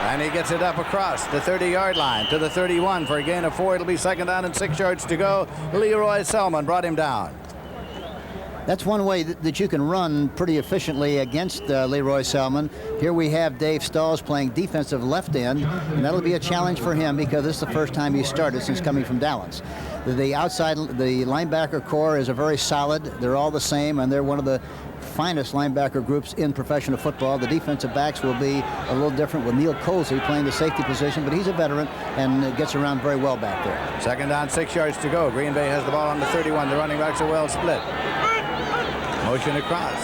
And he gets it up across the 30-yard line to the 31 for a gain of 4. It'll be 2nd down and 6 yards to go. Leroy Selman brought him down. That's one way that you can run pretty efficiently against Leroy Selman. Here we have Dave Stalls playing defensive left end, and that'll be a challenge for him because this is the first time he started since coming from Dallas. The linebacker core is a very solid. They're all the same, and they're one of the finest linebacker groups in professional football. The defensive backs will be a little different with Neil Colsey playing the safety position, but he's a veteran and gets around very well back there. 2nd down, 6 yards to go. Green Bay has the ball on the 31. The running backs are well split. Motion across.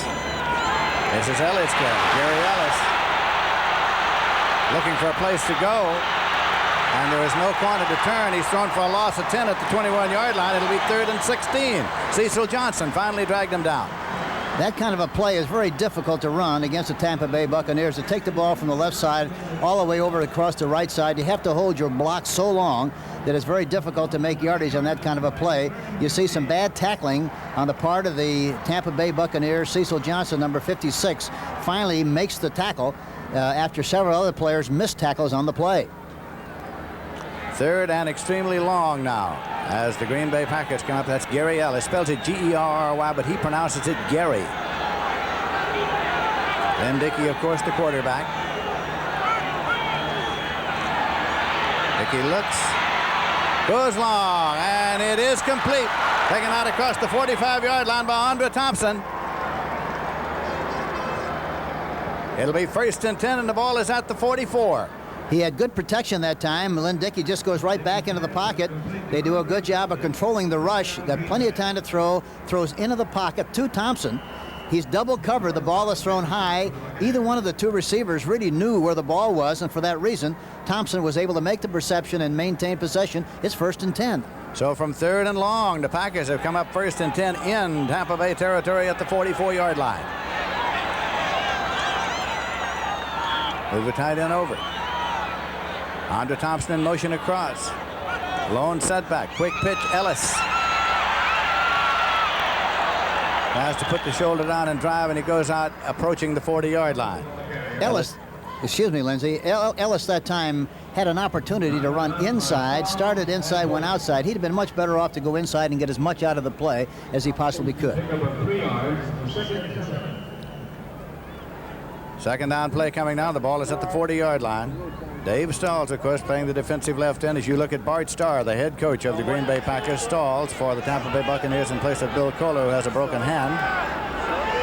This is Elliott's kid, Gary Ellis. Looking for a place to go. And there is no corner to turn. He's thrown for a loss of 10 at the 21-yard line. It'll be 3rd and 16. Cecil Johnson finally dragged him down. That kind of a play is very difficult to run against the Tampa Bay Buccaneers. To take the ball from the left side all the way over across the right side, you have to hold your block so long that it's very difficult to make yardage on that kind of a play. You see some bad tackling on the part of the Tampa Bay Buccaneers. Cecil Johnson, number 56, finally makes the tackle after several other players missed tackles on the play. 3rd and extremely long now as the Green Bay Packers come up. That's Gary Ellis. Spells it G-E-R-R-Y, but he pronounces it Gary. Then Dickey, of course, the quarterback. Dickey looks, goes long, and it is complete. Taken out across the 45-yard line by Andre Thompson. It'll be 1st and 10, and the ball is at the 44. He had good protection that time. Lynn Dickey just goes right back into the pocket. They do a good job of controlling the rush. Got plenty of time to throw. Throws into the pocket to Thompson. He's double covered. The ball is thrown high. Either one of the two receivers really knew where the ball was, and for that reason, Thompson was able to make the reception and maintain possession. It's 1st and 10. So from 3rd and long, the Packers have come up 1st and 10 in Tampa Bay territory at the 44-yard line. Move the tight end over. Andre Thompson in motion across. Lone setback. Quick pitch, Ellis. Has to put the shoulder down and drive, and he goes out approaching the 40-yard line. Ellis, excuse me, Lindsey. Ellis that time had an opportunity to run inside, started inside, went outside. He'd have been much better off to go inside and get as much out of the play as he possibly could. 2nd down play coming now. The ball is at the 40-yard line. Dave Stalls, of course, playing the defensive left end. As you look at Bart Starr, the head coach of the Green Bay Packers, Stalls for the Tampa Bay Buccaneers in place of Bill Kohler, who has a broken hand.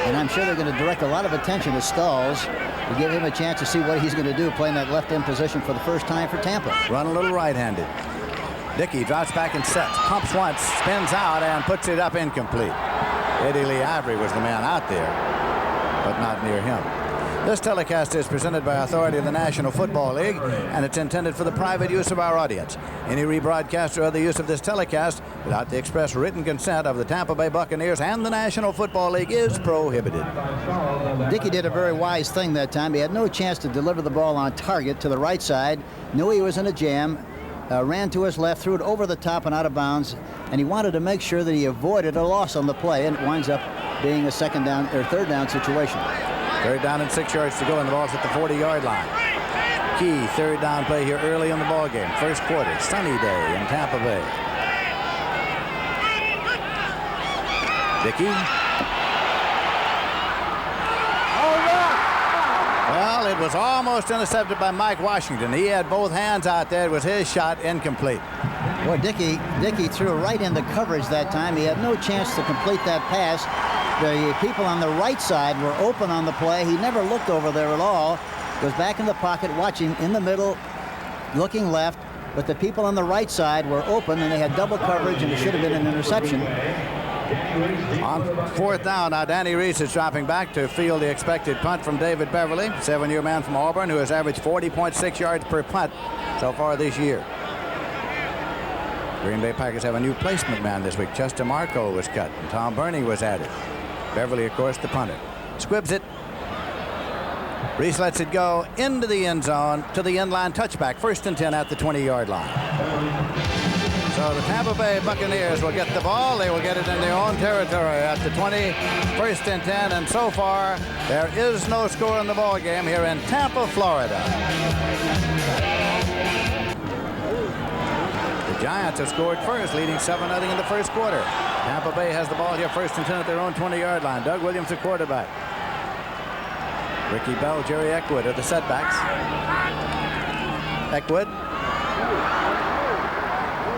And I'm sure they're going to direct a lot of attention to Stalls to give him a chance to see what he's going to do playing that left end position for the first time for Tampa. Run a little right-handed. Dickey drops back and sets. Pumps once, spins out, and puts it up incomplete. Eddie Lee Avery was the man out there, but not near him. This telecast is presented by authority of the National Football League, and it's intended for the private use of our audience. Any rebroadcast or other use of this telecast without the express written consent of the Tampa Bay Buccaneers and the National Football League is prohibited. Dickey did a very wise thing that time. He had no chance to deliver the ball on target to the right side, knew he was in a jam, ran to his left, threw it over the top and out of bounds, and he wanted to make sure that he avoided a loss on the play, and it winds up being a 2nd down or 3rd down situation. 3rd down and 6 yards to go, and the ball's at the 40-yard line. Key 3rd down play here early in the ball game. 1st quarter, sunny day in Tampa Bay. Dickey. Well, it was almost intercepted by Mike Washington. He had both hands out there. It was his shot, incomplete. Boy, Dickey threw right into coverage that time. He had no chance to complete that pass. The people on the right side were open on the play. He never looked over there at all. Was back in the pocket, watching in the middle, looking left. But the people on the right side were open, and they had double coverage, and it should have been an interception. On 4th down, now Danny Reese is dropping back to field the expected punt from David Beverly, 7-year man from Auburn, who has averaged 40.6 yards per punt so far this year. Green Bay Packers have a new placement man this week. Chester Marco was cut, and Tom Burney was added. Beverly, of course, the punter. Squibs it. Reese lets it go into the end zone to the inline touchback. 1st and 10 at the 20-yard line. So the Tampa Bay Buccaneers will get the ball. They will get it in their own territory at the 20. 1st and 10, and so far there is no score in the ball game here in Tampa, Florida. Giants have scored first, leading 7-0 in the first quarter. Tampa Bay has the ball here, 1st and 10 at their own 20-yard line. Doug Williams, the quarterback. Ricky Bell, Jerry Eckwood are the setbacks. Eckwood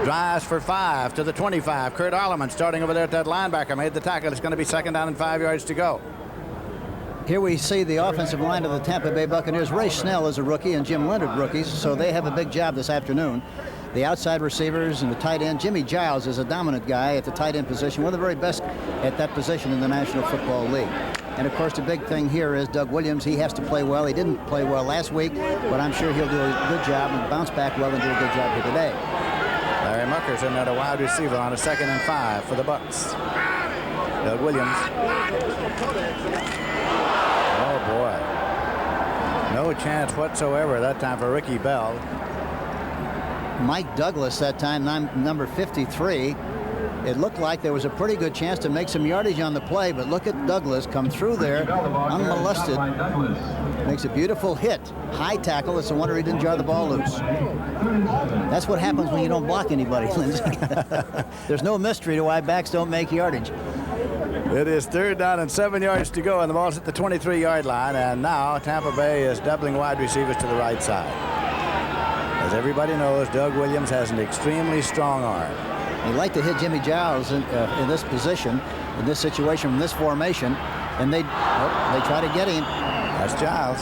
drives for 5 to the 25. Kurt Alleman starting over there at that linebacker. Made the tackle. It's going to be 2nd down and 5 yards to go. Here we see the offensive line of the Tampa Bay Buccaneers. Ray Snell is a rookie and Jim Leonard rookies, so they have a big job this afternoon. The outside receivers and the tight end. Jimmy Giles is a dominant guy at the tight end position, one of the very best at that position in the National Football League. And of course the big thing here is Doug Williams. He has to play well. He didn't play well last week, but I'm sure he'll do a good job and bounce back well and do a good job here today. Larry Mucker's in at a wide receiver on a 2nd and 5 for the Bucs. Doug Williams. Oh boy. No chance whatsoever that time for Ricky Bell. Mike Douglas that time, number 53. It looked like there was a pretty good chance to make some yardage on the play, but look at Douglas come through there unmolested. Makes a beautiful hit. High tackle. It's a wonder he didn't jar the ball loose. That's what happens when you don't block anybody, Lindsey. There's no mystery to why backs don't make yardage. It is 3rd down and 7 yards to go, and the ball's at the 23-yard line, and now Tampa Bay is doubling wide receivers to the right side. As everybody knows, Doug Williams has an extremely strong arm. He'd like to hit Jimmy Giles in this position, in this situation, from this formation, and they try to get him. That's Giles.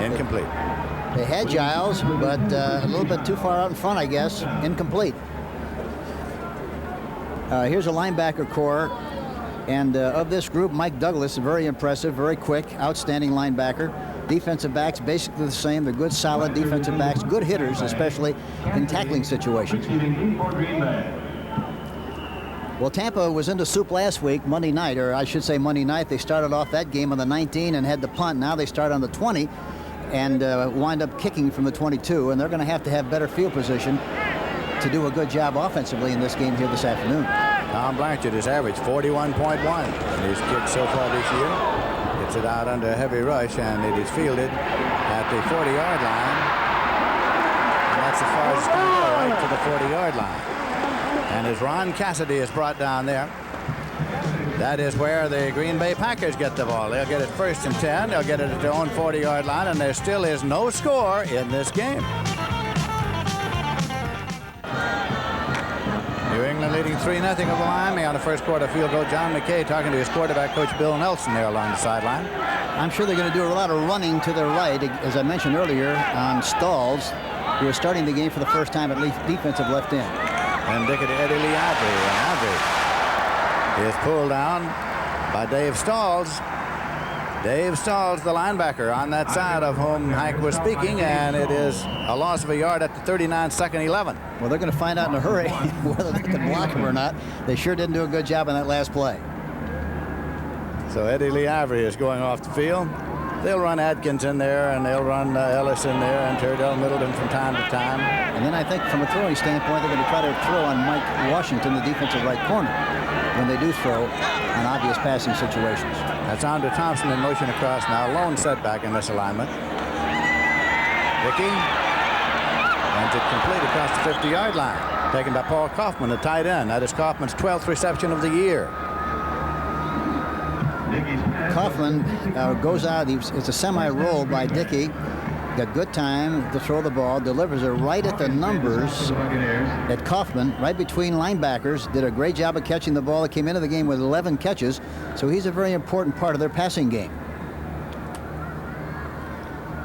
Incomplete. They had Giles, but a little bit too far out in front, I guess. Incomplete. Here's a linebacker core, and of this group, Mike Douglas, very impressive, very quick, outstanding linebacker. Defensive backs basically the same. They're good, solid defensive backs, good hitters, especially in tackling situations. Well, Tampa was in the soup last week, Monday night, or I should say Monday night. They started off that game on the 19 and had the punt. Now they start on the 20 and wind up kicking from the 22, and they're going to have better field position to do a good job offensively in this game here this afternoon. Tom Blanchard has averaged 41.1 in his kicks so far this year. Gets it out under a heavy rush, and it is fielded at the 40-yard line. And that's as far as it's going to go, right to the 40-yard line. And as Ron Cassidy is brought down there, that is where the Green Bay Packers get the ball. They'll get it 1st and 10. They'll get it at their own 40-yard line, and there still is no score in this game. New England leading 3-0 over Miami on the first quarter field goal. John McKay talking to his quarterback coach Bill Nelson there along the sideline. I'm sure they're going to do a lot of running to their right, as I mentioned earlier, on Stalls, who is starting the game for the first time at least defensive left end. And Dick to Eddie Lee Ivory. And Ivory is pulled down by Dave Stalls. Dave Stalls, the linebacker, on that side of whom Hank was speaking, and it is a loss of a yard at the 39, 2nd and 11. Well, they're going to find out in a hurry whether they can block him or not. They sure didn't do a good job on that last play. So Eddie Lee Ivory is going off the field. They'll run Adkins in there, and they'll run Ellis in there, and Turdell Middleton from time to time. And then I think from a throwing standpoint, they're going to try to throw on Mike Washington, the defensive right corner, when they do throw on obvious passing situations. That's Andre Thompson in motion across now. Lone setback in this alignment. Dickey runs it complete across the 50-yard line. Taken by Paul Kaufman, the tight end. That is Kaufman's 12th reception of the year. Kaufman goes out. It's a semi-roll by Dickey. Got good time to throw the ball. Delivers it right at the numbers at Kaufman, right between linebackers. Did a great job of catching the ball. It came into the game with 11 catches, so he's a very important part of their passing game.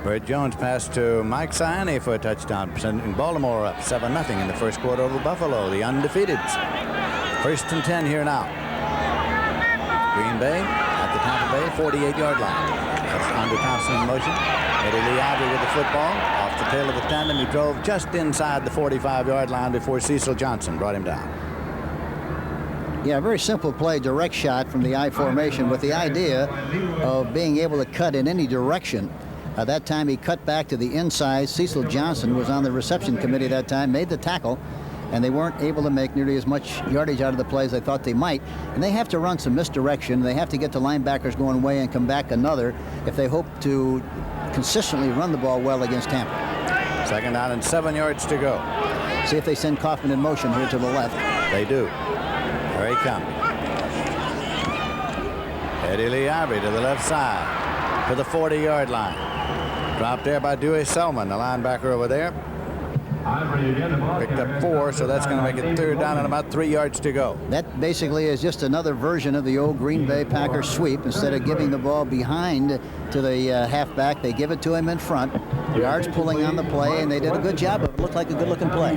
Burt Jones passed to Mike Siani for a touchdown, sending Baltimore up 7-0 in the first quarter over Buffalo, the undefeateds. 1st and 10 here now. Green Bay at the Tampa Bay 48-yard line. That's Andre Thompson in motion. Eddie Lee Ivory with the football. Off the tail of the tandem, he drove just inside the 45-yard line before Cecil Johnson brought him down. Yeah, very simple play, direct shot from the I formation with the idea of being able to cut in any direction. That time he cut back to the inside. Cecil Johnson was on the reception committee that time, made the tackle, and they weren't able to make nearly as much yardage out of the play as they thought they might. And they have to run some misdirection. They have to get the linebackers going away and come back another if they hope to consistently run the ball well against Tampa. 2nd down and 7 yards to go. See if they send Kaufman in motion here to the left. They do. Here he comes. Eddie Lee Ivory to the left side, to the 40-yard line. Dropped there by Dewey Selman, the linebacker over there. Picked up 4, so that's going to make it third down and about 3 yards to go. That basically is just another version of the old Green Bay Packers sweep. Instead of giving the ball behind to the halfback, they give it to him in front. Yards pulling on the play, and they did a good job of it. Looked like a good-looking play.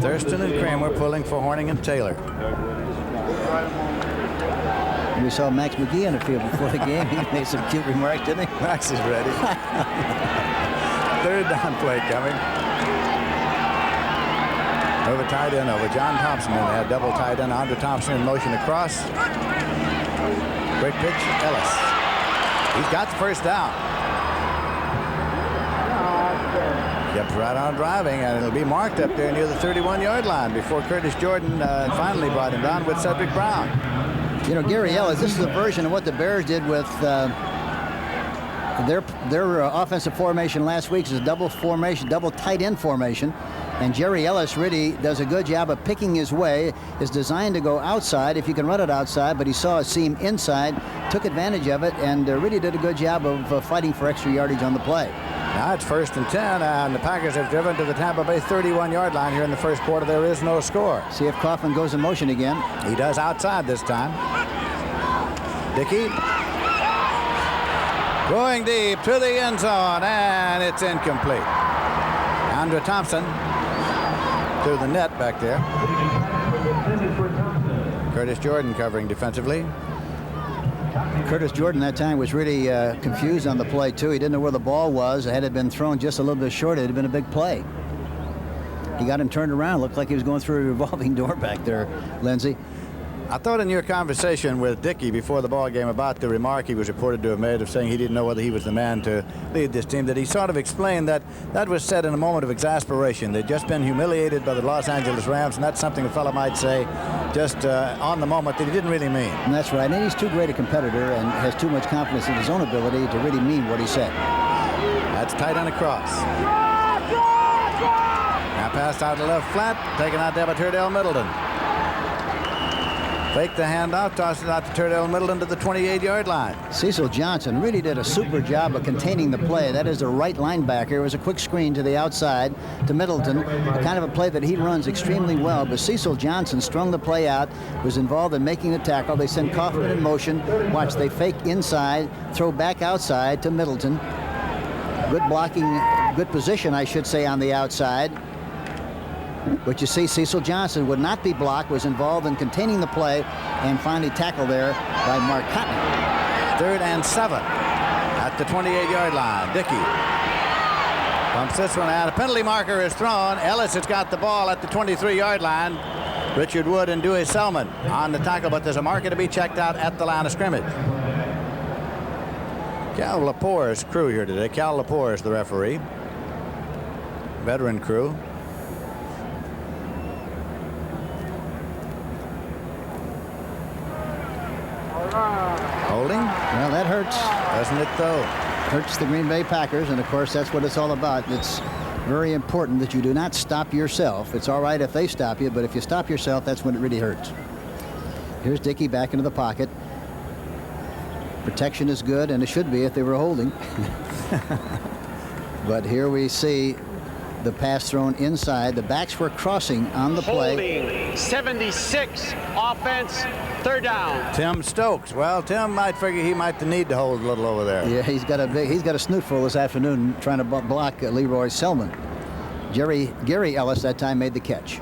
Thurston and Kramer pulling for Horning and Taylor. We saw Max McGee on the field before the game. He made some cute remarks, didn't he? Max is ready. Third down play coming. Over tight end over John Thompson, and they had double tight end. Andre Thompson in motion across. Quick pitch, Ellis. He's got the first down. Kept right on driving, and it'll be marked up there near the 31-yard line before Curtis Jordan finally brought him down with Cedric Brown. You know, Gary Ellis, this is a version of what the Bears did with their offensive formation last week. Is a double formation, double tight end formation. And Jerry Ellis really does a good job of picking his way. It's designed to go outside if you can run it outside, but he saw a seam inside, took advantage of it, and really did a good job of fighting for extra yardage on the play. Now it's 1st and 10, and the Packers have driven to the Tampa Bay 31-yard line here in the first quarter. There is no score. See if Kaufman goes in motion again. He does outside this time. Dickey going deep to the end zone, and it's incomplete. Andre Thompson to the net back there. Curtis Jordan covering defensively. Curtis Jordan that time was really confused on the play, too. He didn't know where the ball was. Had it been thrown just a little bit short, it would have been a big play. He got him turned around. Looked like he was going through a revolving door back there, Lindsey. I thought in your conversation with Dickey before the ball game about the remark he was reported to have made of saying he didn't know whether he was the man to lead this team, that he sort of explained that that was said in a moment of exasperation. They'd just been humiliated by the Los Angeles Rams, and that's something a fellow might say just on the moment that he didn't really mean. And that's right. And he's too great a competitor and has too much confidence in his own ability to really mean what he said. That's tight end across. Now passed out to left flat, taken out there by Turdell Middleton. Fake the handoff, toss it out to Turdell Middleton to the 28-yard line. Cecil Johnson really did a super job of containing the play. That is a right linebacker. It was a quick screen to the outside to Middleton, the kind of a play that he runs extremely well. But Cecil Johnson strung the play out, was involved in making the tackle. They send Kaufman in motion. Watch, they fake inside, throw back outside to Middleton. Good blocking, good position, I should say, on the outside. But you see, Cecil Johnson would not be blocked, was involved in containing the play, and finally tackled there by Mark Cotton. 3rd and 7 at the 28-yard line. Dickey pumps this one out. A penalty marker is thrown. Ellis has got the ball at the 23-yard line. Richard Wood and Dewey Selman on the tackle, but there's a marker to be checked out at the line of scrimmage. Cal Lepore's crew here today. Cal Lepore is the referee. Veteran crew. Holding? Well, that hurts. Doesn't it, though? Hurts the Green Bay Packers, and of course that's what it's all about. It's very important that you do not stop yourself. It's all right if they stop you, but if you stop yourself, that's when it really hurts. Here's Dickey back into the pocket. Protection is good, and it should be if they were holding. But here we see the pass thrown inside. The backs were crossing on the play. Holding 76, offense, 3rd down. Tim Stokes. Well, Tim might figure he might need to hold a little over there. Yeah, he's got a snootful this afternoon trying to block Leroy Selman. Gary Ellis that time made the catch.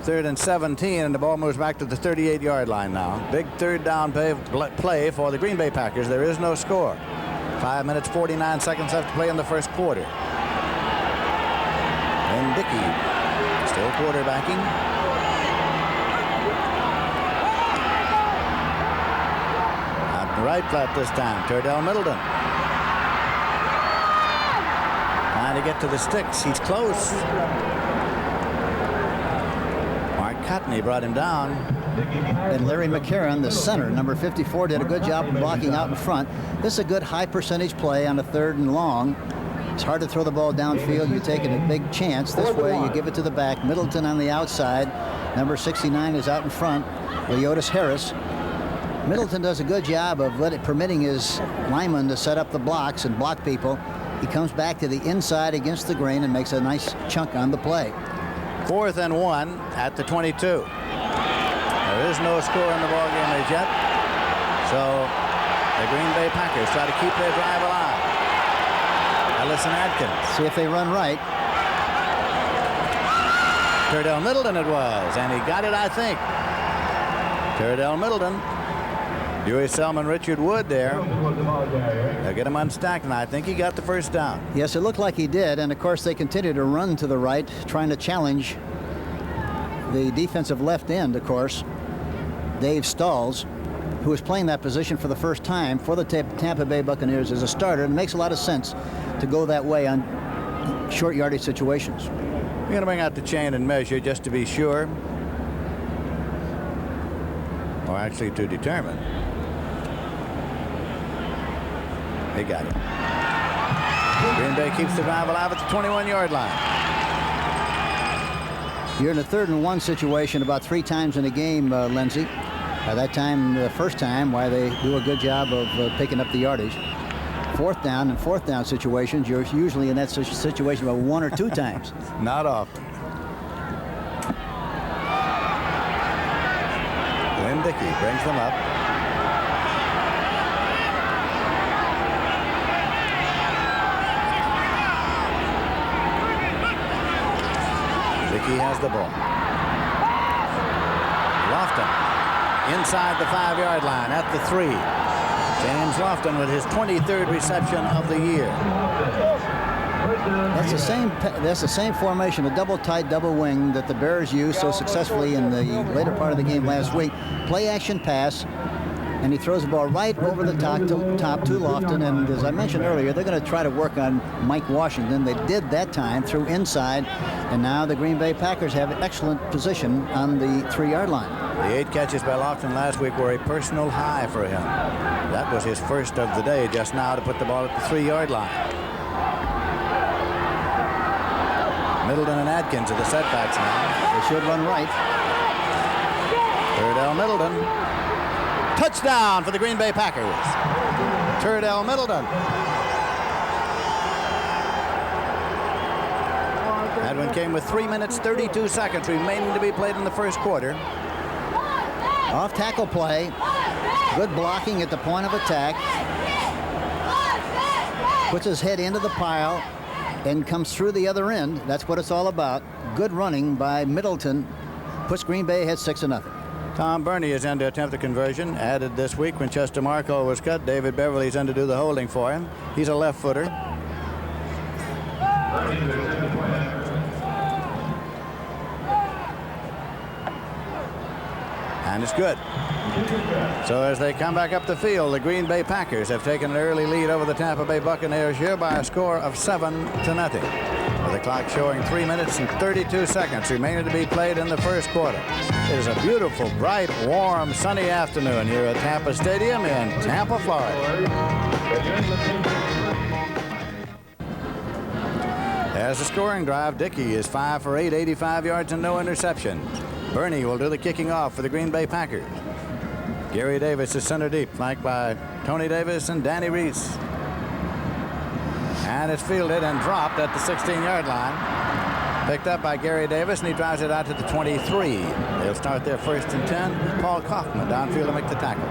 3rd and 17, and the ball moves back to the 38-yard line now. Big 3rd down play for the Green Bay Packers. There is no score. 5 minutes, 49 seconds left to play in the first quarter. And Dickey still quarterbacking. Out the right flat this time. Turdell Middleton. Trying to get to the sticks. He's close. Mark Cotney brought him down. And Larry McCarron, the center, number 54, did a good job of blocking out in front. This is a good high percentage play on a 3rd and long. It's hard to throw the ball downfield. You're taking a big chance. This way, you give it to the back. Middleton on the outside. Number 69 is out in front. Leotis Harris. Middleton does a good job of permitting his linemen to set up the blocks and block people. He comes back to the inside against the grain and makes a nice chunk on the play. 4th and 1 at the 22. There is no score in the ball game as yet. So the Green Bay Packers try to keep their drive alive. Ellison Adkins. See if they run right. Turdell Middleton it was, and he got it, I think. Turdell Middleton. Dewey Selman, Richard Wood there. They'll get him unstacked, and I think he got the first down. Yes, it looked like he did, and of course they continue to run to the right, trying to challenge the defensive left end, of course, Dave Stalls, who is playing that position for the first time for the Tampa Bay Buccaneers as a starter. It makes a lot of sense to go that way on short yardage situations. We're going to bring out the chain and measure just to be sure, or actually to determine. They got it. Green Bay keeps the drive alive at the 21-yard line. You're in a 3rd and 1 situation about 3 times in a game, Lindsey. By that time, the first time, why they do a good job of picking up the yardage. 4th down and 4th down situations, you're usually in that situation about 1 or 2 times. Not often. Lynn Dickey brings them up. Dickey has the ball. Lofton inside the 5-yard line at the 3. James Lofton with his 23rd reception of the year. That's the same formation, a double tight, double wing that the Bears used so successfully in the later part of the game last week. Play action pass, and he throws the ball right over the top to Lofton. And as I mentioned earlier, they're going to try to work on Mike Washington. They did that time through inside, and now the Green Bay Packers have an excellent position on the 3-yard line. The 8 catches by Lofton last week were a personal high for him. That was his first of the day just now to put the ball at the 3-yard line. Middleton and Adkins are the setbacks now. They should run right. Turdell Middleton. Touchdown for the Green Bay Packers. Turdell Middleton. That one came with 3 minutes, 32 seconds remaining to be played in the first quarter. Off tackle play. Good blocking at the point of attack. Puts his head into the pile and comes through the other end. That's what it's all about. Good running by Middleton. Puts Green Bay ahead 6-0. Tom Burney is in to attempt the conversion. Added this week when Chester Marco was cut. David Beverly's in to do the holding for him. He's a left footer. And it's good. So as they come back up the field, the Green Bay Packers have taken an early lead over the Tampa Bay Buccaneers here by a score of 7-0. With the clock showing 3 minutes and 32 seconds remaining to be played in the first quarter. It is a beautiful, bright, warm, sunny afternoon here at Tampa Stadium in Tampa, Florida. As the scoring drive, Dickey is 5 for 8, 85 yards and no interceptions. Burney will do the kicking off for the Green Bay Packers. Gary Davis is center deep, flanked by Tony Davis and Danny Reese. And it's fielded and dropped at the 16-yard line. Picked up by Gary Davis, and he drives it out to the 23. They'll start their 1st and 10. Paul Kaufman downfield to make the tackle.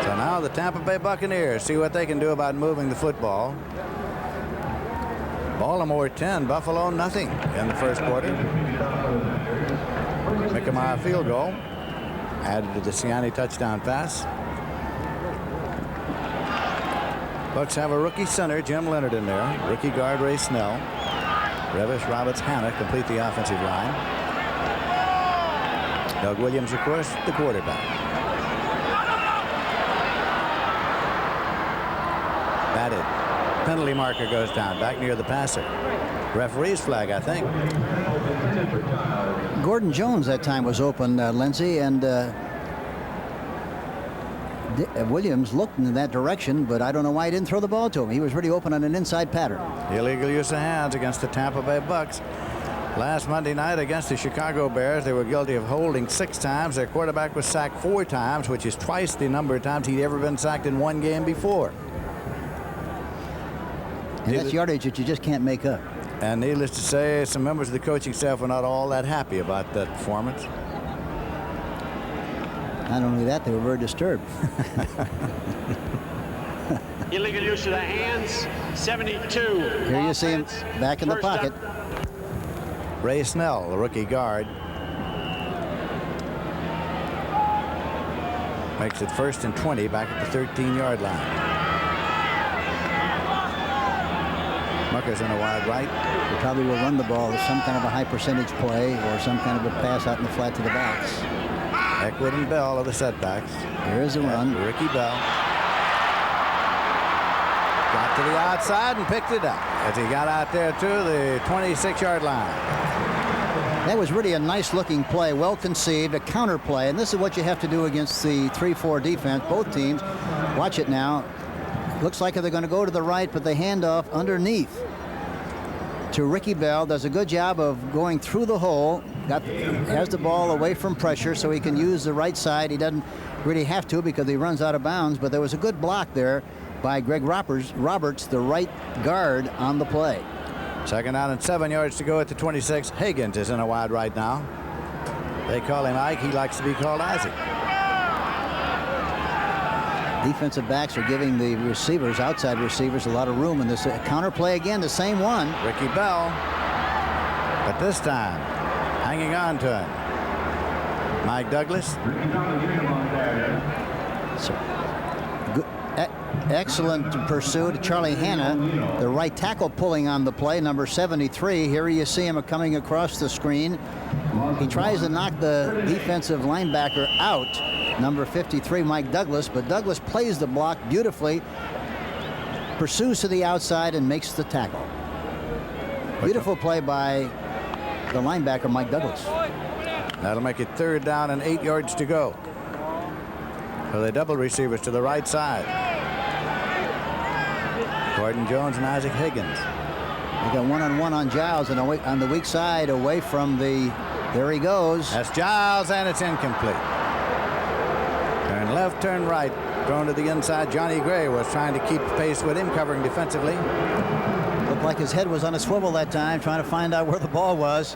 So now the Tampa Bay Buccaneers see what they can do about moving the football. Baltimore 10, Buffalo nothing in the first quarter. Mickemeyer field goal added to the Siani touchdown pass. Bucks have a rookie center, Jim Leonard, in there. Rookie guard, Ray Snell. Revis Roberts Hanna complete the offensive line. Doug Williams, of course, the quarterback. Batted. Penalty marker goes down back near the passer. Referee's flag, I think. Gordon Jones that time was open, Lindsey, and Williams looked in that direction, but I don't know why he didn't throw the ball to him. He was really open on an inside pattern. Illegal use of hands against the Tampa Bay Bucks. Last Monday night against the Chicago Bears, they were guilty of holding 6 times. Their quarterback was sacked 4 times, which is twice the number of times he'd ever been sacked in one game before. And that's yardage that you just can't make up. And needless to say, some members of the coaching staff were not all that happy about that performance. Not only that, they were very disturbed. Illegal use of the hands, 72. Here you see him back in the pocket. Ray Snell, the rookie guard, makes it 1st and 20 back at the 13-yard line. Mucker's in a wide right. They probably will run the ball as some kind of a high percentage play or some kind of a pass out in the flat to the backs. Eckwood and Bell are the setbacks. Here is a run. Ricky Bell got to the outside and picked it up as he got out there to the 26-yard line. That was really a nice looking play, well conceived, a counter play, and this is what you have to do against the 3-4 defense. Both teams, watch it now. Looks like they're going to go to the right, but they hand off underneath to Ricky Bell. Does a good job of going through the hole. Has the ball away from pressure so he can use the right side. He doesn't really have to because he runs out of bounds, but there was a good block there by Greg Roberts, the right guard on the play. 2nd down and 7 yards to go at the 26. Higgins is in a wide right now. They call him Ike. He likes to be called Isaac. Defensive backs are giving the receivers, outside receivers, a lot of room in this counter play again, the same one. Ricky Bell, but this time hanging on to him. Mike Douglas. So, excellent pursuit. Charlie Hanna, the right tackle, pulling on the play, number 73. Here you see him coming across the screen. He tries to knock the defensive linebacker out, number 53, Mike Douglas, but Douglas plays the block beautifully, pursues to the outside, and makes the tackle. Beautiful play by the linebacker, Mike Douglas. That'll make it 3rd down and 8 yards to go. So they double receivers to the right side. Gordon Jones and Isaac Higgins. They got one-on-one on Giles, and on the weak side, away from the. There he goes. That's Giles, and it's incomplete. Turn left, turn right. Thrown to the inside. Johnny Gray was trying to keep pace with him, covering defensively. Looked like his head was on a swivel that time, trying to find out where the ball was.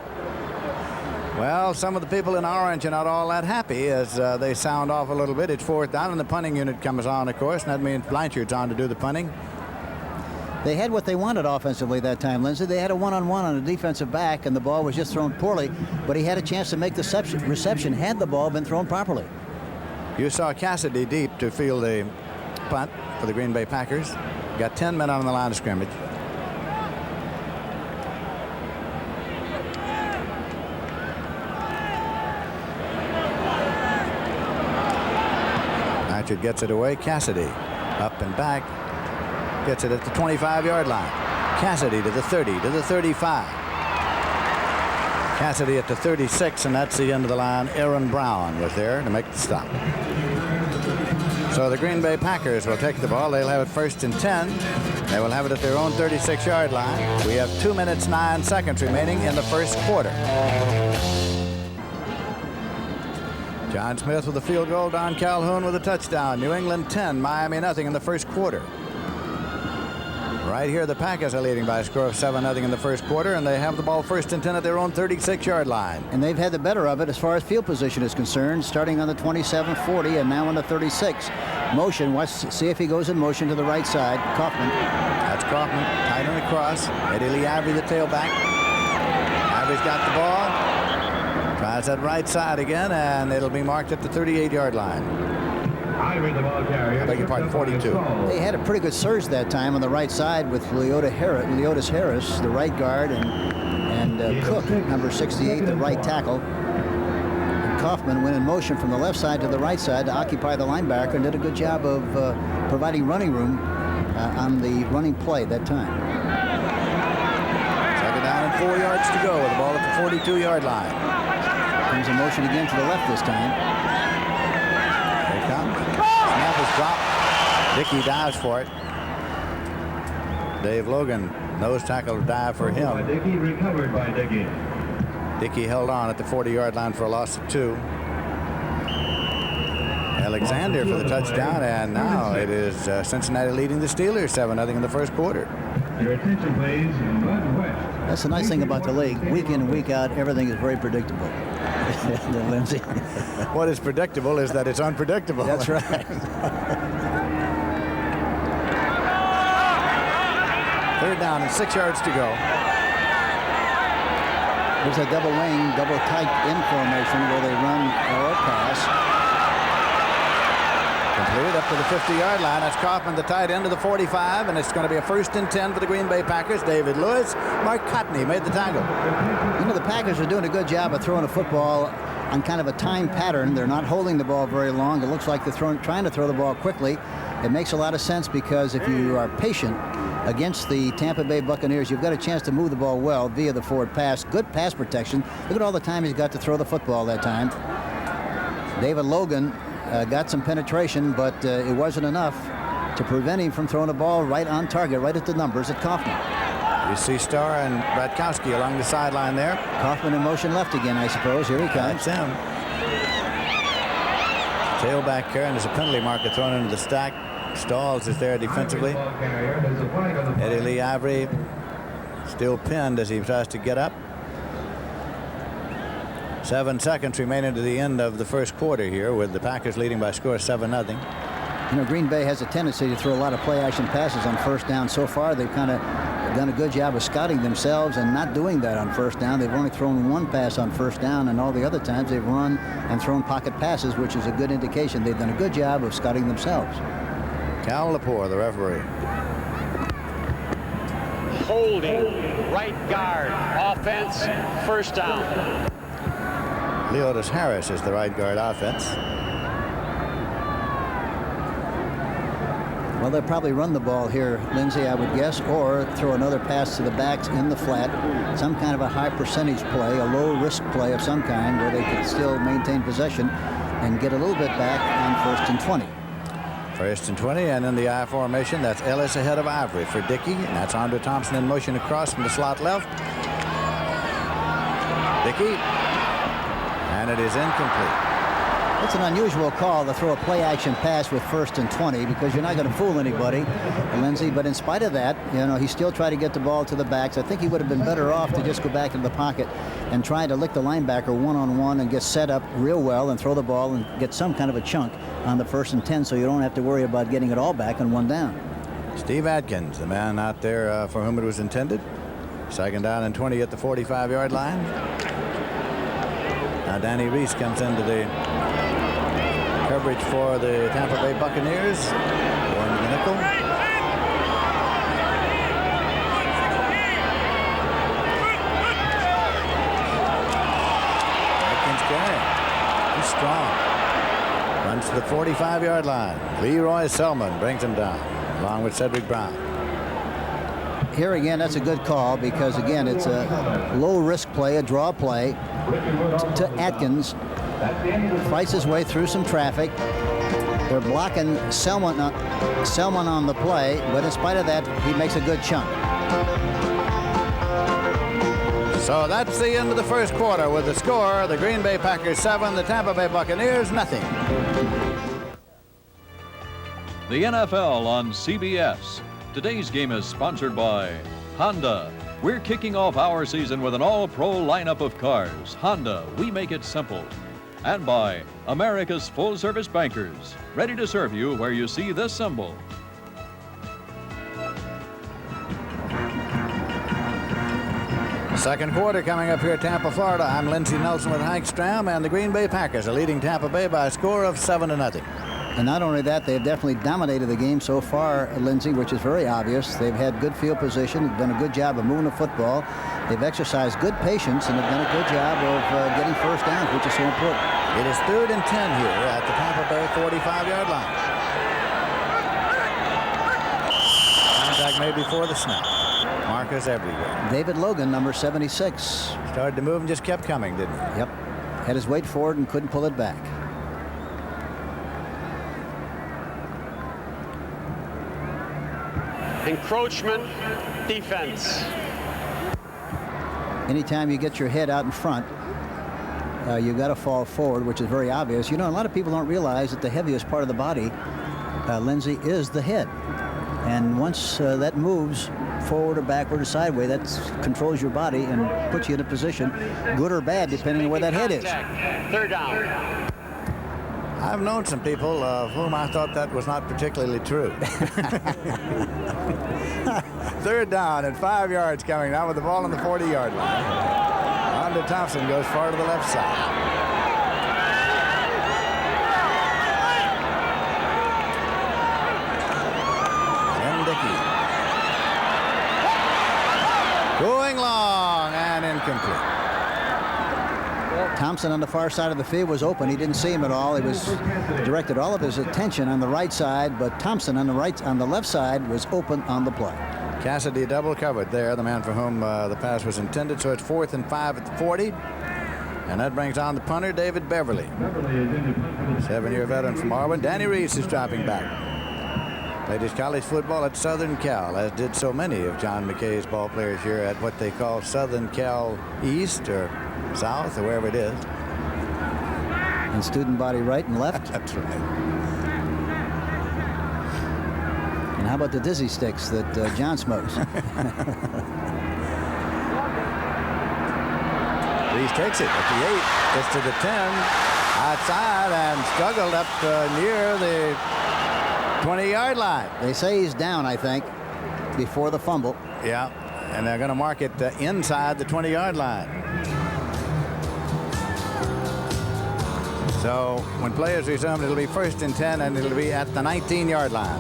Well, some of the people in orange are not all that happy as they sound off a little bit. It's 4th down, and the punting unit comes on, of course, and that means Blanchard's on to do the punting. They had what they wanted offensively that time, Lindsey. They had a one-on-one on a defensive back, and the ball was just thrown poorly, but he had a chance to make the reception had the ball been thrown properly. You saw Cassidy deep to field the punt for the Green Bay Packers. Got 10 men on the line of scrimmage. Blanchard gets it away. Cassidy up and back. Gets it at the 25-yard line. Cassidy to the 30, to the 35. Cassidy at the 36, and that's the end of the line. Aaron Brown was there to make the stop. So the Green Bay Packers will take the ball. They'll have it 1st and 10. They will have it at their own 36-yard line. We have 2 minutes, 9 seconds remaining in the 1st quarter. John Smith with a field goal. Don Calhoun with a touchdown. New England 10, Miami nothing in the 1st quarter. Right here, the Packers are leading by a score of 7-0 in the 1st quarter, and they have the ball 1st and 10 at their own 36-yard line. And they've had the better of it as far as field position is concerned, starting on the 27-40 and now on the 36. Motion, see if he goes in motion to the right side. Kaufman. That's Kaufman, tight on the cross. Eddie Lee Avery, the tailback. Avery's got the ball. Tries that right side again, and it'll be marked at the 38-yard line. I beg your pardon, 42. They had a pretty good surge that time on the right side with Leotis Harris, the right guard, and Cook, number 68, the right tackle. And Kaufman went in motion from the left side to the right side to occupy the linebacker and did a good job of providing running room on the running play that time. 2nd down and 4 yards to go with the ball at the 42-yard line. Comes in motion again to the left this time. Here it comes. Snap is drop. Dickey dives for it. Dave Logan, nose tackle dive for him. Dickey, recovered by Dickey. Dickey held on at the 40-yard line for a loss of 2. Alexander for the touchdown, and now it is Cincinnati leading the Steelers 7-0 in the first quarter. Your attention, please. Bud West. That's the nice thing about the league. Week in and week out, everything is very predictable. Lindsey. What is predictable is that it's unpredictable. That's right. Third down and 6 yards to go. There's a double wing, double tight end formation where they run or pass. Completed up to the 50-yard line. That's Kaufman, the tight end of the 45, and it's going to be a 1st and 10 for the Green Bay Packers. David Lewis, Mark Cotney made the tackle. You know, the Packers are doing a good job of throwing a football on kind of a time pattern. They're not holding the ball very long. It looks like they're trying to throw the ball quickly. It makes a lot of sense because if you are patient against the Tampa Bay Buccaneers, you've got a chance to move the ball well via the forward pass. Good pass protection. Look at all the time he's got to throw the football that time. David Logan got some penetration, but it wasn't enough to prevent him from throwing the ball right on target, right at the numbers at Kaufman. You see Starr and Bratkowski along the sideline there. Kaufman in motion left again, I suppose. Here he comes. That's him. Tailback here, and there's a penalty marker thrown into the stack. Stalls is there defensively. Eddie Lee Ivory still pinned as he tries to get up. 7 seconds remaining to the end of the first quarter here, with the Packers leading by a score of 7-0. You know, Green Bay has a tendency to throw a lot of play-action passes on first down. So far, they've kind of done a good job of scouting themselves and not doing that on first down. They've only thrown one pass on first down, and all the other times they've run and thrown pocket passes, which is a good indication they've done a good job of scouting themselves. Cal Lepore, the referee. Holding, right guard, offense, first down. Leotis Harris is the right guard offense. Well, they'll probably run the ball here, Lindsey, I would guess, or throw another pass to the backs in the flat. Some kind of a high percentage play, a low risk play of some kind where they could still maintain possession and get a little bit back on 1st and 20. 1st and 20, and in the I formation, that's Ellis ahead of Ivory for Dickey, and that's Andre Thompson in motion across from the slot left. Dickey, and it is incomplete. It's an unusual call to throw a play-action pass with 1st and 20 because you're not going to fool anybody, Lindsey. But in spite of that, you know, he still tried to get the ball to the backs. I think he would have been better off to just go back into the pocket and try to lick the linebacker one-on-one and get set up real well and throw the ball and get some kind of a chunk on the 1st and 10 so you don't have to worry about getting it all back on 1 down. Steve Adkins, the man out there for whom it was intended. 2nd down and 20 at the 45-yard line. Now Danny Reese comes into the coverage for the Tampa Bay Buccaneers. Going to the nickel. Adkins going. He's strong. Runs to the 45-yard line. Leroy Selman brings him down, along with Cedric Brown. Here again, that's a good call because, again, it's a low-risk play, a draw play to Atkins. Fights his way through some traffic. They're blocking Selman on the play, but in spite of that, he makes a good chunk. So that's the end of the first quarter with the score: the Green Bay Packers 7, the Tampa Bay Buccaneers nothing. The NFL on CBS. Today's game is sponsored by Honda. We're kicking off our season with an all-pro lineup of cars. Honda, we make it simple. And by America's full-service bankers, ready to serve you where you see this symbol. Second quarter coming up here at Tampa, Florida. I'm Lindsey Nelson with Hank Stram, and the Green Bay Packers are leading Tampa Bay by a score of 7-0. And not only that, they've definitely dominated the game so far, Lindsey, which is very obvious. They've had good field position, done a good job of moving the football. They've exercised good patience and have done a good job of getting first downs, which is so important. It is 3rd and 10 here at the Tampa Bay 45-yard line. Contact made before the snap. Markers everywhere. David Logan, number 76. Started to move and just kept coming, didn't he? Yep. Had his weight forward and couldn't pull it back. encroachment defense. Anytime you get your head out in front, you've got to fall forward, which is very obvious. You know, a lot of people don't realize that the heaviest part of the body, Lindsey, is the head. And once that moves forward or backward or sideways, that controls your body and puts you in a position, good or bad, depending on where that head is. Third down. I've known some people of whom I thought that was not particularly true. Third down and 5 yards coming now with the ball on the 40-yard line. Honda Thompson goes far to the left side. Going long and incomplete. Thompson on the far side of the field was open. He didn't see him at all. He was directed all of his attention on the right side, but Thompson on the left side was open on the play. Cassidy double covered there, the man for whom the pass was intended. So it's 4th and 5 at the 40. And that brings on the punter, David Beverly. 7-year veteran from Auburn. Danny Reese is dropping back. Played his college football at Southern Cal, as did so many of John McKay's ball players here at what they call Southern Cal East or South or wherever it is. And student body right and left. That's right. And how about the dizzy sticks that John smokes? Reese takes it at the 8, gets to the 10, outside, and struggled up near the 20-yard line. They say he's down, I think, before the fumble. Yeah, and they're going to mark it inside the 20-yard line. So when players resume, it'll be 1st and 10, and it'll be at the 19-yard line.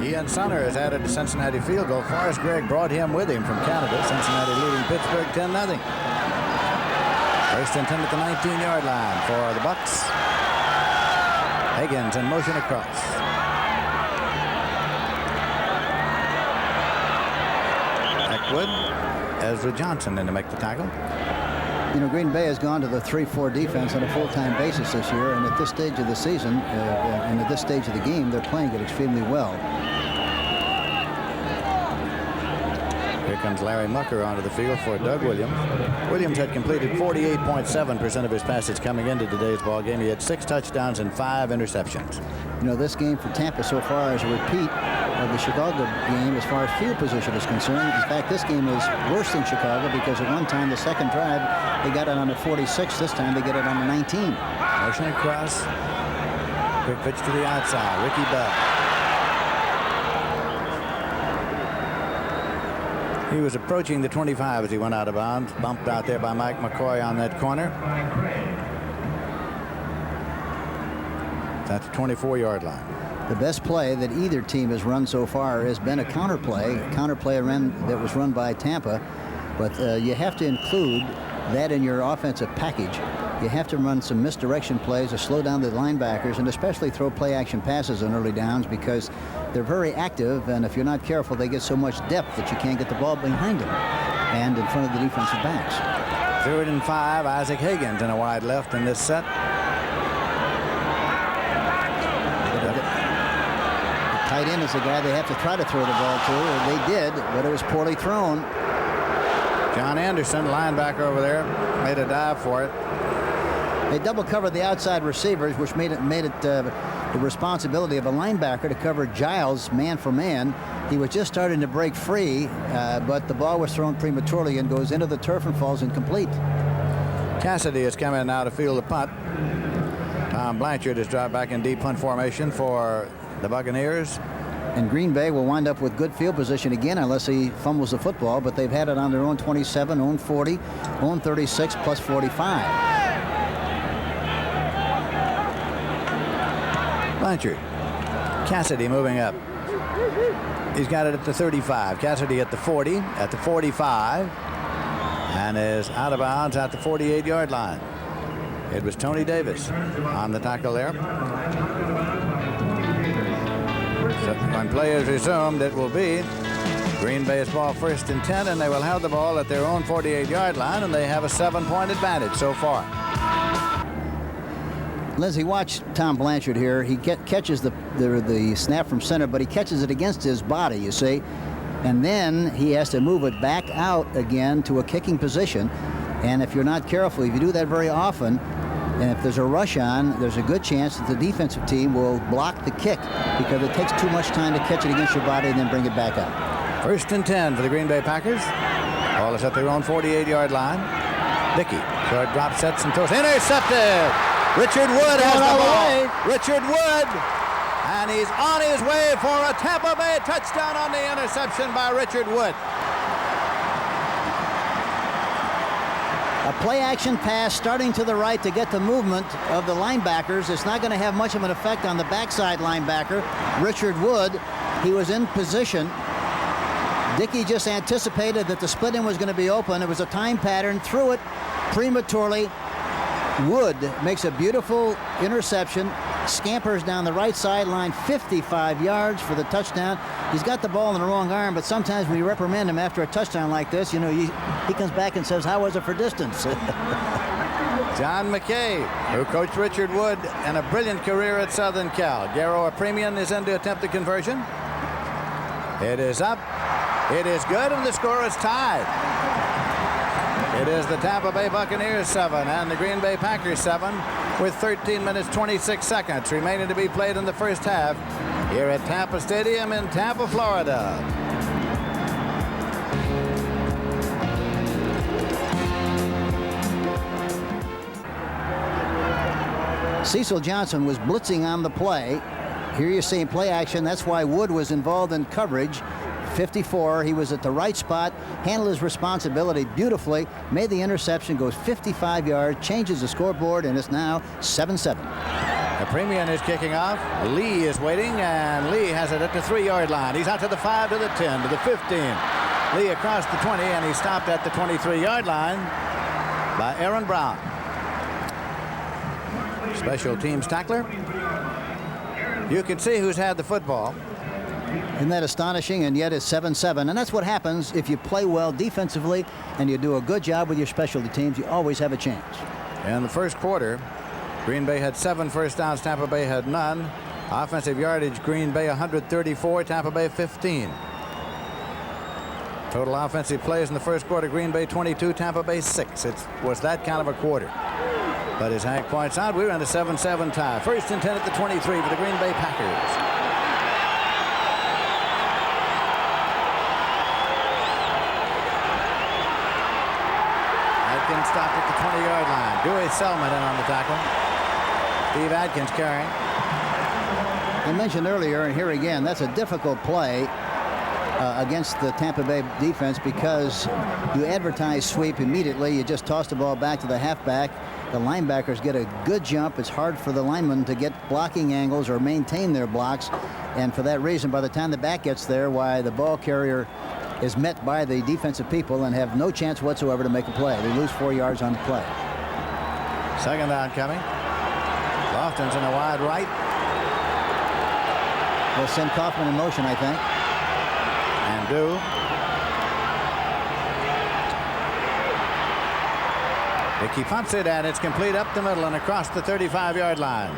Ian Sunner has added the Cincinnati field goal. Forrest Gregg brought him with him from Canada. Cincinnati leading Pittsburgh 10-0. 1st and 10 at the 19-yard line for the Bucks. Higgins in motion across. Eckwood, Ezra Johnson in to make the tackle. You know, Green Bay has gone to the 3-4 defense on a full-time basis this year, and at this stage of the season, and at this stage of the game, they're playing it extremely well. Here comes Larry Mucker onto the field for Doug Williams. Williams had completed 48.7% of his passes coming into today's ball game. He had 6 touchdowns and 5 interceptions. You know, this game for Tampa so far is a repeat of the Chicago game as far as field position is concerned. In fact, this game is worse than Chicago because at one time, the second drive, they got it on the 46. This time, they get it on the 19. Motion across. Quick pitch to the outside. Ricky Bell. He was approaching the 25 as he went out of bounds. Bumped out there by Mike McCoy on that corner. That's the 24-yard line. The best play that either team has run so far has been a counterplay that was run by Tampa. But you have to include that in your offensive package. You have to run some misdirection plays to slow down the linebackers and especially throw play-action passes on early downs because they're very active, and if you're not careful, they get so much depth that you can't get the ball behind them and in front of the defensive backs. 3rd and 5, Isaac Higgins in a wide left in this set. The tight end is the guy they have to try to throw the ball to, and they did, but it was poorly thrown. John Anderson, linebacker over there, made a dive for it. They double covered the outside receivers, which made it the responsibility of a linebacker to cover Giles man for man. He was just starting to break free, but the ball was thrown prematurely and goes into the turf and falls incomplete. Cassidy has come in now to field the punt. Tom Blanchard has dropped back in deep punt formation for the Buccaneers. And Green Bay will wind up with good field position again unless he fumbles the football, but they've had it on their own 27, own 40, own 36, plus 45. Blanchard. Cassidy moving up. He's got it at the 35. Cassidy at the 40, at the 45, and is out of bounds at the 48-yard line. It was Tony Davis on the tackle there. So when players resumed, it will be Green Bay's ball 1st and 10, and they will have the ball at their own 48-yard line, and they have a 7-point advantage so far. Lindsey, watch Tom Blanchard here. He catches the snap from center, but he catches it against his body, you see. And then he has to move it back out again to a kicking position. And if you're not careful, if you do that very often, and if there's a rush on, there's a good chance that the defensive team will block the kick because it takes too much time to catch it against your body and then bring it back out. 1st and 10 for the Green Bay Packers. Ball is at their own 48-yard line. Dickey, short drop, sets and throws. Intercepted! Richard Wood has the ball. Richard Wood! And he's on his way for a Tampa Bay touchdown on the interception by Richard Wood. A play-action pass starting to the right to get the movement of the linebackers. It's not going to have much of an effect on the backside linebacker, Richard Wood. He was in position. Dickey just anticipated that the split end was going to be open. It was a time pattern, threw it prematurely. Wood makes a beautiful interception, scampers down the right sideline 55 yards for the touchdown. He's got the ball in the wrong arm, but sometimes when you reprimand him after a touchdown like this, you know, he comes back and says, how was it for distance? John McKay, who coached Richard Wood and a brilliant career at Southern Cal. Garo Apremian is in to attempt the conversion. It is up. It is good, and the score is tied. It is the Tampa Bay Buccaneers 7 and the Green Bay Packers 7 with 13 minutes 26 seconds remaining to be played in the first half here at Tampa Stadium in Tampa, Florida. Cecil Johnson was blitzing on the play. Here you see play action. That's why Wood was involved in coverage. 54, he was at the right spot, handled his responsibility beautifully, made the interception, goes 55 yards, changes the scoreboard, and it's now 7-7. Apremian is kicking off. Lee is waiting, and Lee has it at the 3-yard line. He's out to the 5, to the 10, to the 15. Lee across the 20, and he stopped at the 23-yard line by Aaron Brown. Special teams tackler. You can see who's had the football. Isn't that astonishing? And yet it's 7-7. And that's what happens if you play well defensively and you do a good job with your specialty teams. You always have a chance. In the first quarter, Green Bay had 7 first downs. Tampa Bay had none. Offensive yardage, Green Bay 134, Tampa Bay 15. Total offensive plays in the first quarter, Green Bay 22, Tampa Bay 6. It was that kind of a quarter. But as Hank points out, we're in a 7-7 tie. 1st and 10 at the 23 for the Green Bay Packers. Stopped at the 20-yard line. Dewey Selman in on the tackle. Steve Adkins carrying. I mentioned earlier, and here again, that's a difficult play against the Tampa Bay defense because you advertise sweep immediately. You just toss the ball back to the halfback. The linebackers get a good jump. It's hard for the linemen to get blocking angles or maintain their blocks. And for that reason, by the time the back gets there, why the ball carrier is met by the defensive people and have no chance whatsoever to make a play. They lose 4 yards on the play. 2nd down coming. Lofton's in a wide right. They'll send Kaufman in motion, I think. And do. Dickey pumps it, and it's complete up the middle and across the 35-yard line.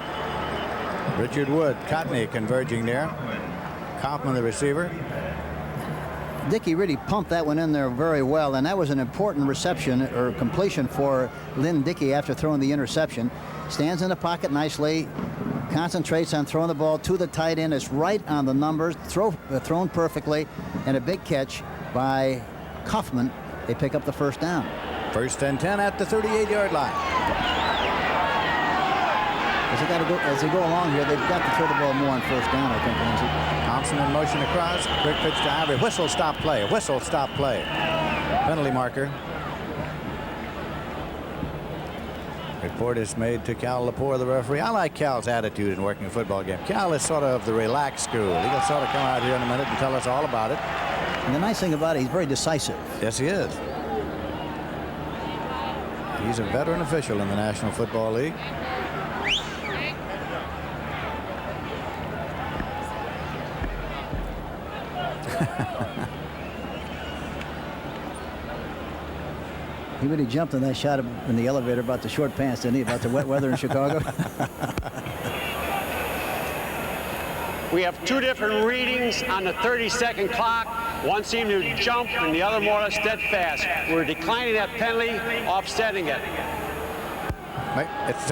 Richard Wood, Cotney converging there. Kaufman, the receiver. Dickey really pumped that one in there very well, and that was an important reception or completion for Lynn Dickey after throwing the interception. Stands in the pocket nicely, concentrates on throwing the ball to the tight end. It's right on the numbers, thrown perfectly, and a big catch by Kaufman. They pick up the 1st down. 1st and 10 at the 38-yard line. As they go along here, they've got to throw the ball more on 1st down, I think, Lindsey. Thompson in motion across. Quick pitch to Ivory. Whistle, stop play. Whistle, stop play. Penalty marker. Report is made to Cal Lepore, the referee. I like Cal's attitude in working a football game. Cal is sort of the relaxed school. He'll sort of come out here in a minute and tell us all about it. And the nice thing about it, he's very decisive. Yes, he is. He's a veteran official in the National Football League. He really jumped in that shot in the elevator about the short pants, didn't he? About the wet weather in Chicago. We have two different readings on the 30-second clock. One seemed to jump and the other more or less steadfast. We're declining that penalty, offsetting it. It's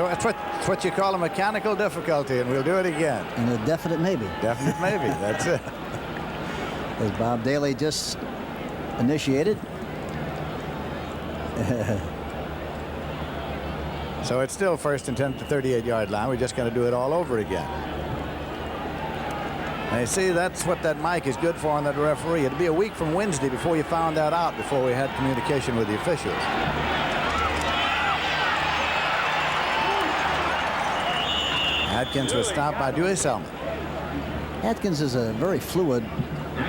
what you call a mechanical difficulty, and we'll do it again. And a definite maybe. Definite maybe, that's it. As Bob Daly just initiated. So it's still 1st and 10 at the 38-yard line. We're just going to do it all over again. And you see, that's what that mic is good for on that referee. It'd be a week from Wednesday before you found that out, before we had communication with the officials. Atkins was stopped by Dewey Selman. Atkins is a very fluid,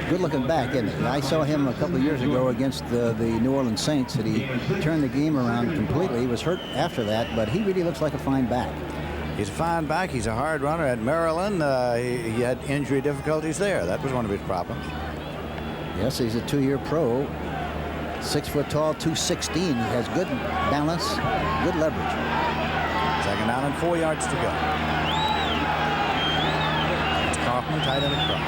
good-looking back, isn't he? I saw him a couple of years ago against the New Orleans Saints, and he turned the game around completely. He was hurt after that, but he really looks like a fine back. He's a fine back. He's a hard runner. At Maryland, he had injury difficulties there. That was one of his problems. Yes, he's a 2-year pro. 6 foot tall, 216. He has good balance, good leverage. 2nd down and 4 yards to go. It's Kaufman tight end across.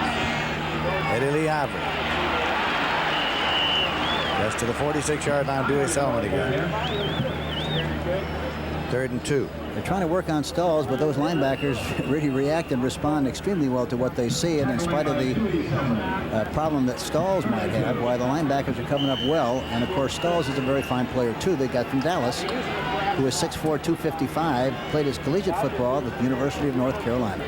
Eddie Lee Ivory. Just to the 46-yard line, Dewey Selman again. 3rd and 2. They're trying to work on stalls, but those linebackers really react and respond extremely well to what they see. And in spite of the problem that Stalls might have, while the linebackers are coming up well, and of course Stalls is a very fine player too. They got from Dallas, who is 6'4", 255, played his collegiate football at the University of North Carolina.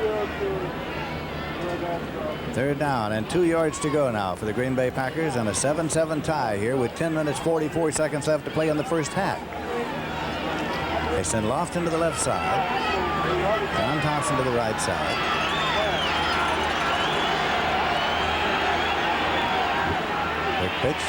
3rd down and 2 yards to go now for the Green Bay Packers, and a 7-7 tie here with 10 minutes 44 seconds left to play in the first half. They send Lofton to the left side. John Thompson to the right side. Quick pitch.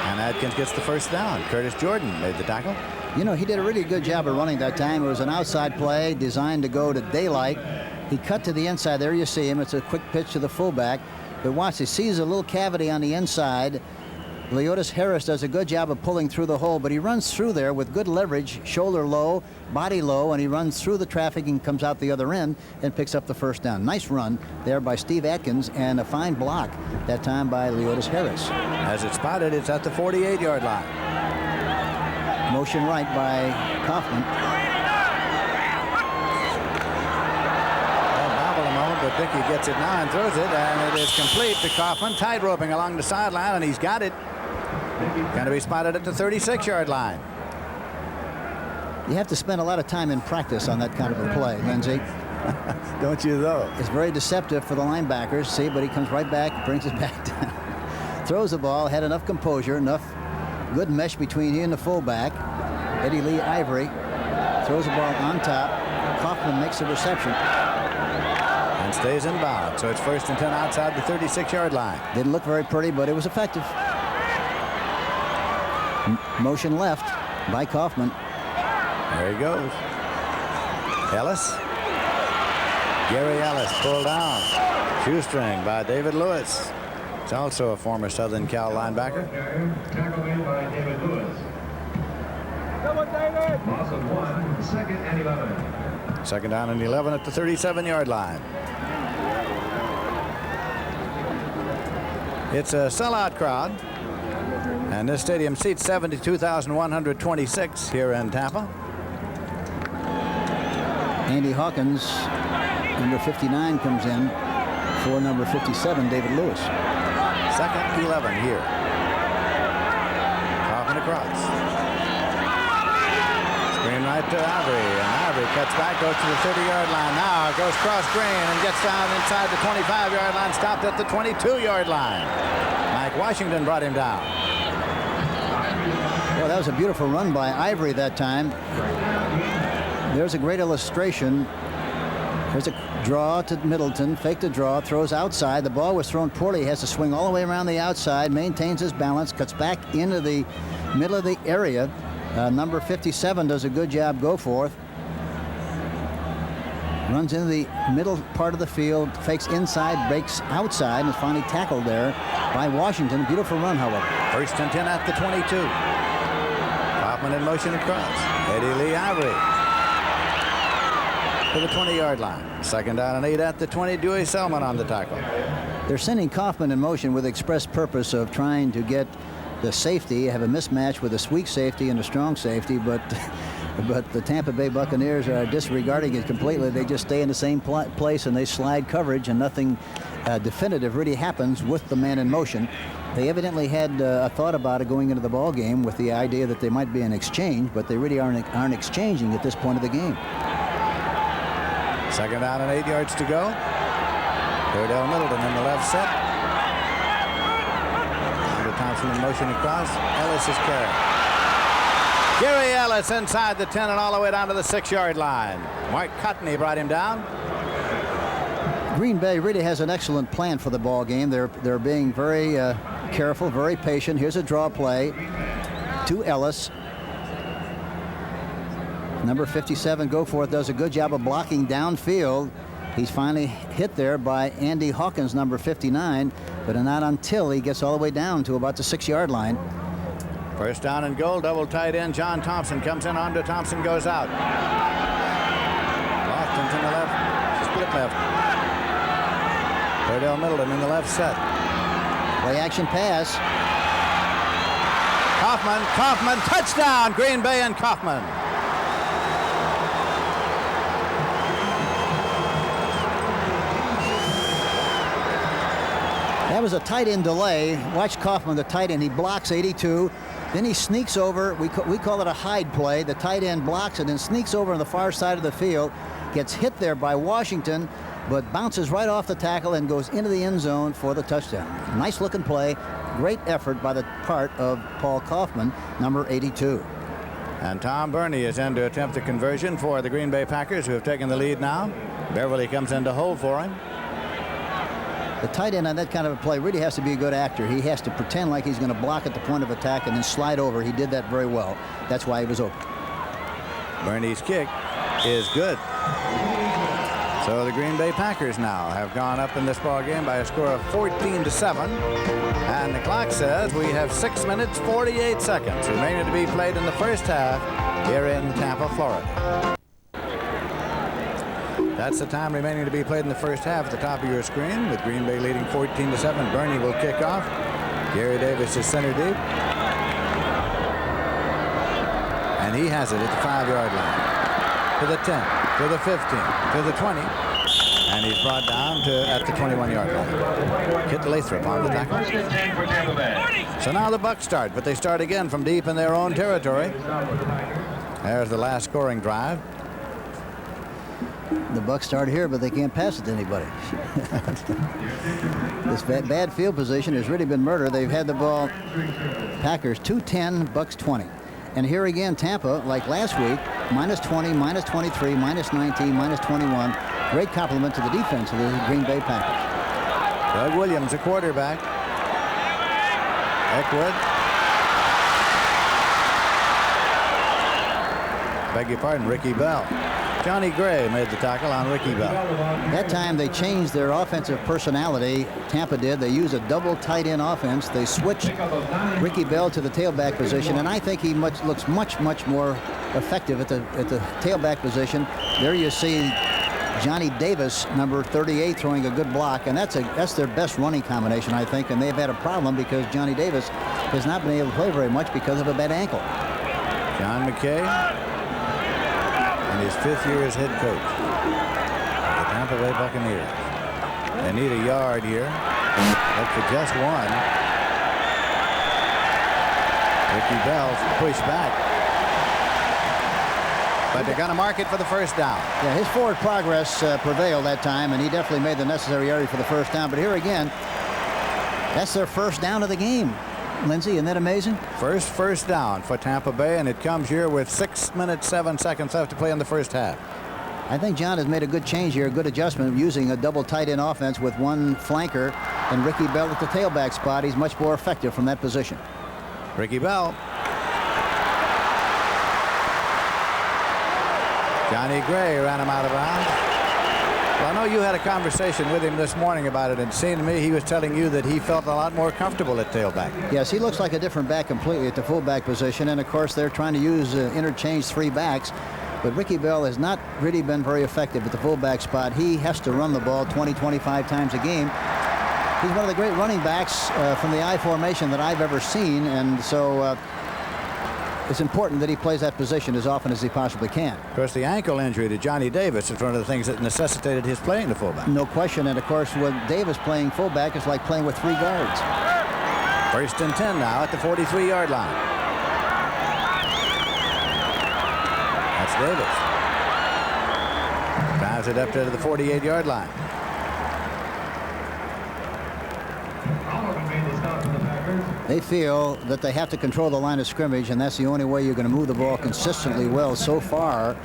And Atkins gets the first down. Curtis Jordan made the tackle. You know, he did a really good job of running that time. It was an outside play designed to go to daylight. He cut to the inside. There you see him. It's a quick pitch to the fullback. But watch, he sees a little cavity on the inside. Leotis Harris does a good job of pulling through the hole, but he runs through there with good leverage, shoulder low, body low, and he runs through the traffic and comes out the other end and picks up the first down. Nice run there by Steve Atkins, and a fine block that time by Leotis Harris. As it's spotted, it's at the 48-yard line. Motion right by Kaufman. But Dickey gets it now and throws it, and it is complete to Kaufman, tight roping along the sideline, and he's got it. Going to be spotted at the 36-yard line. You have to spend a lot of time in practice on that kind of a play, Lindsey. Don't you, though? It's very deceptive for the linebackers, see, but he comes right back, brings it back down. Throws the ball, had enough composure, enough good mesh between he and the fullback. Eddie Lee Ivory throws the ball on top. Kaufman makes the reception. And stays in bounds, so it's 1st and 10 outside the 36-yard line. Didn't look very pretty, but it was effective. Motion left by Kaufman. There he goes. Ellis. Gary Ellis pulled down. Shoestring by David Lewis. He's also a former Southern Cal linebacker. Tackled in by David Lewis. Loss of 1, 2nd and 11. 2nd down and 11 at the 37-yard line. It's a sellout crowd, and this stadium seats 72,126 here in Tampa. Andy Hawkins, number 59, comes in for number 57, David Lewis. 2nd 11 here. Kaufman across. Screen right to Ivory, and Ivory cuts back, goes to the 30-yard line. Now goes cross green and gets down inside the 25-yard line, stopped at the 22-yard line. Mike Washington brought him down. Well, that was a beautiful run by Ivory that time. There's a great illustration. There's a draw to Middleton, fake the draw, throws outside. The ball was thrown poorly. He has to swing all the way around the outside, maintains his balance, cuts back into the middle of the area. Number 57 does a good job, Goforth. Runs into the middle part of the field, fakes inside, breaks outside, and is finally tackled there by Washington. Beautiful run, however. 1st and 10 at the 22. Kaufman in motion across. Eddie Lee Ivory to the 20-yard line. 2nd down and 8 at the 20. Dewey Selman on the tackle. They're sending Kaufman in motion with the express purpose of trying to get the safety, have a mismatch with a weak safety and a strong safety, but the Tampa Bay Buccaneers are disregarding it completely. They just stay in the same place and they slide coverage, and nothing definitive really happens with the man in motion. They evidently had a thought about it going into the ball game with the idea that there might be an exchange, but they really aren't exchanging at this point of the game. 2nd down and 8 yards to go. Cordell Middleton in the left set. Under Thompson in motion across. Ellis is carrying. Gary Ellis inside the 10 and all the way down to the 6-yard line. Mark Cotney brought him down. Green Bay really has an excellent plan for the ball game. They're being very careful, very patient. Here's a draw play to Ellis. Number 57, Goforth, does a good job of blocking downfield. He's finally hit there by Andy Hawkins, number 59, but not until he gets all the way down to about the 6-yard line. 1st down and goal. Double tight end. John Thompson comes in onto Thompson, goes out. Lofton's in the left. Split left. Cordell Middleton in the left set. Play action pass. Kaufman, touchdown. Green Bay and Kaufman. That was a tight end delay. Watch Kaufman, the tight end. He blocks 82. Then he sneaks over. We call it a hide play. The tight end blocks it and sneaks over on the far side of the field. Gets hit there by Washington, but bounces right off the tackle and goes into the end zone for the touchdown. Nice looking play. Great effort by the part of Paul Kaufman, number 82. And Tom Burney is in to attempt the conversion for the Green Bay Packers, who have taken the lead now. Beverly comes in to hold for him. The tight end on that kind of a play really has to be a good actor. He has to pretend like he's going to block at the point of attack and then slide over. He did that very well. That's why he was open. Burney's kick is good. So the Green Bay Packers now have gone up in this ball game by a score of 14-7. And the clock says we have 6 minutes, 48 seconds remaining to be played in the first half here in Tampa, Florida. That's the time remaining to be played in the first half at the top of your screen, with Green Bay leading 14-7. Burney will kick off. Gary Davis is center deep. And he has it at the 5-yard line. To the 10, to the 15, to the 20. And he's brought down to at the 21-yard line. Kit Lathrop on the tackle. So now the Bucs start, but they start again from deep in their own territory. There's the last scoring drive. The Bucs start here, but they can't pass it to anybody. This bad field position has really been murder. They've had the ball. Packers 2-10, Bucs 20. And here again, Tampa, like last week, minus 20, minus 23, minus 19, minus 21. Great compliment to the defense of the Green Bay Packers. Doug Williams, a quarterback. Eckwood. Beg your pardon, Ricky Bell. Johnny Gray made the tackle on Ricky Bell. That time they changed their offensive personality. Tampa did. They used a double tight end offense. They switched Ricky Bell to the tailback position, and I think he looks much more effective at the tailback position. There you see Johnny Davis, number 38, throwing a good block, and that's their best running combination, I think, and they've had a problem because Johnny Davis has not been able to play very much because of a bad ankle. John McKay, in his 5th year as head coach of the Tampa Bay Buccaneers. They need a yard here. Look for just one. Ricky Bell's pushed back. But they're going to mark it for the first down. Yeah, his forward progress prevailed that time, and he definitely made the necessary area for the first down. But here again, that's their first down of the game. Lindsey, isn't that amazing? First down for Tampa Bay, and it comes here with 6 minutes, 7 seconds left to play in the first half. I think John has made a good change here, a good adjustment, using a double tight end offense with one flanker and Ricky Bell at the tailback spot. He's much more effective from that position. Ricky Bell. Johnny Gray ran him out of bounds. you had a conversation with him this morning about it, and seeing to me he was telling you that he felt a lot more comfortable at tailback. Yes, he looks like a different back completely at the fullback position, and of course they're trying to use interchange 3 backs. But Ricky Bell has not really been very effective at the fullback spot. He has to run the ball 20-25 times a game. He's one of the great running backs from the I formation that I've ever seen, and so it's important that he plays that position as often as he possibly can. Of course, the ankle injury to Johnny Davis is one of the things that necessitated his playing the fullback. No question, and of course, with Davis playing fullback, it's like playing with 3 guards. 1st and 10 now at the 43-yard line. That's Davis. Drives it up to the 48-yard line. They feel that they have to control the line of scrimmage, and that's the only way you're going to move the ball consistently well. So far,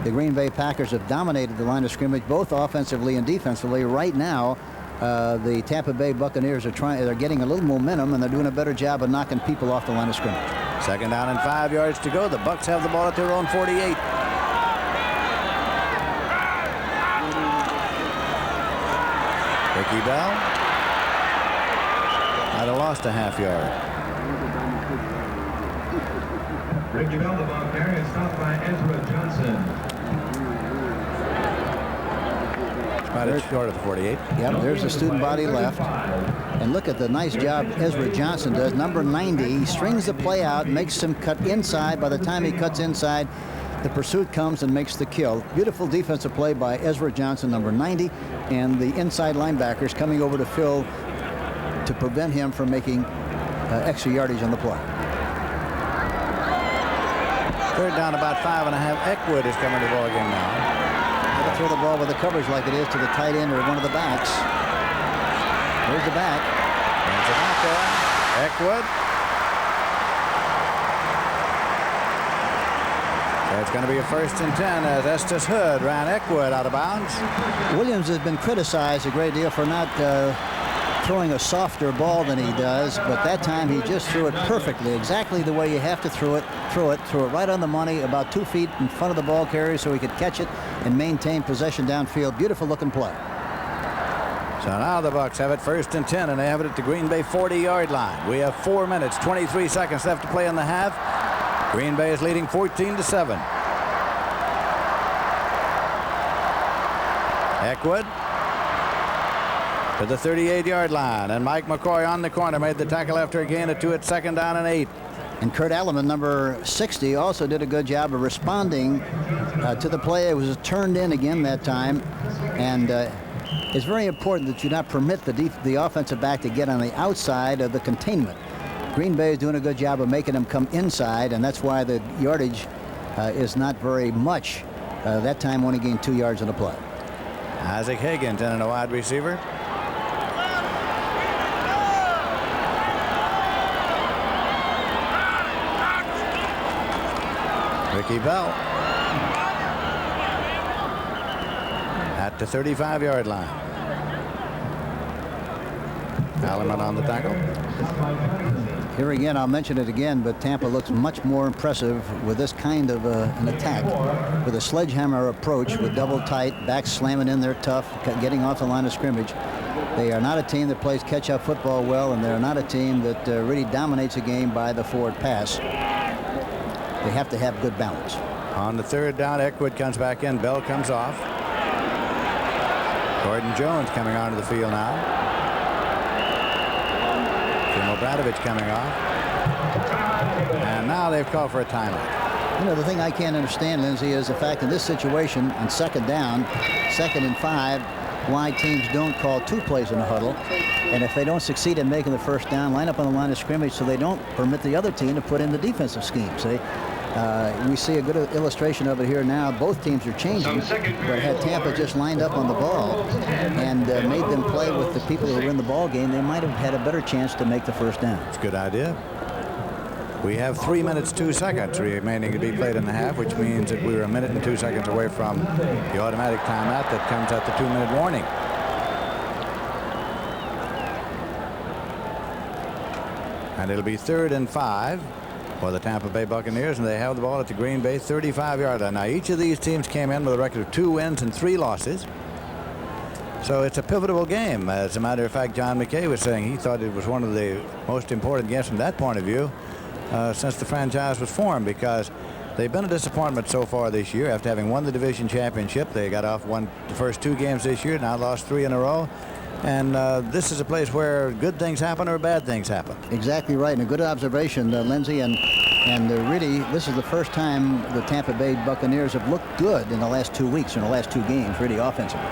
the Green Bay Packers have dominated the line of scrimmage, both offensively and defensively. Right now, the Tampa Bay Buccaneers are getting a little momentum, and they're doing a better job of knocking people off the line of scrimmage. 2nd down and 5 yards to go. The Bucs have the ball at their own 48. Ricky Bell might have lost a half yard. Ricky Bell, the ball carrier, stopped by Ezra Johnson. About a short of the 48. Yep, there's the student body left. And look at the nice job Ezra Johnson does. Number 90, he strings the play out, makes him cut inside. By the time he cuts inside, the pursuit comes and makes the kill. Beautiful defensive play by Ezra Johnson, number 90, and the inside linebackers coming over to Phil to prevent him from making extra yardage on the play. 3rd down, about 5.5. Eckwood is coming to the ball game now. They'll throw the ball with the coverage like it is to the tight end or one of the backs. There's the back. Brings it out there. Eckwood. So it's going to be a 1st and 10 as Estes Hood ran Eckwood out of bounds. Williams has been criticized a great deal for not throwing a softer ball than he does, but that time he just threw it perfectly, exactly the way you have to throw it right on the money, about 2 feet in front of the ball carrier so he could catch it and maintain possession downfield. Beautiful looking play. So now the Bucs have it 1st and 10, and they have it at the Green Bay 40-yard line. We have 4 minutes, 23 seconds left to play in the half. Green Bay is leading 14-7. Eckwood to the 38-yard line, and Mike McCoy on the corner made the tackle after a gain of 2 at 2nd down and 8. And Kurt Alleman, number 60, also did a good job of responding to the play. It was turned in again that time, and it's very important that you not permit the offensive back to get on the outside of the containment. Green Bay is doing a good job of making them come inside, and that's why the yardage is not very much. That time only gained 2 yards on the play. Isaac Higgins in a wide receiver. Ricky Bell at the 35-yard line. Alleman on the tackle. Here again, I'll mention it again, but Tampa looks much more impressive with this kind of an attack, with a sledgehammer approach, with double tight, backs slamming in there tough, getting off the line of scrimmage. They are not a team that plays catch-up football well, and they're not a team that really dominates a game by the forward pass. They have to have good balance. On the 3rd down, Eckwood comes back in. Bell comes off. Gordon Jones coming onto the field now. Jim Obradovich coming off. And now they've called for a timeout. You know, the thing I can't understand, Lindsey, is the fact in this situation on 2nd down, 2nd and 5, why teams don't call 2 plays in a huddle. And if they don't succeed in making the 1st down, line up on the line of scrimmage so they don't permit the other team to put in the defensive scheme. See, we see a good illustration of it here now. Both teams are changing, but had Tampa just lined up on the ball and made them play with the people who were in the ball game, they might have had a better chance to make the 1st down. It's a good idea. We have 3 minutes, 2 seconds remaining to be played in the half, which means that we're 1 minute and 2 seconds away from the automatic timeout that comes at the 2-minute warning. And it'll be 3rd and 5 for the Tampa Bay Buccaneers, and they have the ball at the Green Bay 35-yard line. Now, each of these teams came in with a record of 2 wins and 3 losses. So it's a pivotal game. As a matter of fact, John McKay was saying he thought it was one of the most important games from that point of view since the franchise was formed, because they've been a disappointment so far this year. After having won the division championship, they got off the first 2 games this year, now lost 3 in a row. And this is a place where good things happen or bad things happen. Exactly right, and a good observation, Lindsey. And really, this is the first time the Tampa Bay Buccaneers have looked good in the last 2 weeks, in the last 2 games, really offensively.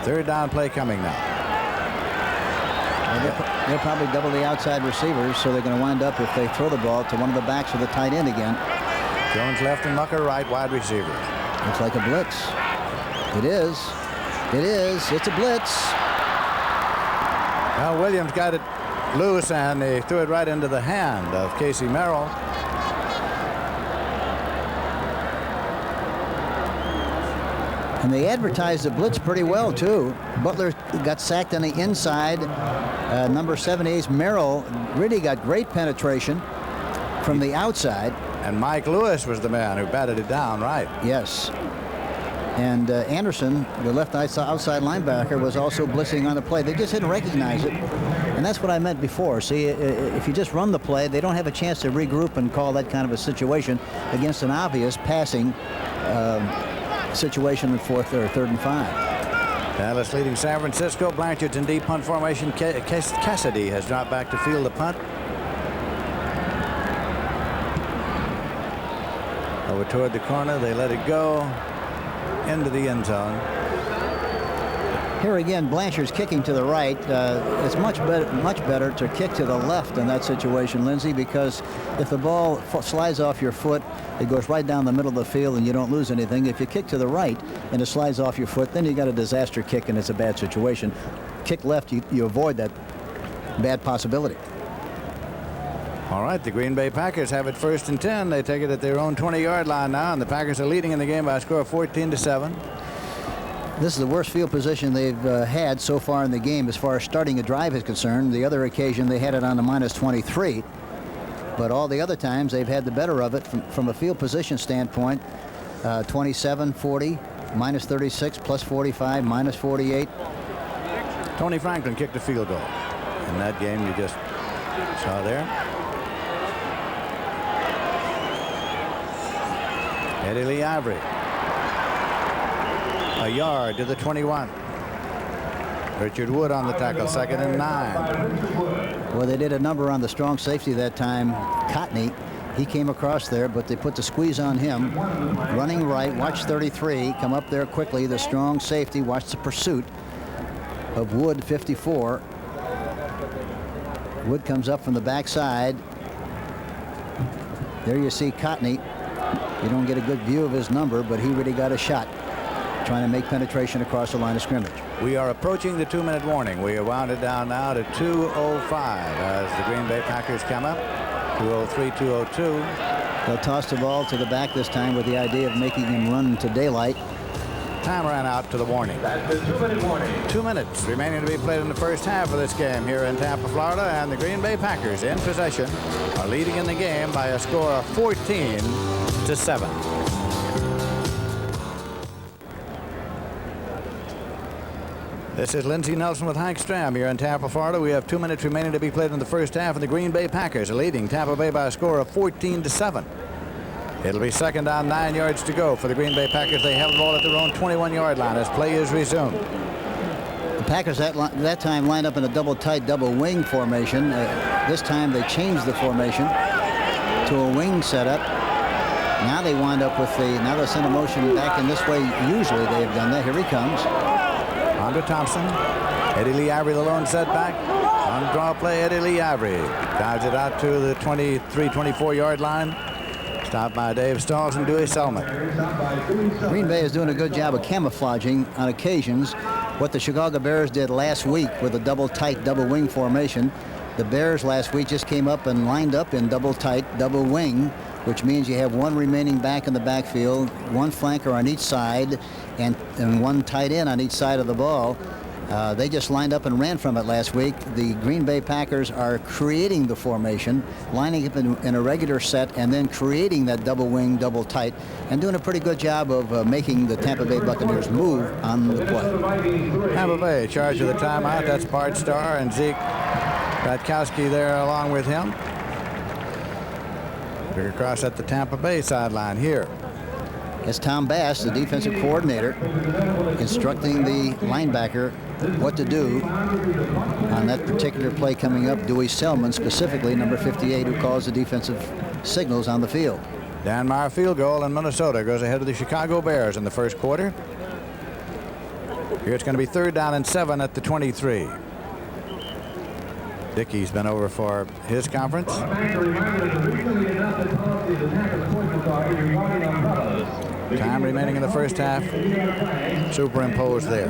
3rd down play coming now. They'll probably double the outside receivers, so they're going to wind up, if they throw the ball, to one of the backs of the tight end again. Jones left and Mucker right, wide receiver. Looks like a blitz. It is. It is. It's a blitz. Well, Williams got it loose, and they threw it right into the hand of Casey Merrill. And they advertised the blitz pretty well, too. Butler got sacked on the inside. Number 78, Merrill, really got great penetration from the outside. And Mike Lewis was the man who batted it down right. Yes. And Anderson, the left outside linebacker, was also blitzing on the play. They just didn't recognize it. And that's what I meant before. See, if you just run the play, they don't have a chance to regroup and call that kind of a situation against an obvious passing situation in 4th or 3rd and 5. Dallas leading San Francisco. Blanchard's in deep punt formation. Cassidy has dropped back to field the punt. Over toward the corner. They let it go into the end zone. Here again, Blanchard's kicking to the right. It's much better to kick to the left in that situation, Lindsey, because if the ball slides off your foot, it goes right down the middle of the field and you don't lose anything. If you kick to the right and it slides off your foot, then you got a disaster kick and it's a bad situation. Kick left, you avoid that bad possibility. All right, the Green Bay Packers have it 1st and 10. They take it at their own 20-yard line now, and the Packers are leading in the game by a score of 14-7. This is the worst field position they've had so far in the game as far as starting a drive is concerned. The other occasion they had it on the -23. But all the other times they've had the better of it from a field position standpoint. 27, 40, -36, +45, -48. Tony Franklin kicked a field goal in that game you just saw there. Eddie Lee Ivory. A yard to the 21. Richard Wood on the tackle, 2nd and 9. Well, they did a number on the strong safety that time, Cotney. He came across there, but they put the squeeze on him. Running right, watch 33, come up there quickly. The strong safety, watch the pursuit of Wood, 54. Wood comes up from the backside. There you see Cotney. You don't get a good view of his number, but he really got a shot trying to make penetration across the line of scrimmage. We are approaching the 2-minute warning. We are wounded down now to 2:05 as the Green Bay Packers come up. 2:03, 2:02. They'll toss the ball to the back this time with the idea of making him run into daylight. Time ran out to the warning. That's the 2-minute warning. 2 minutes remaining to be played in the first half of this game here in Tampa, Florida, and the Green Bay Packers in possession are leading in the game by a score of 14-7. This is Lindsey Nelson with Hank Stram here in Tampa, Florida. We have 2 minutes remaining to be played in the first half, and the Green Bay Packers are leading Tampa Bay by a score of 14-7. It'll be 2nd down, 9 yards to go for the Green Bay Packers. They have the ball at their own 21-yard line as play is resumed. The Packers that time lined up in a double tight, double wing formation. This time they changed the formation to a wing setup. Now they wind up with now they send a motion back in this way. Usually they've done that. Here he comes. Under Thompson. Eddie Lee Ivory, the lone setback. On draw play, Eddie Lee Ivory dives it out to the 23, 24-yard line. Stopped by Dave Stalls and Dewey Selman. Green Bay is doing a good job of camouflaging on occasions what the Chicago Bears did last week with a double tight, double wing formation. The Bears last week just came up and lined up in double tight, double wing, which means you have one remaining back in the backfield, one flanker on each side, and one tight end on each side of the ball. They just lined up and ran from it last week. The Green Bay Packers are creating the formation, lining up in a regular set, and then creating that double wing, double tight, and doing a pretty good job of making the Tampa Bay Buccaneers move on the play. Tampa Bay, charge of the timeout. That's Bart Starr and Zeke Bratkowski there along with him. We're across at the Tampa Bay sideline here. It's Tom Bass, the defensive coordinator, instructing the linebacker what to do on that particular play coming up. Dewey Selman, specifically number 58, who calls the defensive signals on the field. Dan Meyer field goal, and Minnesota goes ahead of the Chicago Bears in the first quarter. Here it's going to be 3rd down and 7 at the 23. Dickey's been over for his conference. Time remaining in the first half. Superimposed there.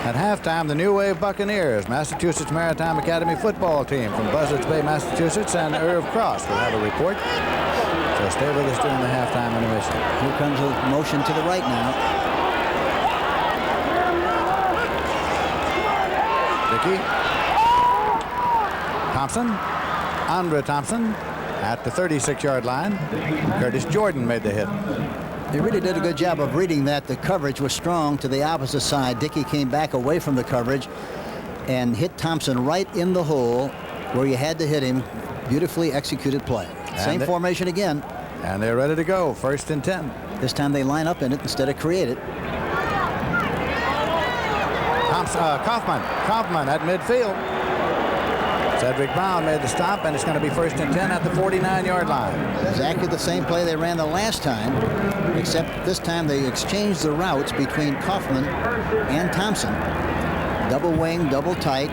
At halftime, the New Wave Buccaneers, Massachusetts Maritime Academy football team from Buzzards Bay, Massachusetts, and Irv Cross will have a report. So stay with us during the halftime intermission. Here comes a motion to the right now. Dickey. Thompson. Andre Thompson at the 36-yard line. Curtis Jordan made the hit. They really did a good job of reading that. The coverage was strong to the opposite side. Dickey came back away from the coverage and hit Thompson right in the hole where you had to hit him. Beautifully executed play. Same formation again. And they're ready to go. 1st and 10. This time they line up in it instead of create it. Kaufman at midfield. Cedric Brown made the stop, and it's going to be 1st and 10 at the 49-yard line. Exactly the same play they ran the last time, except this time they exchanged the routes between Kaufman and Thompson. Double wing, double tight.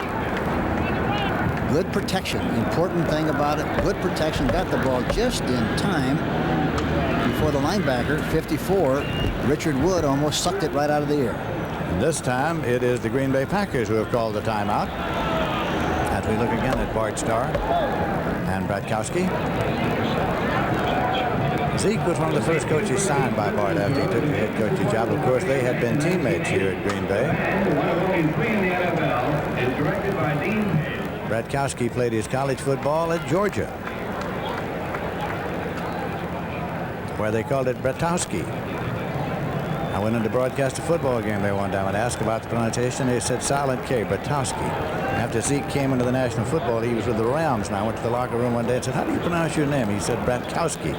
Good protection. Important thing about it, good protection. Got the ball just in time before the linebacker, 54, Richard Wood, almost sucked it right out of the air. And this time it is the Green Bay Packers who have called the timeout. As we look again at Bart Starr and Bratkowski. Zeke was one of the first coaches signed by Bart after he took the head coaching job. Of course, they had been teammates here at Green Bay. Bratkowski played his college football at Georgia, where they called it Bratowski. I went in to broadcast a football game there one time and asked about the pronunciation. They said silent K, Bratowski. After Zeke came into the National Football, he was with the Rams, and I went to the locker room one day and said, "How do you pronounce your name?" He said, "Bratkowski."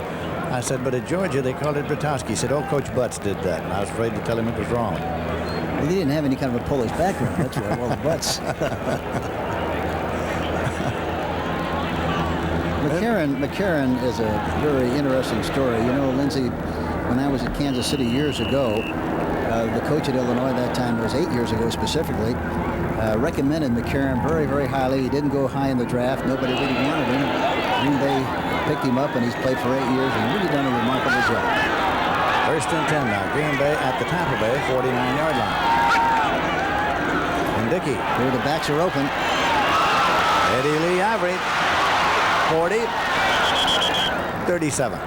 I said, "But at Georgia, they called it Bratowski." He said, "Oh, Coach Butts did that." And I was afraid to tell him it was wrong. Well, he didn't have any kind of a Polish background. That's why, well, the Butts. McCarron is a very interesting story. You know, Lindsey, when I was at Kansas City years ago, the coach at Illinois at that time, it was 8 years ago specifically, recommended McCarron very, very highly. He didn't go high in the draft. Nobody really wanted him. Green Bay picked him up, and he's played for 8 years and really done a remarkable job. 1st and 10 now. Green Bay at the Tampa Bay 49-yard line. And Dickey. Here the backs are open. Eddie Lee Avery. 40. 37.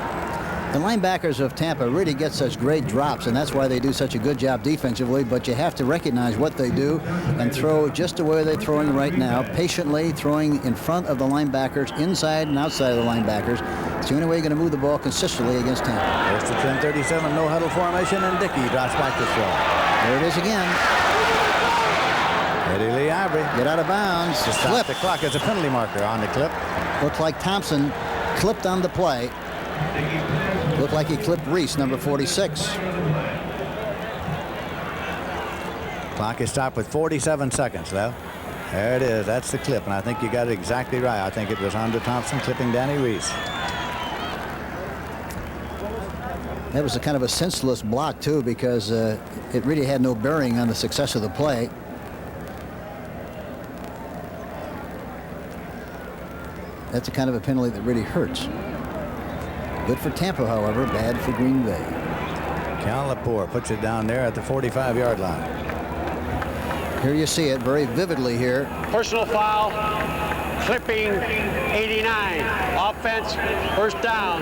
The linebackers of Tampa really get such great drops, and that's why they do such a good job defensively, but you have to recognize what they do and throw just the way they're throwing right now, patiently throwing in front of the linebackers, inside and outside of the linebackers. It's the only way you're going to move the ball consistently against Tampa. There's the 10-37 no huddle formation, and Dickey drops back to throw. There it is again. Eddie Lee Avery. Get out of bounds. To stop the clock. It's a penalty marker on the clip. Looks like Thompson clipped on the play. Looked like he clipped Reese, number 46. Clock is stopped with 47 seconds left. There it is. That's the clip, and I think you got it exactly right. I think it was Andre Thompson clipping Danny Reese. That was a kind of a senseless block, too, because it really had no bearing on the success of the play. That's a kind of a penalty that really hurts. Good for Tampa, however, bad for Green Bay. Cal Lepore puts it down there at the 45-yard line. Here you see it very vividly here. Personal foul, clipping 89. Offense, 1st down.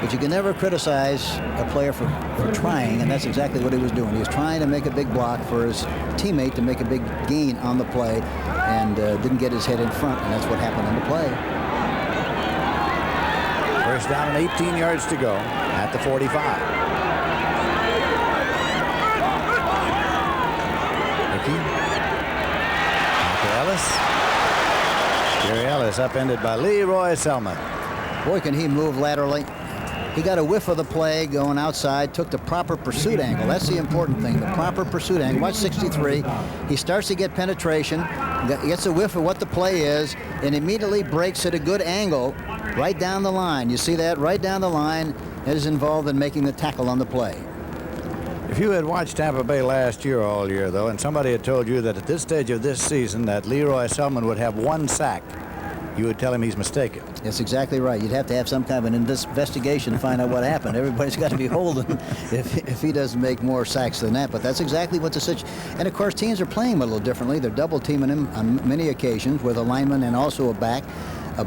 But you can never criticize a player for trying, and that's exactly what he was doing. He was trying to make a big block for his teammate to make a big gain on the play, and didn't get his head in front, and that's what happened on the play. First down and 18 yards to go at the 45. Gary Ellis upended by Leroy Selmon. Boy, can he move laterally. He got a whiff of the play going outside, took the proper pursuit angle. That's the important thing, the proper pursuit angle. Watch 63. He starts to get penetration, gets a whiff of what the play is, and immediately breaks at a good angle right down the line. You see that? Right down the line is involved in making the tackle on the play. If you had watched Tampa Bay last year all year, though, and somebody had told you that at this stage of this season that Leroy Selmon would have 1 sack, you would tell him he's mistaken. That's exactly right. You'd have to have some kind of an investigation to find out what happened. Everybody's got to be holding if he doesn't make more sacks than that. But that's exactly what the situation. And of course, teams are playing him a little differently. They're double teaming him on many occasions with a lineman and also a back,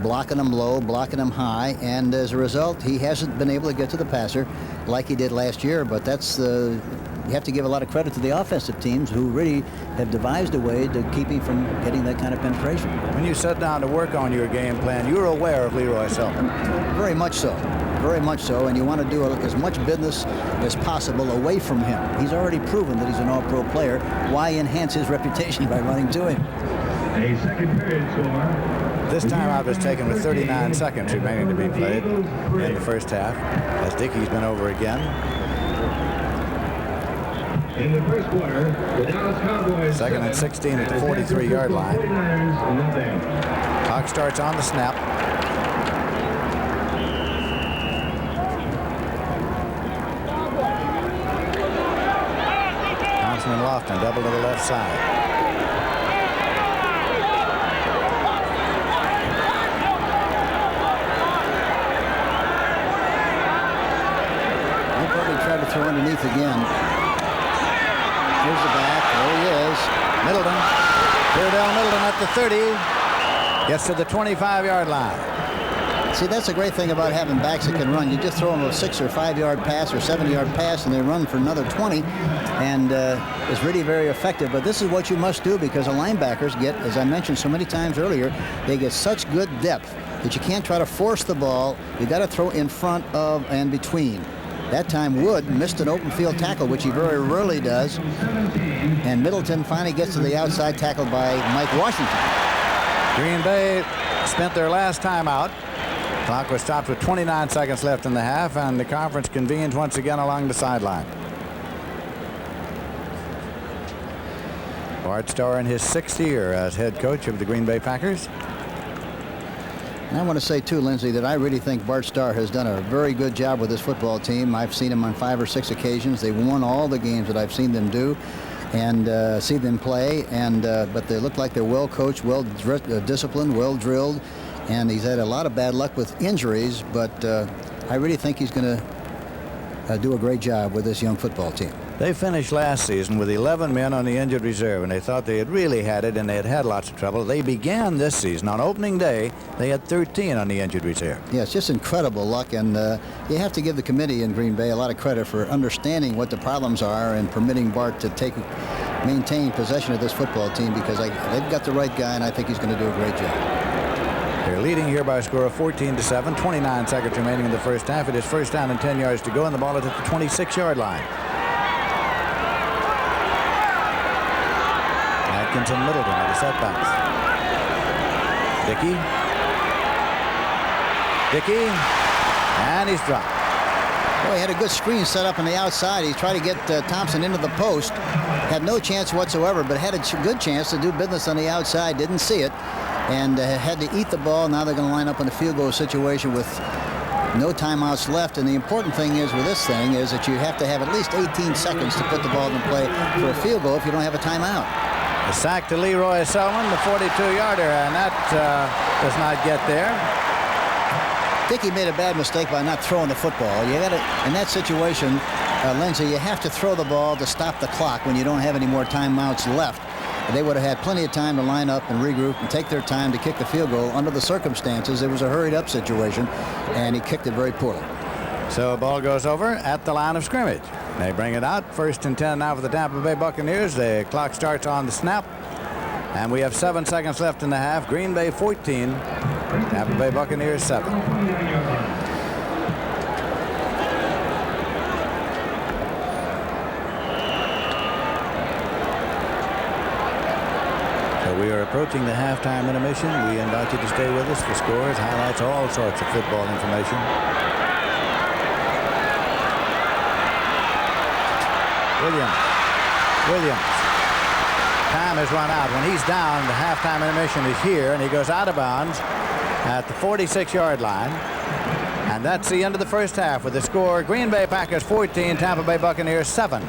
blocking him low, blocking him high, and as a result, he hasn't been able to get to the passer like he did last year. But that's the. You have to give a lot of credit to the offensive teams who really have devised a way to keep him from getting that kind of penetration. When you sat down to work on your game plan, you were aware of Leroy Selmon. Very much so. Very much so, and you want to do as much business as possible away from him. He's already proven that he's an all-pro player. Why enhance his reputation by running to him? A second period score. This time out was taken with 39 seconds remaining to be played in the first half, as Dickey's been over again. In the first quarter, the Dallas Cowboys. Second and 16 at the 43-yard line. Clock starts on the snap. Thompson and Lofton double to the left side. He'll probably try to throw underneath again. Here's the back. There he is. Middleton. Beardell Middleton at the 30. Gets to the 25-yard line. See, that's the great thing about having backs that can run. You just throw them a 6 or 5-yard pass or 7-yard pass, and they run for another 20, and it's really very effective. But this is what you must do because the linebackers get, as I mentioned so many times earlier, they get such good depth that you can't try to force the ball. You got to throw in front of and between. That time Wood missed an open field tackle, which he very rarely does. And Middleton finally gets to the outside tackle by Mike Washington. Green Bay spent their last timeout. Clock was stopped with 29 seconds left in the half, and the conference convenes once again along the sideline. Bart Starr in his 6th year as head coach of the Green Bay Packers. And I want to say, too, Lindsey, that I really think Bart Starr has done a very good job with this football team. I've seen him on 5 or 6 occasions. They've won all the games that I've seen them do and see them play. And but they look like they're well coached, well disciplined, well drilled. And he's had a lot of bad luck with injuries. But I really think he's going to do a great job with this young football team. They finished last season with 11 men on the injured reserve, and they thought they had really had it, and they had had lots of trouble. They began this season on opening day. They had 13 on the injured reserve. Yeah, it's just incredible luck, and you have to give the committee in Green Bay a lot of credit for understanding what the problems are and permitting Bart to maintain possession of this football team because they've got the right guy, and I think he's going to do a great job. They're leading here by a score of 14-7, 29 seconds remaining in the first half. It is first down and 10 yards to go, and the ball is at the 26-yard line. Atkins and Middleton are the setbacks. Dickey, and he's dropped. Well, he had a good screen set up on the outside. He tried to get Thompson into the post. Had no chance whatsoever, but had a good chance to do business on the outside. Didn't see it, and had to eat the ball. Now they're going to line up in a field goal situation with no timeouts left. And the important thing is with this thing is that you have to have at least 18 seconds to put the ball in play for a field goal if you don't have a timeout. A sack to Leroy Selmon, the 42-yarder, and that does not get there. Dickey made a bad mistake by not throwing the football. You got to, in that situation, Lindsey, you have to throw the ball to stop the clock when you don't have any more timeouts left. They would have had plenty of time to line up and regroup and take their time to kick the field goal. Under the circumstances, it was a hurried-up situation, and he kicked it very poorly. So ball goes over at the line of scrimmage. They bring it out. 1st and 10 now for the Tampa Bay Buccaneers. The clock starts on the snap. And we have 7 seconds left in the half. Green Bay 14. Tampa Bay Buccaneers 7. So we are approaching the halftime intermission. We invite you to stay with us for scores, highlights, all sorts of football information. Williams. Time has run out. When he's down, the halftime intermission is here, and he goes out of bounds at the 46-yard line. And that's the end of the first half with the score: Green Bay Packers 14, Tampa Bay Buccaneers 7.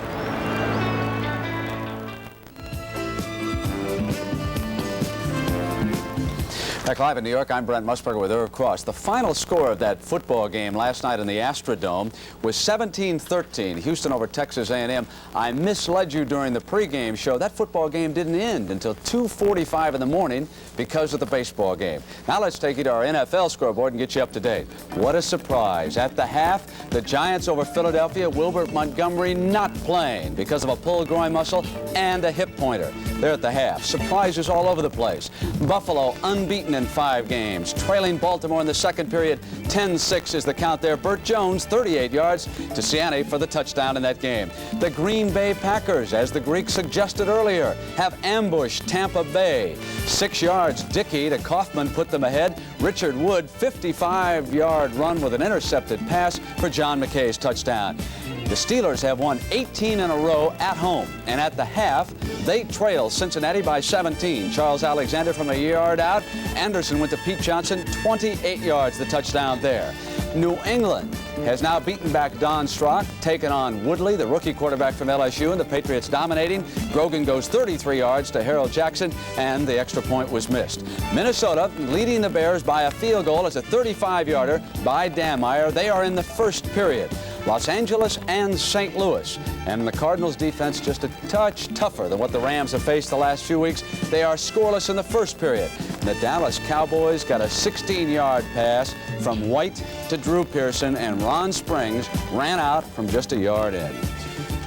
Back live in New York, I'm Brent Musburger with Irv Cross. The final score of that football game last night in the Astrodome was 17-13, Houston over Texas A&M. I misled you during the pregame show. That football game didn't end until 2:45 in the morning because of the baseball game. Now let's take you to our NFL scoreboard and get you up to date. What a surprise. At the half, the Giants over Philadelphia, Wilbert Montgomery not playing because of a pulled groin muscle and a hip pointer. They're at the half. Surprises all over the place. Buffalo unbeaten in 5 games, trailing Baltimore in the second period. 10-6 is the count there. Burt Jones, 38 yards to Siani for the touchdown in that game. The Green Bay Packers, as the Greek suggested earlier, have ambushed Tampa Bay. 6 yards, Dickey to Kaufman put them ahead. Richard Wood, 55-yard run with an intercepted pass for John McKay's touchdown. The Steelers have won 18 in a row at home, and at the half, they trail Cincinnati by 17. Charles Alexander from a yard out. Anderson went to Pete Johnson, 28 yards, the touchdown there. New England has now beaten back Don Strock, taken on Woodley, the rookie quarterback from LSU, and the Patriots dominating. Grogan goes 33 yards to Harold Jackson, and the extra point was missed. Minnesota leading the Bears by a field goal as a 35-yarder by Dameyer. They are in the first period. Los Angeles and St. Louis. And the Cardinals defense just a touch tougher than what the Rams have faced the last few weeks. They are scoreless in the first period. And the Dallas Cowboys got a 16-yard pass from White to Drew Pearson, and Ron Springs ran out from just a yard in.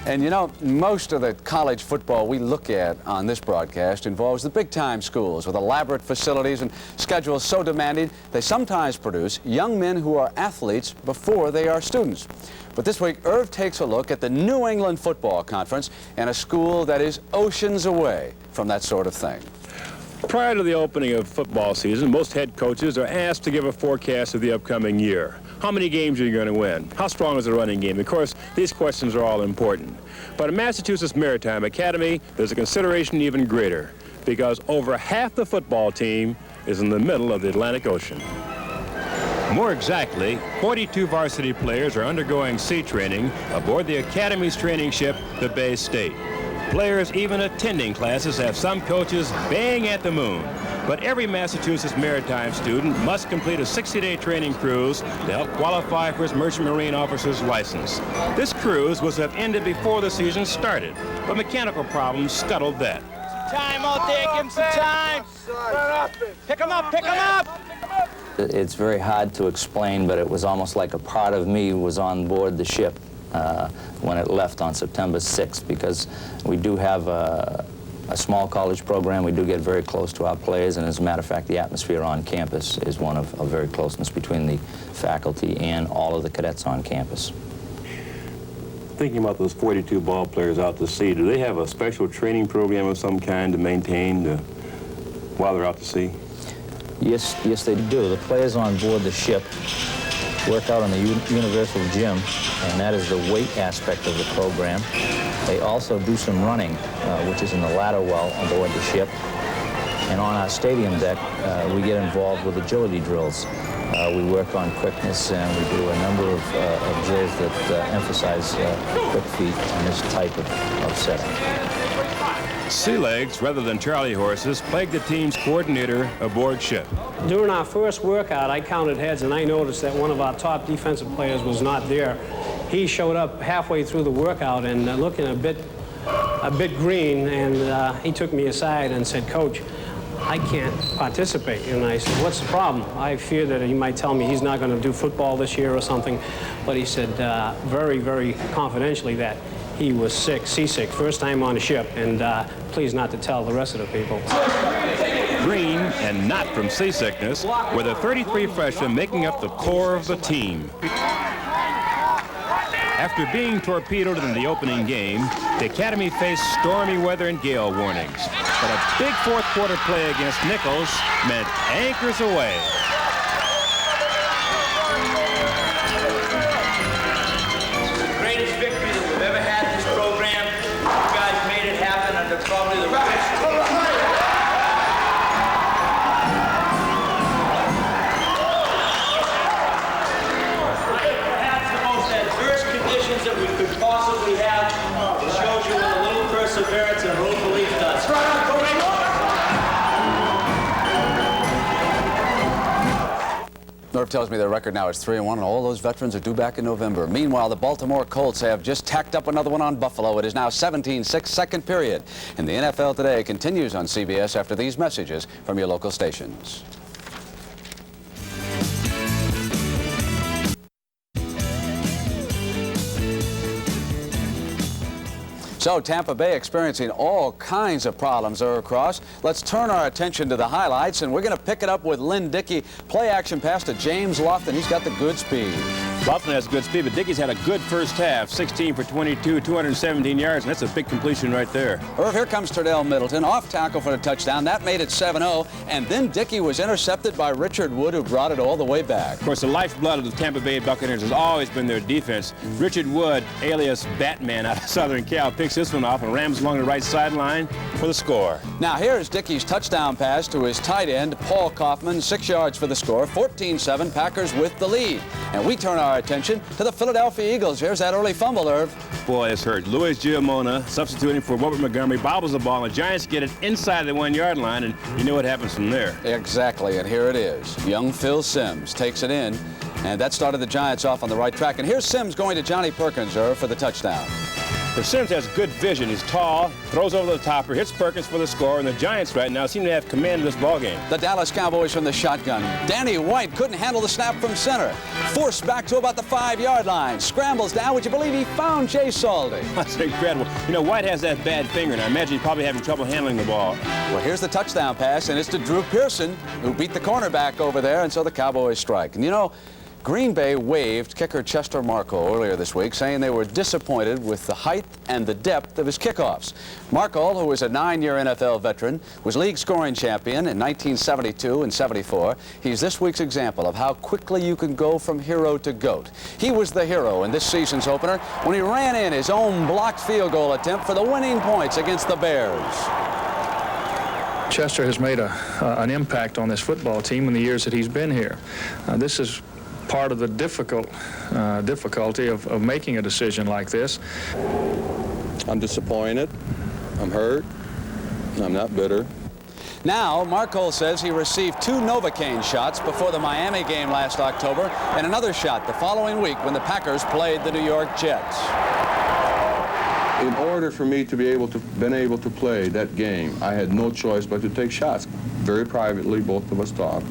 And you know, most of the college football we look at on this broadcast involves the big-time schools with elaborate facilities and schedules so demanding they sometimes produce young men who are athletes before they are students. But this week, Irv takes a look at the New England Football Conference and a school that is oceans away from that sort of thing. Prior to the opening of football season, most head coaches are asked to give a forecast of the upcoming year. How many games are you going to win? How strong is the running game? Of course, these questions are all important. But at Massachusetts Maritime Academy, there's a consideration even greater, because over half the football team is in the middle of the Atlantic Ocean. More exactly, 42 varsity players are undergoing sea training aboard the Academy's training ship, the Bay State. Players even attending classes have some coaches baying at the moon. But every Massachusetts maritime student must complete a 60-day training cruise to help qualify for his Merchant Marine Officer's license. This cruise was to have ended before the season started, but mechanical problems scuttled that. Time out there, give him some time. Pick him up, pick him up. It's very hard to explain, but it was almost like a part of me was on board the ship when it left on September 6th, because we do have a small college program. We do get very close to our players, and as a matter of fact, the atmosphere on campus is one of very closeness between the faculty and all of the cadets on campus. Thinking about those 42 ball players out to sea, do they have a special training program of some kind to maintain while they're out to sea? Yes, they do. The players on board the ship work out on the universal gym, and that is the weight aspect of the program. They also do some running, which is in the ladder well on board the ship. And on our stadium deck, we get involved with agility drills. We work on quickness, and we do a number of drills that emphasize quick feet on this type of setting. Sea legs, rather than Charlie horses, plague the team's coordinator aboard ship. During our first workout, I counted heads, and I noticed that one of our top defensive players was not there. He showed up halfway through the workout and looking a bit green, and he took me aside and said, "Coach, I can't participate. And I said, what's the problem? I fear that he might tell me he's not going to do football this year or something. But he said very, very confidentially that he was sick, seasick, first time on a ship, and please not to tell the rest of the people. Green, and not from seasickness, were the 33 freshmen making up the core of the team. After being torpedoed in the opening game, the Academy faced stormy weather and gale warnings. But a big fourth quarter play against Nichols meant anchors away. Greatest victory that we've ever had in this program. You guys made it happen under probably the best. Perhaps the most adverse conditions that we could possibly have. It shows you what a little perseverance and a little belief does. Norv tells me their record now is 3-1, and all those veterans are due back in November. Meanwhile, the Baltimore Colts have just tacked up another one on Buffalo. It is now 17-6, second period. And the NFL Today continues on CBS after these messages from your local stations. So Tampa Bay experiencing all kinds of problems across. Let's turn our attention to the highlights, and we're going to pick it up with Lynn Dickey. Play action pass to James Lofton. He's got the good speed. Lofton has good speed, but Dickey's had a good first half. 16 for 22, 217 yards, and that's a big completion right there. Irv, here comes Terdell Middleton, off tackle for the touchdown. That made it 7-0, and then Dickey was intercepted by Richard Wood, who brought it all the way back. Of course, the lifeblood of the Tampa Bay Buccaneers has always been their defense. Richard Wood, alias Batman out of Southern Cal, picks this one off and rams along the right sideline for the score. Now here's Dickey's touchdown pass to his tight end, Paul Kaufman, 6 yards for the score. 14-7, Packers with the lead. And we turn our attention to the Philadelphia Eagles. Here's that early fumble, Irv. Boy, it's hurt. Louis Giamona substituting for Robert Montgomery, bobbles the ball, and the Giants get it inside the 1 yard line, and you know what happens from there. Exactly, and here it is. Young Phil Simms takes it in, and that started the Giants off on the right track. And here's Simms going to Johnny Perkins, Irv, for the touchdown. But Simms has good vision. He's tall, throws over the topper, hits Perkins for the score, and the Giants right now seem to have command of this ballgame. The Dallas Cowboys from the shotgun. Danny White couldn't handle the snap from center. Forced back to about the 5 yard line. Scrambles down. Would you believe he found Jay Saldy? That's incredible. You know, White has that bad finger, and I imagine he's probably having trouble handling the ball. Well, here's the touchdown pass, and it's to Drew Pearson, who beat the cornerback over there, and so the Cowboys strike. And you know, Green Bay waived kicker Chester Marco earlier this week, saying they were disappointed with the height and the depth of his kickoffs. Marco, who is a 9-year NFL veteran, was league scoring champion in 1972 and 74. He's this week's example of how quickly you can go from hero to GOAT. He was the hero in this season's opener when he ran in his own blocked field goal attempt for the winning points against the Bears. Chester has made an impact on this football team in the years that he's been here. This is part of the difficulty of making a decision like this. I'm disappointed, I'm hurt, I'm not bitter. Now, Marco says he received 2 Novocaine shots before the Miami game last October and another shot the following week when the Packers played the New York Jets. In order for me to be able to play that game, I had no choice but to take shots. Very privately, both of us talked.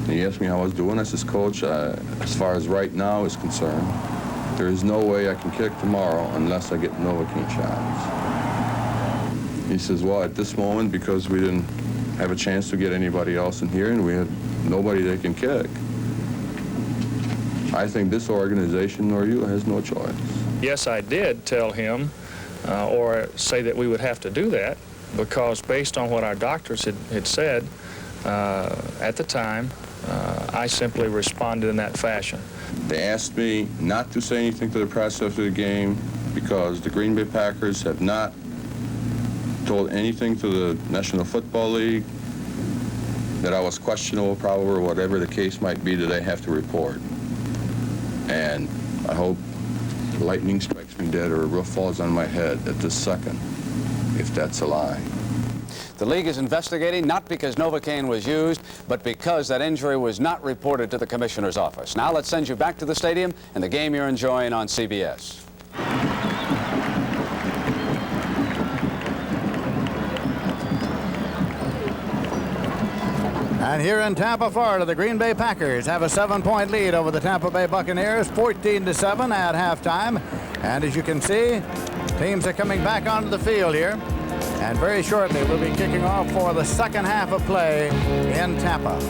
He asked me how I was doing. I says, Coach, as far as right now is concerned, there is no way I can kick tomorrow unless I get Novocaine shots. He says, well, at this moment, because we didn't have a chance to get anybody else in here and we had nobody that can kick, I think this organization nor you has no choice. Yes, I did tell him or say that we would have to do that because based on what our doctors had said at the time, I simply responded in that fashion. They asked me not to say anything to the press after the game because the Green Bay Packers have not told anything to the National Football League that I was questionable, probable, or whatever the case might be that they have to report. And I hope lightning strikes me dead or a roof falls on my head at this second, if that's a lie. The league is investigating not because Novocaine was used, but because that injury was not reported to the commissioner's office. Now let's send you back to the stadium and the game you're enjoying on CBS. And here in Tampa, Florida, the Green Bay Packers have a 7-point lead over the Tampa Bay Buccaneers, 14-7 at halftime. And as you can see, teams are coming back onto the field here. And very shortly, we'll be kicking off for the second half of play in Tampa.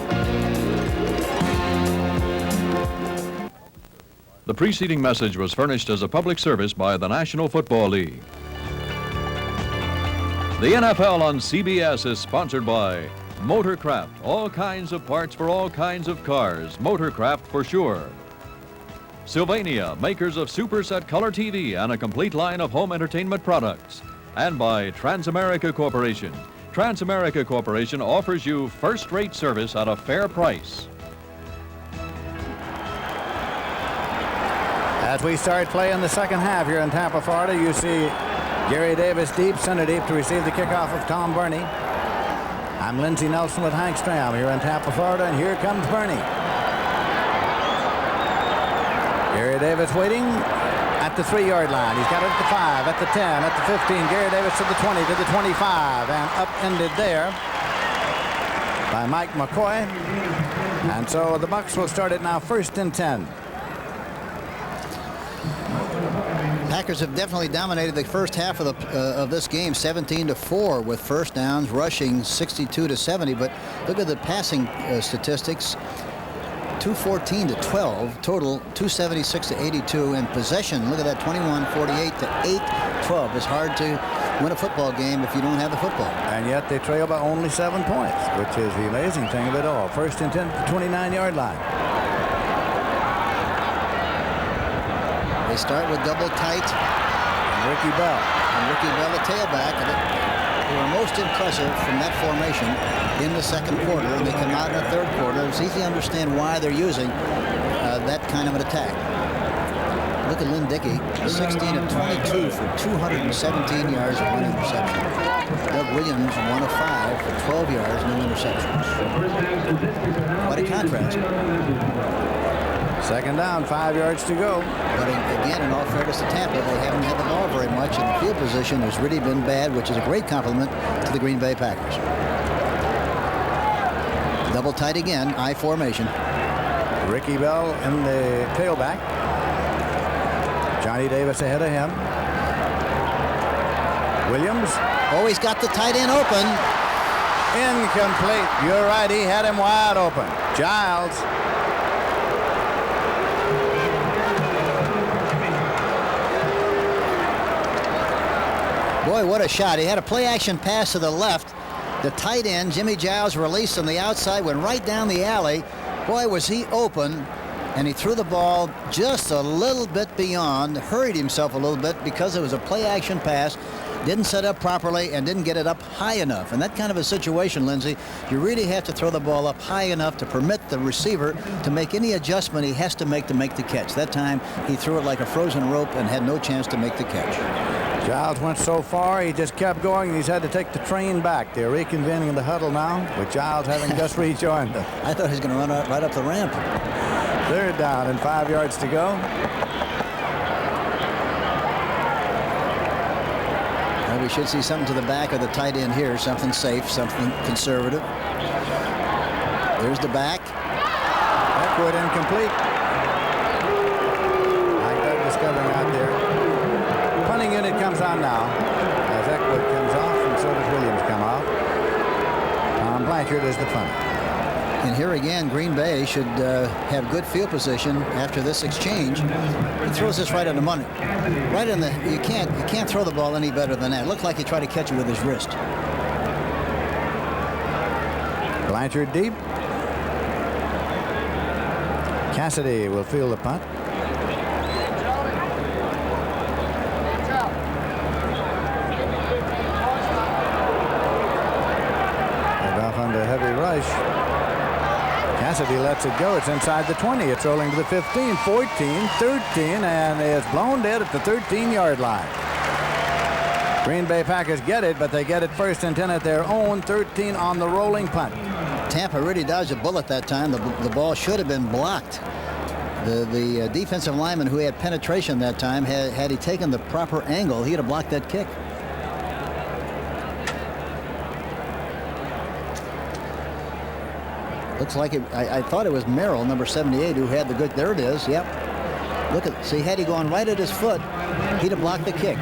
The preceding message was furnished as a public service by the National Football League. The NFL on CBS is sponsored by Motorcraft, all kinds of parts for all kinds of cars. Motorcraft for sure. Sylvania, makers of Superset Color TV and a complete line of home entertainment products. And by Transamerica Corporation. Transamerica Corporation offers you first-rate service at a fair price. As we start play in the second half here in Tampa, Florida, you see Gary Davis deep, center deep to receive the kickoff of Tom Burney. I'm Lindsey Nelson with Hank Stram here in Tampa, Florida, and here comes Burney. Gary Davis waiting at the 3-yard line. He's got it at the 5, at the 10, at the 15. Gary Davis to the 20, to the 25, and upended there by Mike McCoy. And so the Bucs will start it now 1st and 10. Packers have definitely dominated the first half of this game, 17-4, with first downs, rushing 62-70. But look at the passing statistics: 214-12 total, 276-82 in possession. Look at that, 21-48 to 8-12. It's hard to win a football game if you don't have the football. And yet they trail by only 7 points, which is the amazing thing of it all. 1st and 10 at the 29-yard line. They start with double tight. And Ricky Bell. And Ricky Bell, the tailback. They were most impressive from that formation in the second quarter, and they come out in the third quarter. It's easy to understand why they're using that kind of an attack. Look at Lynn Dickey, 16 of 22 for 217 yards and 1 interception. Doug Williams, 1 of 5 for 12 yards, no interceptions. What a contrast. Second down, 5 yards to go. But again, in all fairness to Tampa, they haven't had the ball very much, and the field position has really been bad, which is a great compliment to the Green Bay Packers. Double tight again, I formation. Ricky Bell in the tailback. Johnny Davis ahead of him. Williams. Oh, he's got the tight end open. Incomplete. You're right, he had him wide open. Giles. Boy, what a shot. He had a play-action pass to the left. The tight end, Jimmy Giles, released on the outside, went right down the alley. Boy, was he open, and he threw the ball just a little bit beyond, hurried himself a little bit because it was a play-action pass, didn't set up properly, and didn't get it up high enough. And that kind of a situation, Lindsey, you really have to throw the ball up high enough to permit the receiver to make any adjustment he has to make the catch. That time, he threw it like a frozen rope and had no chance to make the catch. Giles went so far, he just kept going, and he's had to take the train back. They're reconvening the huddle now, with Giles having just rejoined them. I thought he was going to run out right up the ramp. 3rd down and 5 yards to go. Well, we should see something to the back of the tight end here, something safe, something conservative. There's the back. Eckwood incomplete. Mike Douglas coming out there. Punting unit comes on now as Eckwood comes off, and so does Williams come off. Tom Blanchard is the punter. And here again, Green Bay should have good field position after this exchange. He throws this right on the money. Right in the, you can't throw the ball any better than that. It looked like he tried to catch it with his wrist. Blanchard deep. Cassidy will field the punt. Under heavy rush. Cassidy lets it go. It's inside the 20. It's rolling to the 15, 14, 13, and it's blown dead at the 13-yard line. Green Bay Packers get it, but they get it 1st and 10 at their own 13 on the rolling punt. Tampa really dodged a bullet that time. The ball should have been blocked. The defensive lineman who had penetration that time, had he taken the proper angle, he'd have blocked that kick. Looks like it. I thought it was Merrill, number 78, who had the good. There it is. Yep. Look at. See, had he gone right at his foot, he'd have blocked the kick.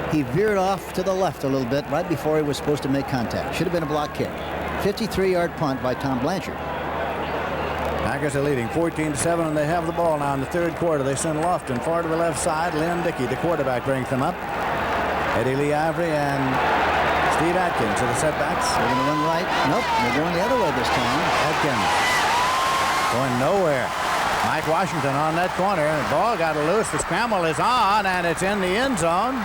He veered off to the left a little bit right before he was supposed to make contact. Should have been a block kick. 53-yard punt by Tom Blanchard. Packers are leading 14-7, and they have the ball now in the third quarter. They send Lofton far to the left side. Lynn Dickey, the quarterback, brings them up. Eddie Lee Avery and Steve Atkins are the setbacks. They're going to run right. Nope, they're going the other way this time. Atkins going nowhere. Mike Washington on that corner. The ball got loose. The scramble is on, and it's in the end zone.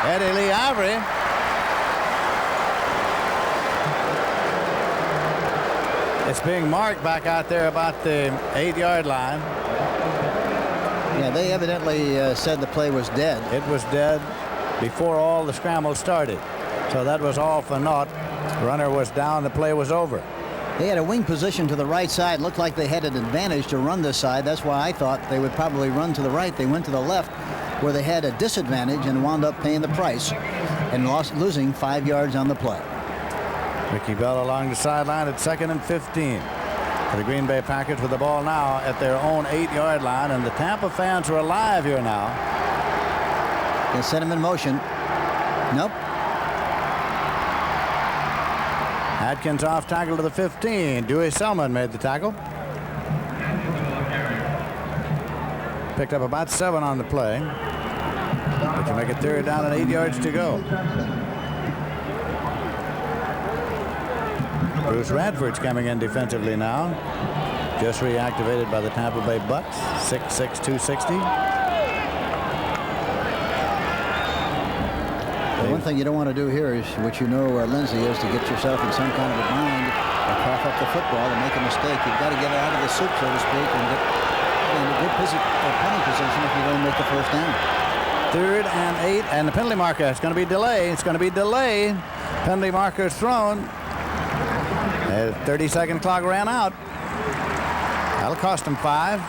Eddie Lee Avery. It's being marked back out there about the 8-yard line. Yeah, they evidently said the play was dead. It was dead before all the scramble started. So that was all for naught. The runner was down. The play was over. They had a wing position to the right side. Looked like they had an advantage to run this side. That's why I thought they would probably run to the right. They went to the left where they had a disadvantage and wound up paying the price and losing 5 yards on the play. Ricky Bell along the sideline at 2nd and 15 for the Green Bay Packers with the ball now at their own 8-yard line, and the Tampa fans are alive here now. They set him in motion. Nope. Atkins off tackle to the 15. Dewey Selman made the tackle. Picked up about 7 on the play, which will make it 3rd down and 8 yards to go. Bruce Radford's coming in defensively now. Just reactivated by the Tampa Bay Bucks. 6'6", 260. The one thing you don't want to do here is, what you know, Lindsey, is to get yourself in some kind of a bind or cough up the football and make a mistake. You've got to get it out of the soup, so to speak, and get in a good punting position if you're going to make the first down. 3rd and 8, and the penalty marker. It's going to be delay. It's going to be delay. Penalty marker is thrown. The 30-second clock ran out. That'll cost him 5.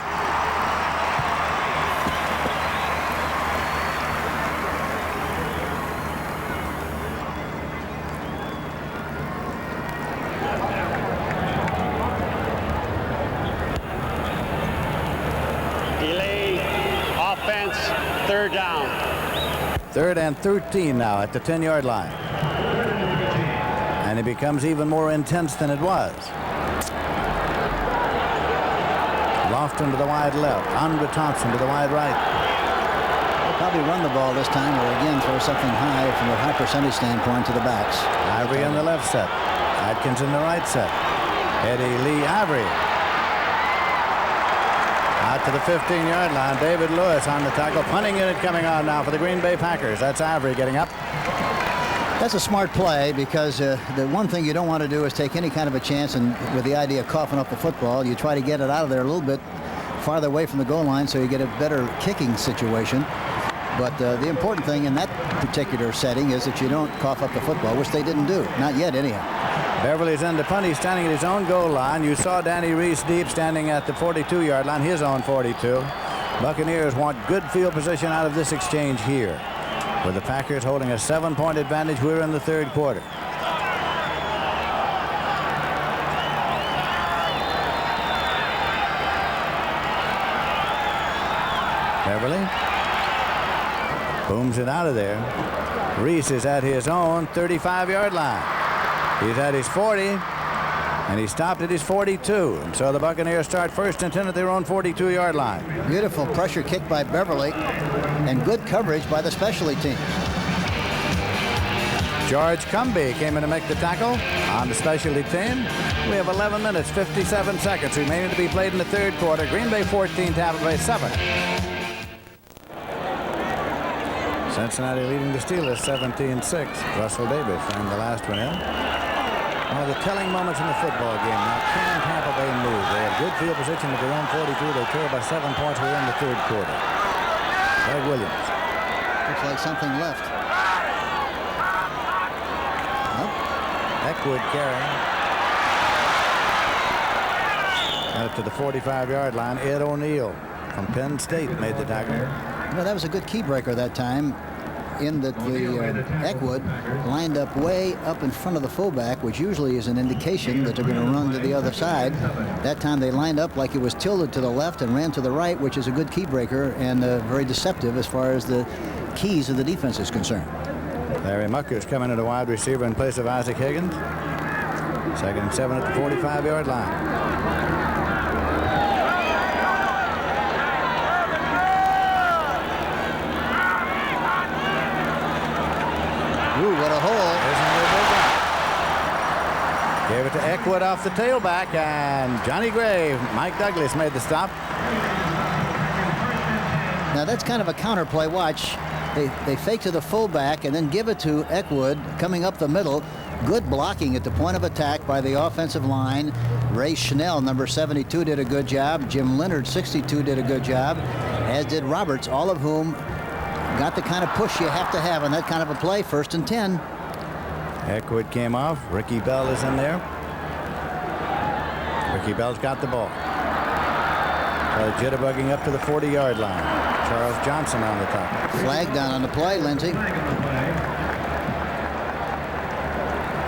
Delay offense, 3rd down. 3rd and 13 now at the 10-yard line. And it becomes even more intense than it was. Lofton to the wide left. Andre Thompson to the wide right. They'll probably run the ball this time, or again throw something high from a high percentage standpoint to the backs. Avery in the left set. Atkins in the right set. Eddie Lee Avery. Out to the 15-yard line. David Lewis on the tackle. Punting unit coming on now for the Green Bay Packers. That's Avery getting up. That's a smart play, because the one thing you don't want to do is take any kind of a chance, and with the idea of coughing up the football, you try to get it out of there a little bit farther away from the goal line so you get a better kicking situation. But the important thing in that particular setting is that you don't cough up the football, which they didn't do. Not yet, anyhow. Beverly's in to punt. He's standing at his own goal line. You saw Danny Reese Deep standing at the 42-yard line, his own 42. Buccaneers want good field position out of this exchange here, with the Packers holding a 7-point advantage. We're in the 3rd quarter. Beverly booms it out of there. Reese is at his own 35-yard line. He's at his 40, and he stopped at his 42. And so the Buccaneers start 1st and 10 at their own 42-yard line. Beautiful pressure kick by Beverly, and good coverage by the specialty team. George Cumby came in to make the tackle on the specialty team. We have 11 minutes, 57 seconds remaining to be played in the 3rd quarter. Green Bay 14, Tampa Bay 7. Cincinnati leading the Steelers 17-6. Russell Davis ran the last one in. One of the telling moments in the football game. Now, can Tampa Bay move? They have good field position at their own 42. They trail by 7 points. We're in the 3rd quarter. Doug Williams. Looks like something left. Nope. Eckwood carrying. Out to the 45-yard line. Ed O'Neill from Penn State made the tackle. You know, that was a good key breaker that time. in that the Eckwood lined up way up in front of the fullback, which usually is an indication that they're going to run to the other side. That time they lined up like it was tilted to the left and ran to the right, which is a good key breaker and very deceptive as far as the keys of the defense is concerned. Larry Mucker's coming in a wide receiver in place of Isaac Higgins. 2nd and 7 at the 45-yard line. Ooh, what a hole. Gave it to Eckwood off the tailback, and Johnny Gray, Mike Douglas made the stop. Now that's kind of a counterplay. Watch. They fake to the fullback and then give it to Eckwood coming up the middle. Good blocking at the point of attack by the offensive line. Ray Schnell, number 72, did a good job. Jim Leonard, 62, did a good job, as did Roberts, all of whom got the kind of push you have to have on that kind of a play. 1st and 10. Eckwood came off. Ricky Bell is in there. Ricky Bell's got the ball. Jitterbugging up to the 40-yard line. Charles Johnson on the top. Flag down on the play, Lindsey.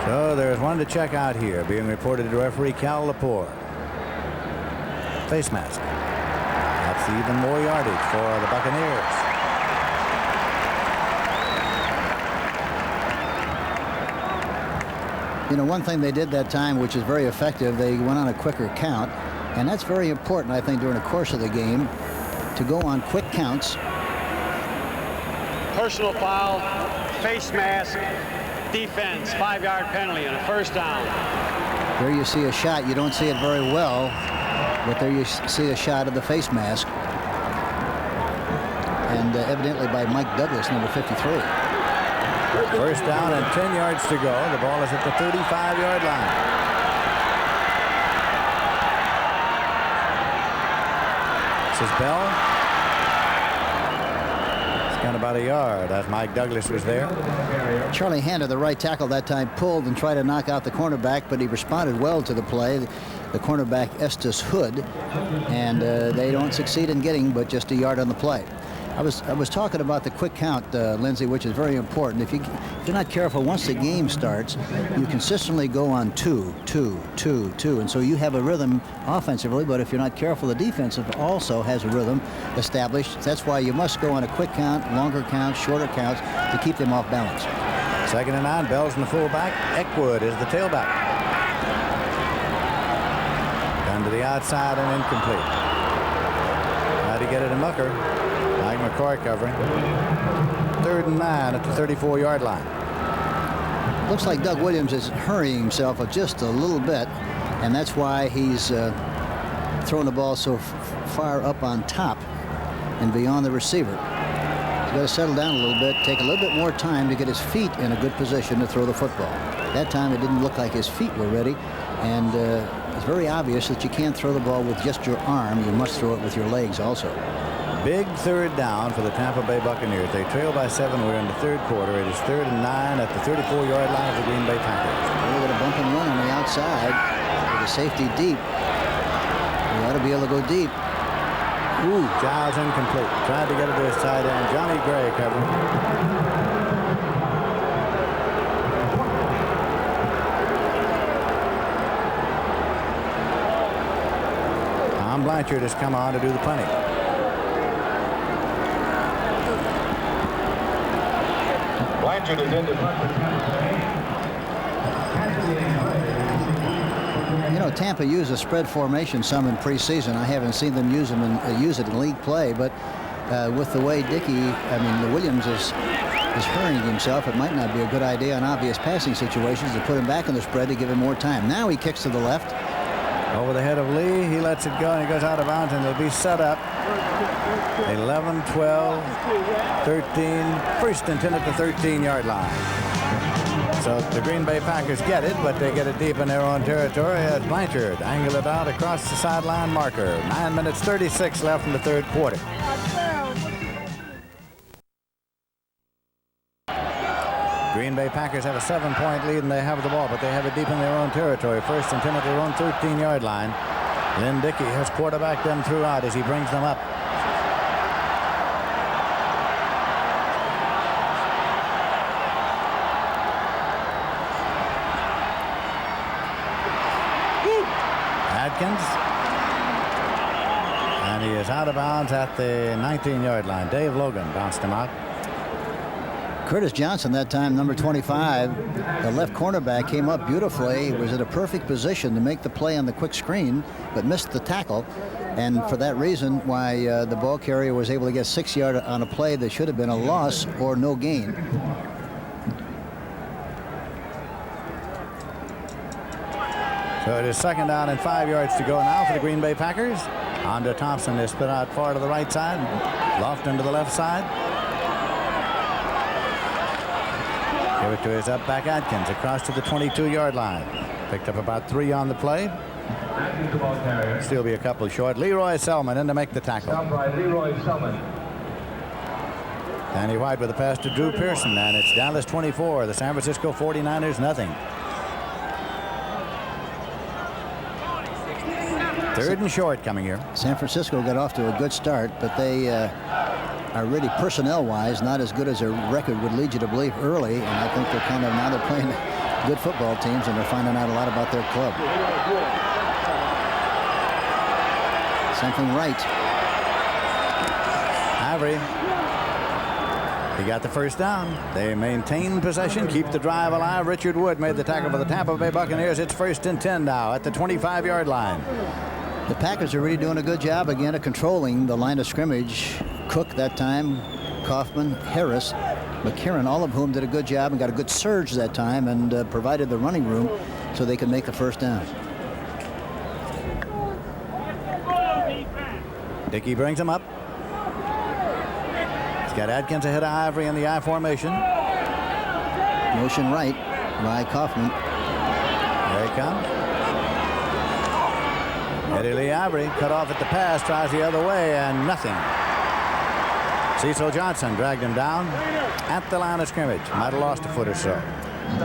So there's one to check out here, being reported to referee Cal Lepore. Face mask. That's even more yardage for the Buccaneers. You know, one thing they did that time, which is very effective, they went on a quicker count, and that's very important, I think, during the course of the game, to go on quick counts. Personal foul, face mask, defense, 5-yard penalty, and a 1st down. There you see a shot. You don't see it very well, but there you see a shot of the face mask. And evidently by Mike Douglas, number 53. 1st down and 10 yards to go. The ball is at the 35-yard line. This is Bell. It's got about a yard as Mike Douglas was there. Charlie Hanna, the right tackle that time, pulled and tried to knock out the cornerback, but he responded well to the play. The cornerback Estes Hood, and they don't succeed in getting but just a yard on the play. I was talking about the quick count, Lindsey, which is very important. If you're not careful, once the game starts, you consistently go on 2, 2, 2, 2, and so you have a rhythm offensively. But if you're not careful, the defense also has a rhythm established. That's why you must go on a quick count, longer counts, shorter counts to keep them off balance. 2nd and 9. Bell's in the fullback. Eckwood is the tailback. Down to the outside and incomplete. Tried to get it to Mucker. Mike McCoy covering. 3rd and 9 at the 34-yard line. Looks like Doug Williams is hurrying himself just a little bit, and that's why he's throwing the ball so far up on top and beyond the receiver. He's got to settle down a little bit, take a little bit more time to get his feet in a good position to throw the football. That time it didn't look like his feet were ready, and it's very obvious that you can't throw the ball with just your arm. You must throw it with your legs also. Big 3rd down for the Tampa Bay Buccaneers. They trail by 7. We're in the 3rd quarter. It is 3rd and 9 at the 34-yard line of the Green Bay Packers. We're going to bump and run on the outside with the safety deep. We ought to be able to go deep. Ooh, Giles incomplete. Tried to get it to his tight end. Johnny Gray covering. Tom Blanchard has come on to do the punting. Blanchard is in the You know, Tampa used a spread formation some in preseason. I haven't seen them use it in league play, but with the way Williams is hurrying himself, it might not be a good idea in obvious passing situations to put him back in the spread to give him more time. Now he kicks to the left. Over the head of Lee, he lets it go, and he goes out of bounds, and it'll be set up. 11, 12, 13, 1st and 10 at the 13-yard line. So the Green Bay Packers get it, but they get it deep in their own territory as Blanchard angle it out across the sideline marker. 9 minutes, 36 left in the 3rd quarter. Green Bay Packers have a 7-point lead, and they have the ball, but they have it deep in their own territory. 1st and 10 at their own 13-yard line. Lynn Dickey has quarterbacked them throughout as he brings them up. Adkins. And he is out of bounds at the 19-yard line. Dave Logan bounced him out. Curtis Johnson that time, number 25, the left cornerback, came up beautifully. He was at a perfect position to make the play on the quick screen, but missed the tackle. And for that reason, why the ball carrier was able to get 6 yards on a play that should have been a loss or no gain. So it is 2nd down and 5 yards to go now for the Green Bay Packers. Honda Thompson is split out far to the right side. Lofton to the left side. Give it to his up back Adkins across to the 22-yard line. Picked up about 3 on the play. Still be a couple short. Leroy Selman in to make the tackle. Leroy Selman. Danny White with a pass to Drew Pearson, and it's Dallas 24, the San Francisco 49ers nothing. 3rd and short coming here. San Francisco got off to a good start, but they are really personnel-wise not as good as their record would lead you to believe early, and I think they're kind of now they're playing good football teams and they're finding out a lot about their club. Something right. Ivory. He got the 1st down. They maintain possession, keep the drive alive. Richard Wood made the tackle for the Tampa Bay Buccaneers. It's 1st and 10 now at the 25-yard line. The Packers are really doing a good job again of controlling the line of scrimmage. Cook that time, Kaufman, Harris, McCarron, all of whom did a good job and got a good surge that time and provided the running room so they could make the 1st down. Dickey brings him up. He's got Adkins ahead of Ivory in the I formation. Motion right by Kaufman. There he comes. Eddie Lee Ivory cut off at the pass, tries the other way, and nothing. Cecil Johnson dragged him down at the line of scrimmage. Might have lost a foot or so.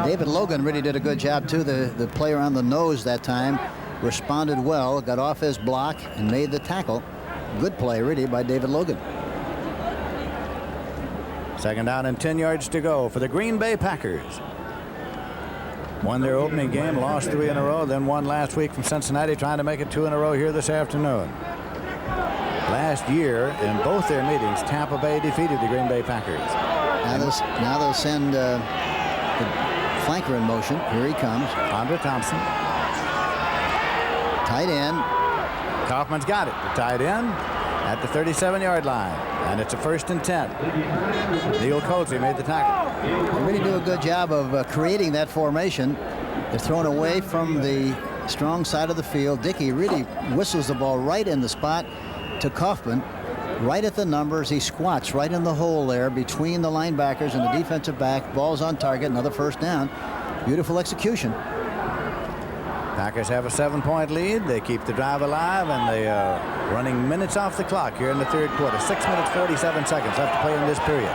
David Logan really did a good job, too. The player on the nose that time responded well, got off his block, and made the tackle. Good play, really, by David Logan. 2nd down and 10 yards to go for the Green Bay Packers. Won their opening game, lost 3 in a row, then won last week from Cincinnati, trying to make it 2 in a row here this afternoon. Last year, in both their meetings, Tampa Bay defeated the Green Bay Packers. Now they'll send the flanker in motion. Here he comes. Andre Thompson. Tight end. Kaufman's got it. The tight end at the 37-yard line. And it's a 1st and 10. Neil Colsey made the tackle. They really do a good job of creating that formation. They're thrown away from the strong side of the field. Dickey really whistles the ball right in the spot to Kaufman, right at the numbers. He squats right in the hole there between the linebackers and the defensive back. Ball's on target. Another 1st down. Beautiful execution. Packers have a 7-point lead. They keep the drive alive, and they are running minutes off the clock here in the 3rd quarter. 6 minutes, 47 seconds left to play in this period.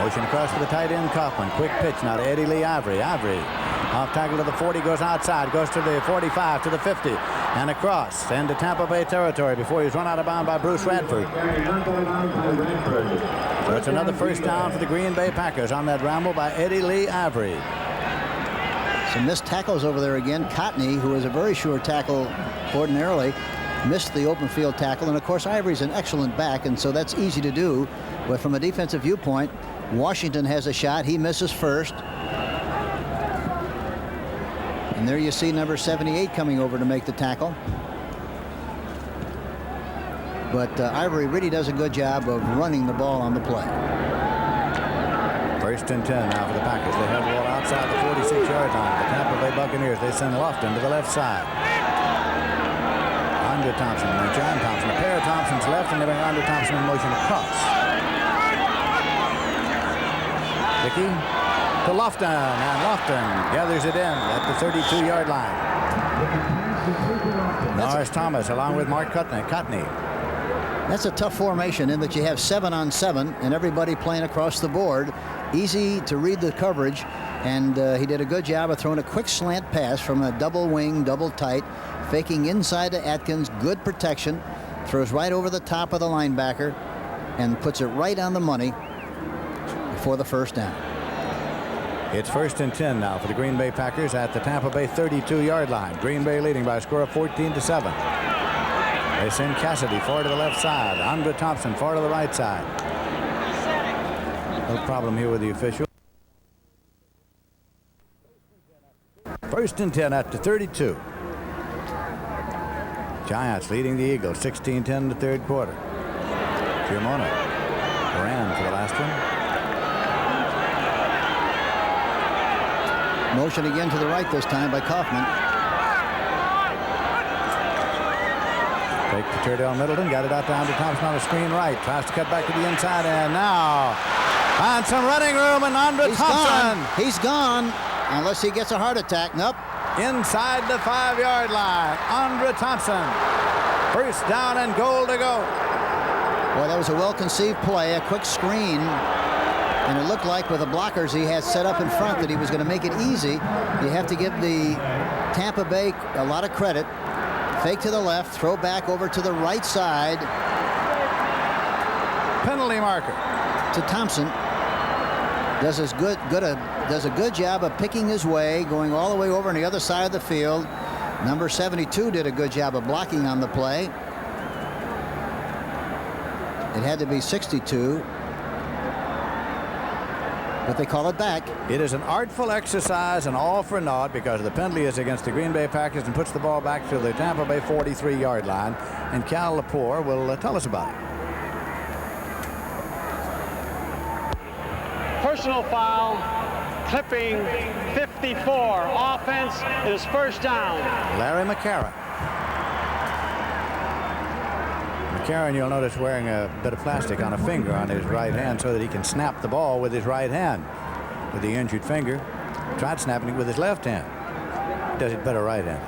Motion across for the tight end, Kaufman. Quick pitch now to Eddie Lee Ivory. Ivory off tackle to the 40, goes outside, goes to the 45, to the 50, and across into Tampa Bay territory before he's run out of bounds by Bruce Radford. So it's another 1st down for the Green Bay Packers on that ramble by Eddie Lee Ivory. Some missed tackles over there again. Cotney, who is a very sure tackle ordinarily, missed the open field tackle. And, of course, Ivory's an excellent back, and so that's easy to do. But from a defensive viewpoint, Washington has a shot. He misses first. And there you see number 78 coming over to make the tackle. But Ivory really does a good job of running the ball on the play. 1st and 10 now for the Packers. They have the ball outside the 46-yard line. The Tampa Bay Buccaneers, they send Lofton to the left side. Andre Thompson and John Thompson. A pair of Thompsons left, and they bring Andre Thompson in motion across. Dickey to Lofton, and Lofton gathers it in at the 32-yard line. Norris Thomas along with Mark Cotney. That's a tough formation in that you have 7 on 7 and everybody playing across the board. Easy to read the coverage, and he did a good job of throwing a quick slant pass from a double wing, double tight, faking inside to Atkins. Good protection. Throws right over the top of the linebacker and puts it right on the money for the 1st down. It's 1st and 10 now for the Green Bay Packers at the Tampa Bay 32-yard line. Green Bay leading by a score of 14-7. They send Cassidy far to the left side. Andre Thompson far to the right side. No problem here with the official. 1st and 10 at the 32. Giants leading the Eagles 16-10 the third quarter. Giamona ran for the last one. Motion again to the right this time by Kaufman. Take to Turdell Middleton. Got it out to Andre Thompson on the screen right. Tries to cut back to the inside, and now finds some running room, and Andre Thompson. He's gone unless he gets a heart attack. Nope. Inside the 5-yard line. Andre Thompson. 1st down and goal to go. Well, that was a well-conceived play, a quick screen. And it looked like with the blockers he had set up in front that he was going to make it easy. You have to give the Tampa Bay a lot of credit. Fake to the left, throw back over to the right side. Penalty marker. To Thompson. Does a good job of picking his way, going all the way over on the other side of the field. Number 72 did a good job of blocking on the play. It had to be 62. But they call it back. It is an artful exercise and all for naught because the penalty is against the Green Bay Packers and puts the ball back to the Tampa Bay 43-yard line. And Cal Lepore will tell us about it. Personal foul, clipping 54. Offense is 1st down. Larry McCarron. McCarron, you'll notice, wearing a bit of plastic on a finger on his right hand so that he can snap the ball with his right hand. With the injured finger, tried snapping it with his left hand. Does it better right hand.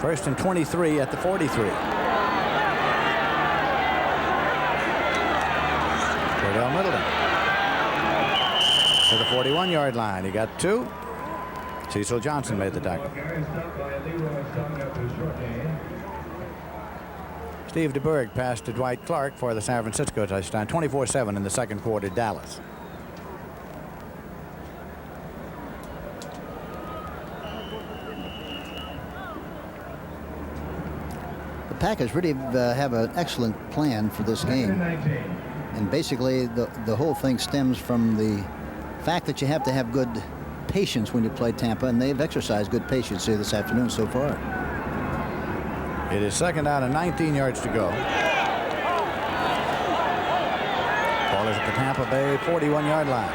1st and 23 at the 43. Turdell Middleton to the 41-yard line. He got 2. Cecil Johnson made the tackle. Steve DeBerg passed to Dwight Clark for the San Francisco touchdown. 24-7 in the second quarter, Dallas. The Packers really have an excellent plan for this game. And basically, the whole thing stems from the fact that you have to have good patience when you play Tampa, and they've exercised good patience here this afternoon so far. It is 2nd down and 19 yards to go. Ball is at the Tampa Bay 41-yard line.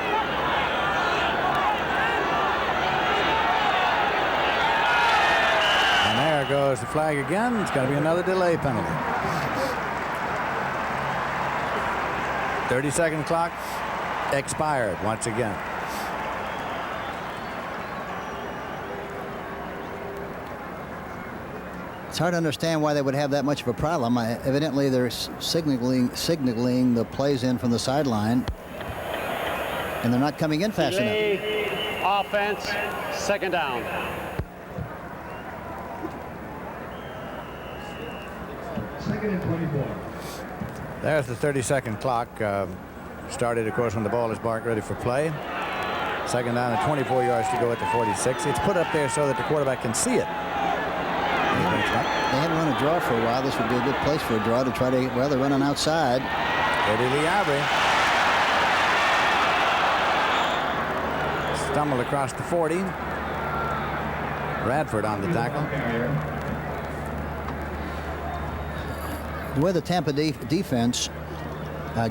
And there goes the flag again. It's going to be another delay penalty. 30-second clock expired once again. It's hard to understand why they would have that much of a problem. Evidently, they're signaling the plays in from the sideline, and they're not coming in fast enough. Offense, 2nd down. Second and 24. There's the 30-second clock. Started, of course, when the ball is marked ready for play. 2nd down and 24 yards to go at the 46. It's put up there so that the quarterback can see it. They hadn't run a draw for a while. This would be a good place for a draw to try to, well, they're running outside. Eddie Lee Avery stumbled across the 40. Radford on the tackle. The way the Tampa defense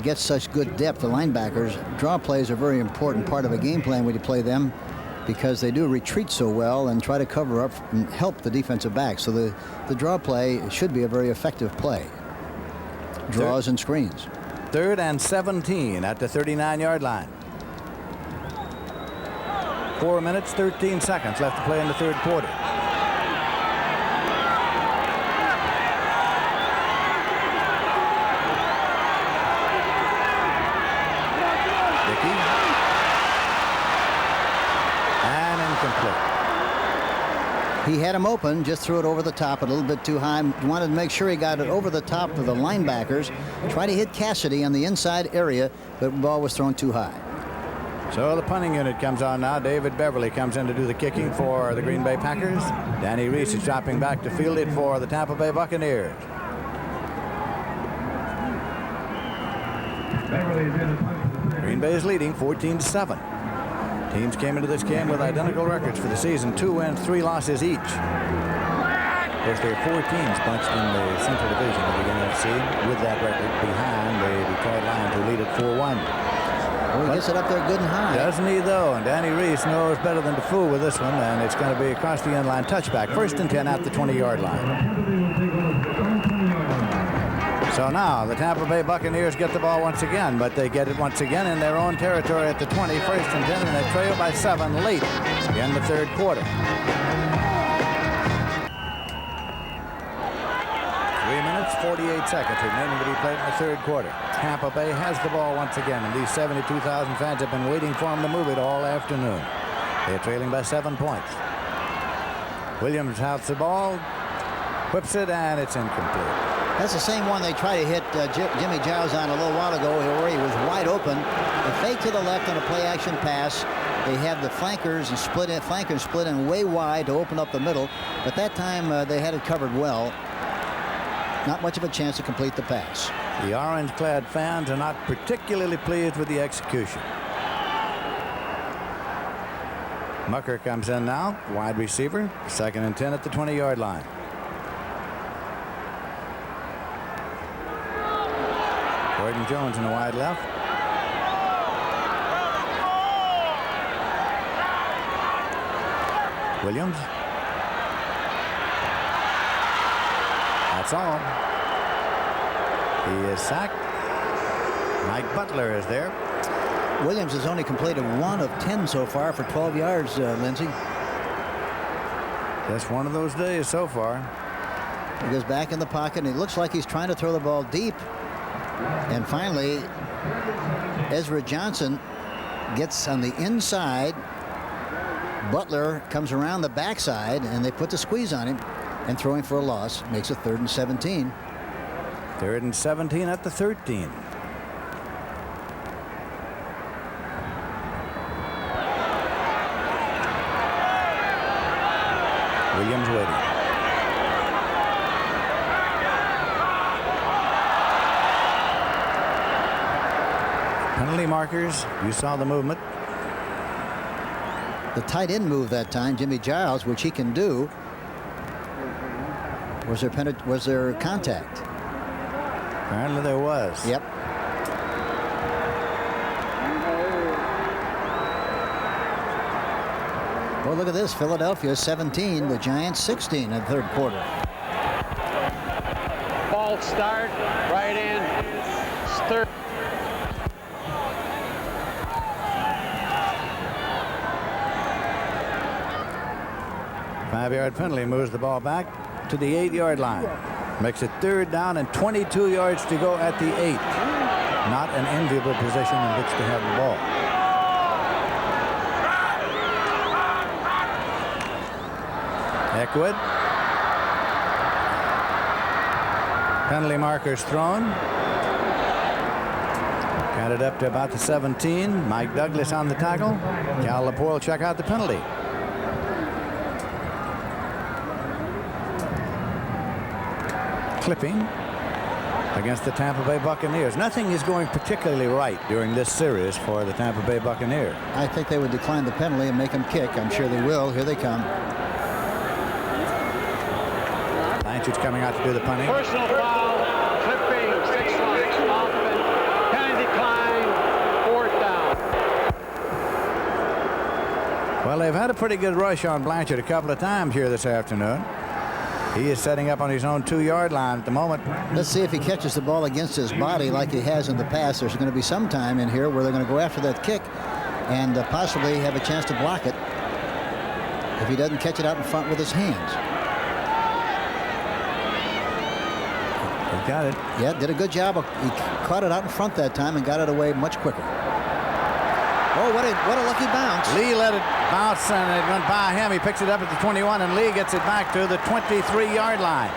gets such good depth, the linebackers, draw plays are a very important part of a game plan when you play them, because they do retreat so well and try to cover up and help the defensive back. So the draw play should be a very effective play. Draws and screens. 3rd and 17 at the 39-yard line. 4 minutes, 13 seconds left to play in the third quarter. He had him open, just threw it over the top a little bit too high. Wanted to make sure he got it over the top of the linebackers. Tried to hit Cassidy on the inside area, but the ball was thrown too high. So the punting unit comes on now. David Beverly comes in to do the kicking for the Green Bay Packers. Danny Reese is dropping back to field it for the Tampa Bay Buccaneers. Green Bay is leading 14-7. Teams came into this game with identical records for the season, 2 wins, 3 losses each. Of course, there are 4 teams bunched in the Central Division of the NFC with that record behind the Detroit Lions, who lead at 4-1. Oh, he gets it up there good and high. Doesn't he, though? And Danny Reese knows better than to fool with this one, and it's going to be across the end line touchback. 1st and 10 at the 20-yard line. So now the Tampa Bay Buccaneers get the ball once again, but they get it once again in their own territory at the 20, 1st and 10, and they trail by 7 late in the 3rd quarter. 3 minutes, 48 seconds remaining to be played in the 3rd quarter. Tampa Bay has the ball once again, and these 72,000 fans have been waiting for them to move it all afternoon. They're trailing by 7 points. Williams has the ball, whips it, and it's incomplete. That's the same one they tried to hit Jimmy Giles on a little while ago, where he was wide open. A fake to the left on a play-action pass. They have the flankers and flankers split in way wide to open up the middle, but that time they had it covered well. Not much of a chance to complete the pass. The orange-clad fans are not particularly pleased with the execution. Mucker comes in now, wide receiver, 2nd and 10 at the 20-yard line. Gordon Jones in the wide left. Williams. That's all. He is sacked. Mike Butler is there. Williams has only completed 1 of 10 so far for 12 yards, Lindsey. Just one of those days so far. He goes back in the pocket, and it looks like he's trying to throw the ball deep. And finally, Ezra Johnson gets on the inside. Butler comes around the backside, and they put the squeeze on him, and throwing for a loss makes it 3rd and 17. 3rd and 17 at the 13. Williams waiting. Penalty markers. You saw the movement. The tight end move that time, Jimmy Giles, which he can do. Was there contact? Apparently there was. Yep. Well, look at this. Philadelphia 17, the Giants 16 in the 3rd quarter. False start, right in, 3rd. Five-yard penalty moves the ball back to the 8-yard line. Makes it 3rd down and 22 yards to go at the 8. Not an enviable position in which to have the ball. Eckwood. Penalty markers thrown. Got it up to about the 17. Mike Douglas on the tackle. Cal Lepore will check out the penalty. Clipping against the Tampa Bay Buccaneers. Nothing is going particularly right during this series for the Tampa Bay Buccaneers. I think they would decline the penalty and make them kick. I'm sure they will. Here they come. Blanchard's coming out to do the punting. Personal foul, clipping, 6 runs, offense, penalty decline, 4th down. Well, they've had a pretty good rush on Blanchard a couple of times here this afternoon. He is setting up on his own 2-yard line at the moment. Let's see if he catches the ball against his body like he has in the past. There's going to be some time in here where they're going to go after that kick and possibly have a chance to block it if he doesn't catch it out in front with his hands. He got it. Yeah, did a good job. He caught it out in front that time and got it away much quicker. Oh, what a lucky bounce. Lee let it Bounce, and it went by him. He picks it up at the 21, and Lee gets it back to the 23-yard line.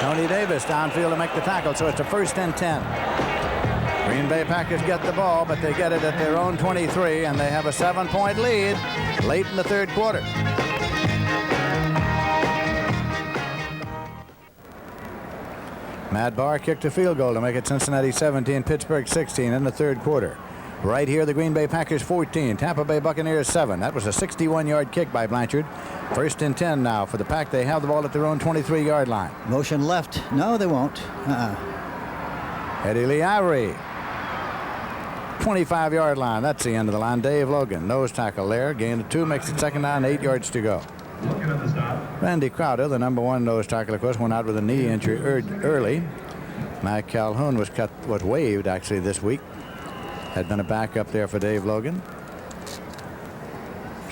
Tony Davis downfield to make the tackle, so it's a 1st and 10. Green Bay Packers get the ball, but they get it at their own 23, and they have a 7-point lead late in the 3rd quarter. Matt Barr kicked a field goal to make it Cincinnati 17, Pittsburgh 16 in the 3rd quarter. Right here, the Green Bay Packers 14, Tampa Bay Buccaneers 7. That was a 61-yard kick by Blanchard. 1st and 10 now for the Pack. They have the ball at their own 23-yard line. Motion left. No, they won't. Eddie Lee Ivory. 25-yard line. That's the end of the line. Dave Logan, nose tackle there. Gain of 2, makes it 2nd down, 8 yards to go. Randy Crowder, the #1 nose tackle, of course, went out with a knee injury early. Mike Calhoun was waived actually this week. Had been a backup there for Dave Logan.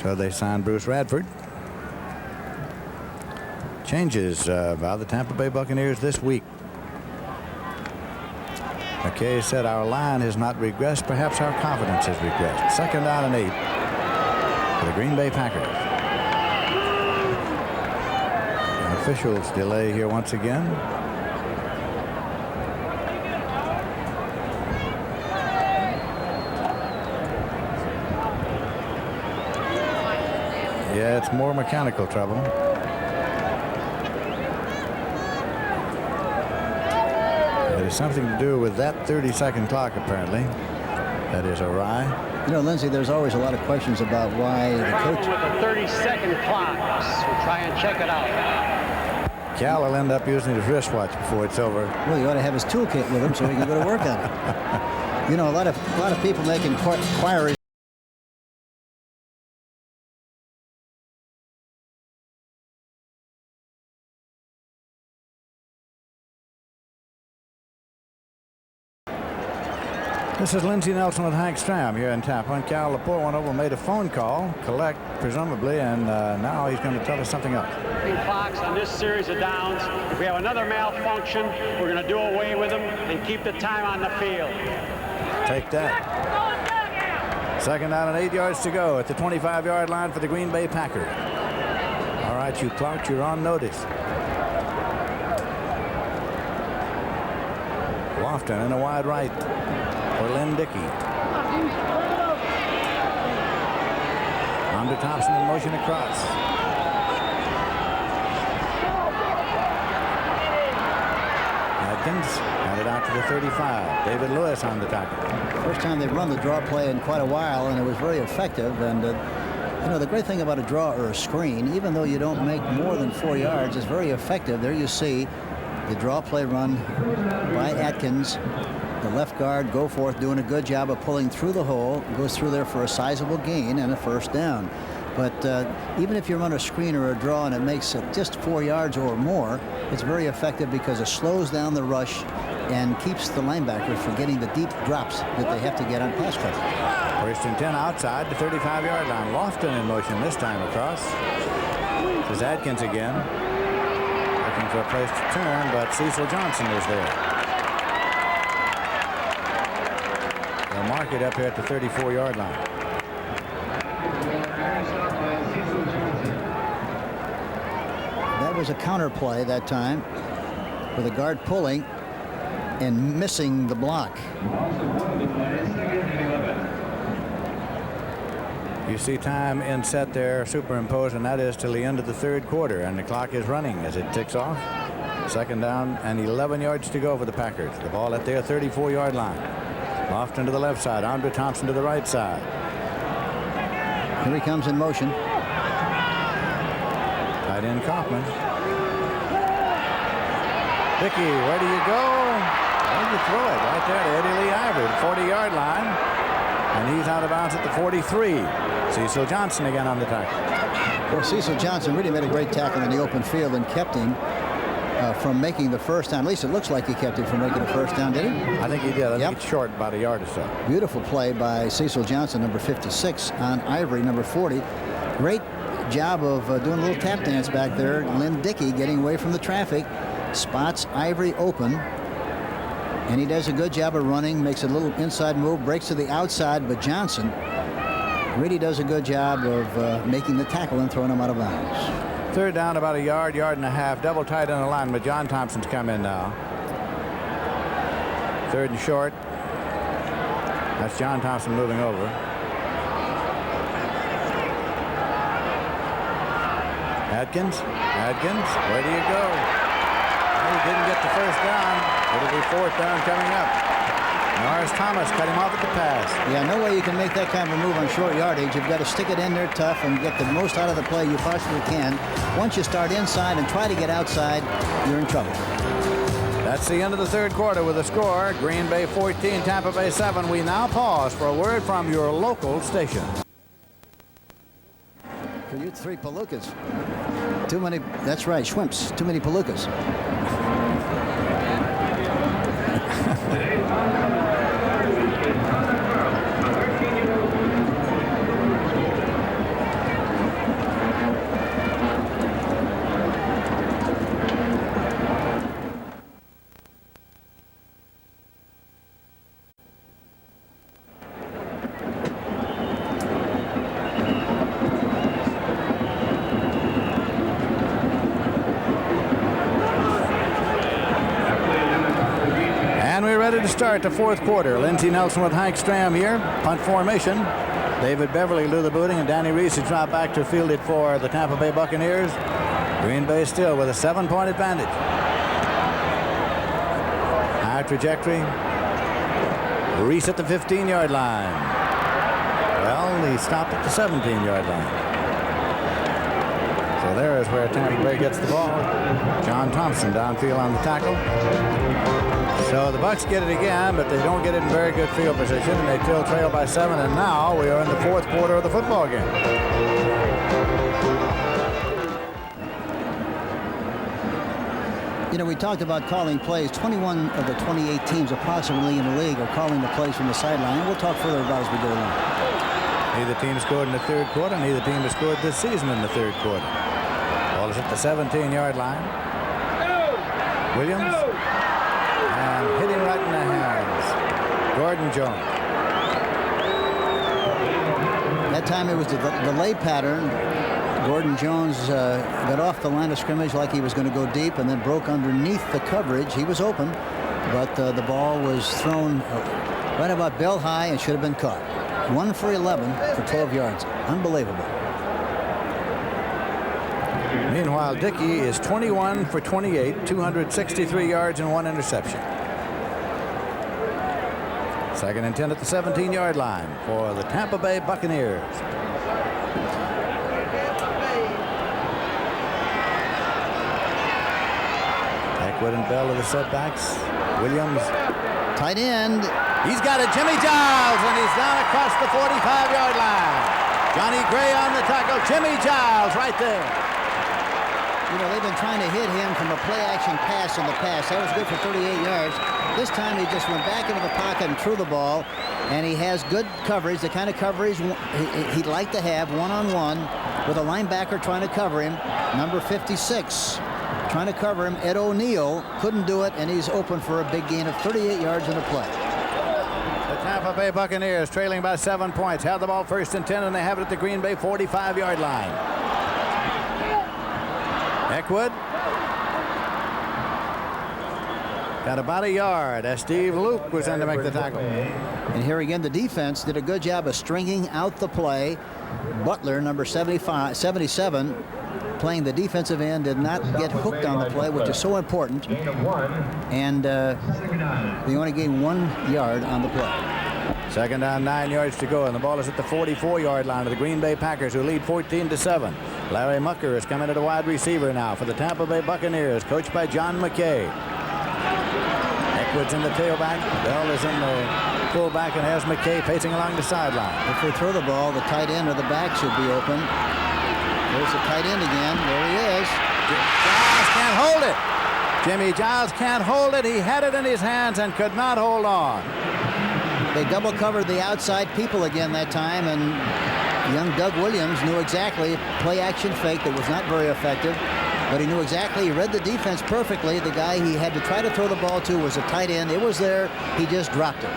So they signed Bruce Radford. Changes by the Tampa Bay Buccaneers this week. McKay said our line has not regressed. Perhaps our confidence has regressed. 2nd down and 8 for the Green Bay Packers. And officials delay here once again. Yeah, it's more mechanical trouble. It has something to do with that 30-second clock, apparently. That is awry. You know, Lindsey, there's always a lot of questions about why the coach... With the 30-second clock. We'll try and check it out. Cal will end up using his wristwatch before it's over. Well, you ought to have his toolkit with him so he can go to work on it. You know, a lot of people making inquiries. This is Lindsey Nelson with Hank Stram here in Tampa. And Cal Lepore went over and made a phone call, presumably, and now he's going to tell us something else. Clocks on this series of downs. If we have another malfunction, we're going to do away with them and keep the time on the field. Take that. 2nd down and 8 yards to go at the 25-yard line for the Green Bay Packers. All right, you clock, you're on notice. Lofton in a wide right for Lynn Dickey. Under Thompson in motion across. Adkins got it out to the 35. David Lewis on the tackle. First time they've run the draw play in quite a while, and it was very effective. And you know, the great thing about a draw or a screen, even though you don't make more than 4 yards, is very effective. There you see the draw play run by Atkins. The left guard, Goforth, doing a good job of pulling through the hole. Goes through there for a sizable gain and a 1st down. But even if you run a screen or a draw and it makes it just 4 yards or more, it's very effective because it slows down the rush and keeps the linebackers from getting the deep drops that they have to get on pass coverage. 1st and 10 outside the 35-yard line. Lofton in motion this time across. This is Atkins again. Looking for a place to turn, but Cecil Johnson is there. They'll mark it up here at the 34-yard line. That was a counter play that time with the guard pulling and missing the block. You see time in set there superimposed, and that is till the end of the 3rd quarter, and the clock is running as it ticks off. 2nd down and 11 yards to go for the Packers. The ball at their 34-yard line. Lofton to the left side. Andre Thompson to the right side. Here he comes in motion. Tight end Kaufman. Dickey, where do you go? Where do you throw it? Right there to Eddie Lee Ivory, 40-yard line. And he's out of bounds at the 43. Cecil Johnson again on the tackle. Well, Cecil Johnson really made a great tackle in the open field and kept him from making the 1st down. At least it looks like he kept him from making the 1st down, did he? I think he did. I think it's short about a yard or so. Beautiful play by Cecil Johnson, number 56, on Ivory, number 40. Great job of doing a little tap dance back there. Lynn Dickey getting away from the traffic. Spots Ivory open. And he does a good job of running, makes a little inside move, breaks to the outside, but Johnson really does a good job of making the tackle and throwing him out of bounds. Third down, about a yard, yard and a half. Double tight end alignment. John Thompson's come in now. Third and short. That's John Thompson moving over. Adkins, where do you go? He didn't get the first down. It'll be fourth down coming up. Norris Thomas cut him off at the pass. Yeah, no way you can make that kind of a move on short yardage. You've got to stick it in there tough and get the most out of the play you possibly can. Once you start inside and try to get outside, you're in trouble. That's the end of the third quarter with a score. Green Bay 14, Tampa Bay 7. We now pause for a word from your local station. For you three Palookas. Too many, that's right, Schwimps. Too many Palookas. Start the fourth quarter. Lindsey Nelson with Hank Stram here. Punt formation. David Beverly do the booting, and Danny Reese is dropped back to field it for the Tampa Bay Buccaneers. Green Bay still with a 7-point advantage. High trajectory. Reese at the 15-yard line. Well, he stopped at the 17-yard line. So there is where Tampa Bay gets the ball. John Thompson downfield on the tackle. So the Bucs get it again, but they don't get it in very good field position, and they still trail by 7. And now we are in the fourth quarter of the football game. You know, we talked about calling plays. 21 of the 28 teams approximately in the league are calling the plays from the sideline. And we'll talk further about it as we go along. Neither team scored in the third quarter. Neither team has scored this season in the third quarter. Ball is at the 17-yard line. Williams. And hitting right in the hands. Gordon Jones. That time it was the delay pattern. Gordon Jones got off the line of scrimmage like he was going to go deep and then broke underneath the coverage. He was open, but the ball was thrown right about bell high and should have been caught. 1 for 11 for 12 yards. Unbelievable. Meanwhile, Dickey is 21 for 28, 263 yards and 1 interception. Second and 10 at the 17-yard line for the Tampa Bay Buccaneers. Eckwood and Bell are the setbacks. Williams. Tight end. He's got it. Jimmy Giles, and he's down across the 45-yard line. Johnny Gray on the tackle. Jimmy Giles right there. You know, they've been trying to hit him from a play-action pass in the past. That was good for 38 yards. This time he just went back into the pocket and threw the ball, and he has good coverage, the kind of coverage he'd like to have one-on-one with a linebacker trying to cover him. Number 56 trying to cover him. Ed O'Neill couldn't do it, and he's open for a big gain of 38 yards in a play. The Tampa Bay Buccaneers trailing by 7 points. Have the ball first and 10, and they have it at the Green Bay 45-yard line. Eckwood got about a yard as Steve Luke was in to make the tackle. And here again, the defense did a good job of stringing out the play. Butler, number 77, playing the defensive end, did not get hooked on the play, which is so important. And they only gained 1 yard on the play. Second down, 9 yards to go, and the ball is at the 44-yard line of the Green Bay Packers, who lead 14-7. Larry Mucker is coming at a wide receiver now for the Tampa Bay Buccaneers, coached by John McKay. Eckwood's in the tailback. Bell is in the fullback and has McKay pacing along the sideline. If they throw the ball, the tight end or the back should be open. There's the tight end again. There he is. Giles can't hold it. Jimmy Giles can't hold it. He had it in his hands and could not hold on. They double covered the outside people again that time, and young Doug Williams knew exactly play action fake that was not very effective, but he knew exactly. He read the defense perfectly. The guy he had to try to throw the ball to was a tight end. It was there. He just dropped it.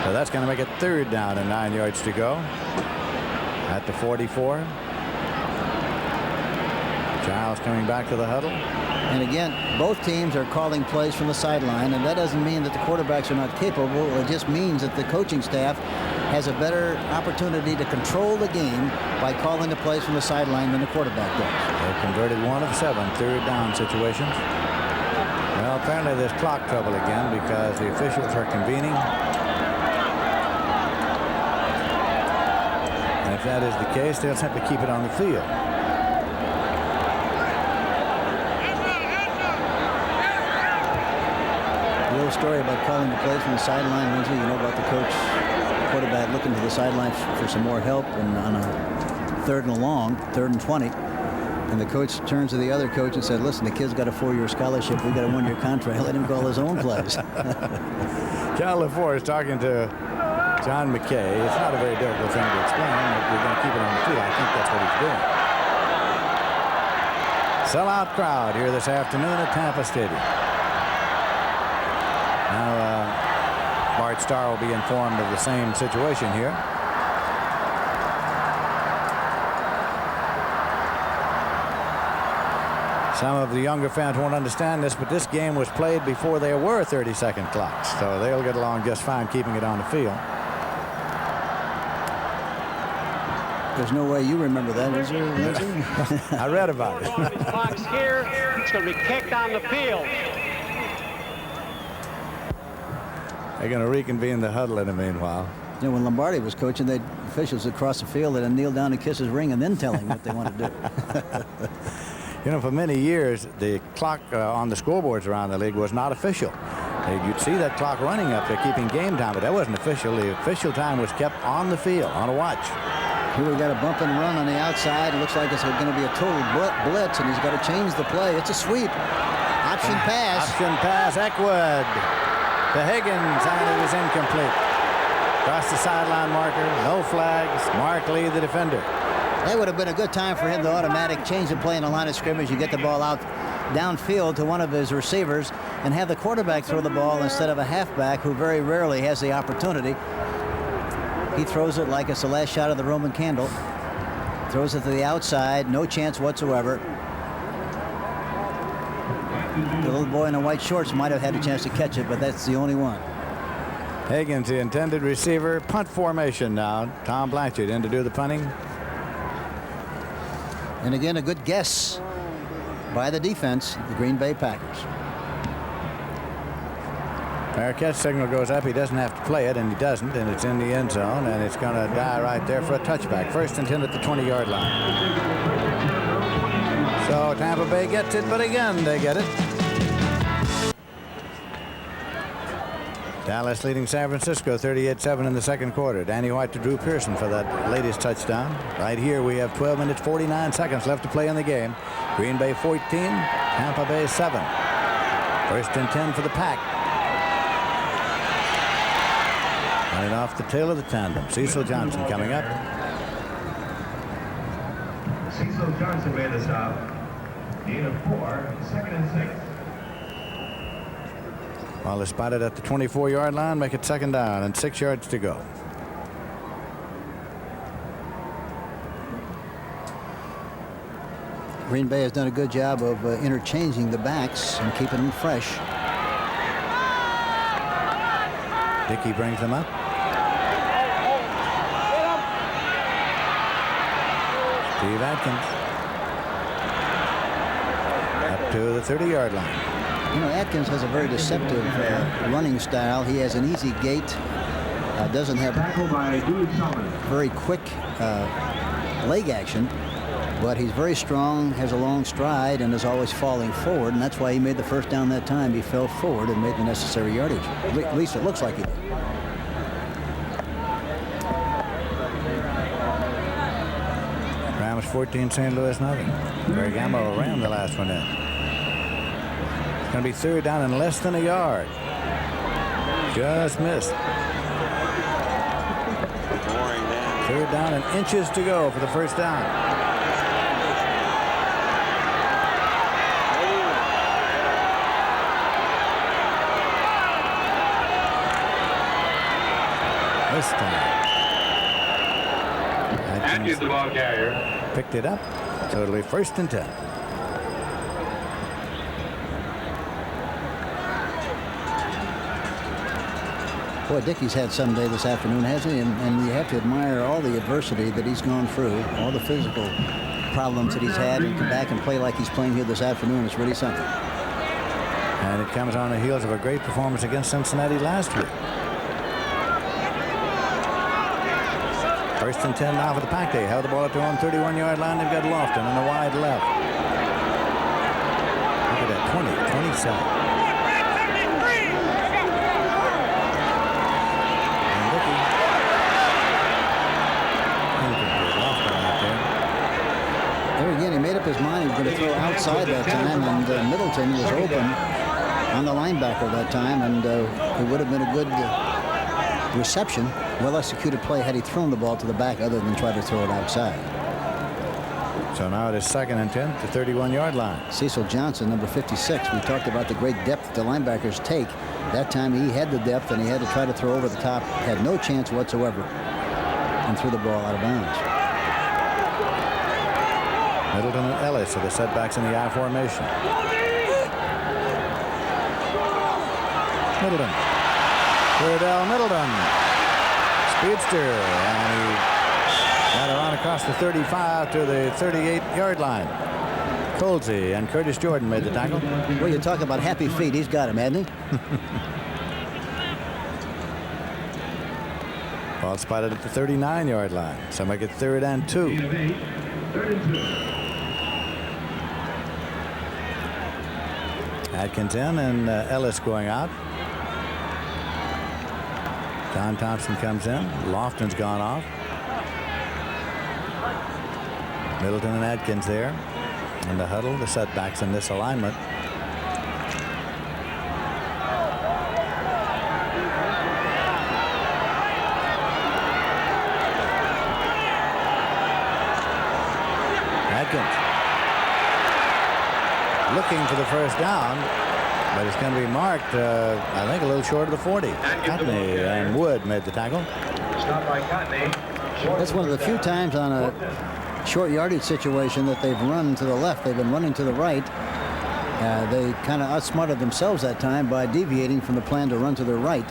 So that's going to make it 3rd down and 9 yards to go at the 44. Giles coming back to the huddle. And again, both teams are calling plays from the sideline, and that doesn't mean that the quarterbacks are not capable. It just means that the coaching staff has a better opportunity to control the game by calling the plays from the sideline than the quarterback does. They've converted 1 of 7 3rd down situations. Well, apparently there's clock trouble again because the officials are convening. And if that is the case, they'll simply keep it on the field. The old story about calling the plays from the sideline, Lindsey, you know about the coach, quarterback looking to the sideline for some more help, and on a 3rd and long, 3rd and 20. And the coach turns to the other coach and said, listen, the kid's got a 4-year scholarship. We've got a 1-year contract. Let him call his own plays. Cal LaFour is talking to John McKay. It's not a very difficult thing to explain. We're going to keep it on the field. I think that's what he's doing. Sellout crowd here this afternoon at Tampa Stadium. Now, Bart Starr will be informed of the same situation here. Some of the younger fans won't understand this, but this game was played before there were 30-second clocks, so they'll get along just fine keeping it on the field. There's no way you remember that, is there, Lindsey? I read about it. Clock's here. It's going to be kicked on the field. They're going to reconvene the huddle in the meanwhile. You know, when Lombardi was coaching, the officials across the field would kneel down and kiss his ring and then tell him what they want to do. You know, for many years, the clock on the scoreboards around the league was not official. You'd see that clock running up there, keeping game time, but that wasn't official. The official time was kept on the field, on a watch. Here we got a bump and run on the outside. It looks like it's going to be a total blitz, and he's got to change the play. It's a sweep. Option pass. Option pass, Eckwood to Higgins, and it is incomplete. Across the sideline marker, no flags. Mark Lee, the defender. That would have been a good time for him to automatic change the play in the line of scrimmage. You get the ball out downfield to one of his receivers and have the quarterback throw the ball instead of a halfback who very rarely has the opportunity. He throws it like it's the last shot of the Roman candle. Throws it to the outside, no chance whatsoever. The little boy in the white shorts might have had a chance to catch it, but that's the only one. Higgins, the intended receiver. Punt formation now. Tom Blanchard in to do the punting. And again, a good guess by the defense, the Green Bay Packers. Our catch signal goes up. He doesn't have to play it, and he doesn't, and it's in the end zone, and it's going to die right there for a touchback. 1st and 10 at the 20-yard line. So Tampa Bay gets it, but again, they get it. Dallas leading San Francisco 38-7 in the 2nd quarter. Danny White to Drew Pearson for that latest touchdown. Right here we have 12 minutes 49 seconds left to play in the game. Green Bay 14, Tampa Bay 7. 1st and 10 for the Pack. Running off the tail of the tandem. Cecil Johnson coming up. Cecil Johnson made the stop. Gain of 4, 2nd and 6. While they're spotted at the 24-yard line, make it 2nd down and 6 yards to go. Green Bay has done a good job of interchanging the backs and keeping them fresh. Dickey brings them up. Steve Atkins up to the 30-yard line. You know, Atkins has a very deceptive running style. He has an easy gait, doesn't have very quick leg action, but he's very strong, has a long stride, and is always falling forward, and that's why he made the 1st down that time. He fell forward and made the necessary yardage. At least it looks like he did. Rams 14, St. Louis nothing. Greg Gamble ran the last one in. It's going to be 3rd down and less than a yard. Just missed. 3rd down and inches to go for the 1st down. this time. Matthews, the ball carrier. Picked it up. So it'll be 1st and 10. Boy, Dickey's had some day this afternoon, hasn't he? And you have to admire all the adversity that he's gone through, all the physical problems that he's had, and come back and play like he's playing here this afternoon. It's really something. And it comes on the heels of a great performance against Cincinnati last week. 1st and 10 now for the Pack. They held the ball at their own 31-yard line. They've got Lofton on the wide left. Look at that, 20, 27. There again, he made up his mind he was going to throw outside that time, and Middleton was open on the linebacker that time, and it would have been a good reception, well-executed play had he thrown the ball to the back other than try to throw it outside. So now it is 2nd and 10 at the 31-yard line. Cecil Johnson, number 56. We talked about the great depth the linebackers take. That time he had the depth, and he had to try to throw over the top. Had no chance whatsoever, and threw the ball out of bounds. Middleton and Ellis are the setbacks in the I formation. Middleton. Cordell Middleton. Speedster. And he got around across the 35 to the 38-yard line. Colsey and Curtis Jordan made the tackle. Well, you talk about happy feet. He's got him, hasn't he? Ball spotted at the 39-yard line. So make it 3rd and 2. 3rd and 2. Atkins in and Ellis going out. John Thompson comes in. Lofton's gone off. Middleton and Atkins there in the huddle. The setbacks in this alignment. Atkins looking for the 1st down, but it's going to be marked, I think, a little short of the 40. Cotney and Wood made the tackle. Stop by Cotney. That's one of the few times on a short yardage situation that they've run to the left. They've been running to the right. They kind of outsmarted themselves that time by deviating from the plan to run to the right,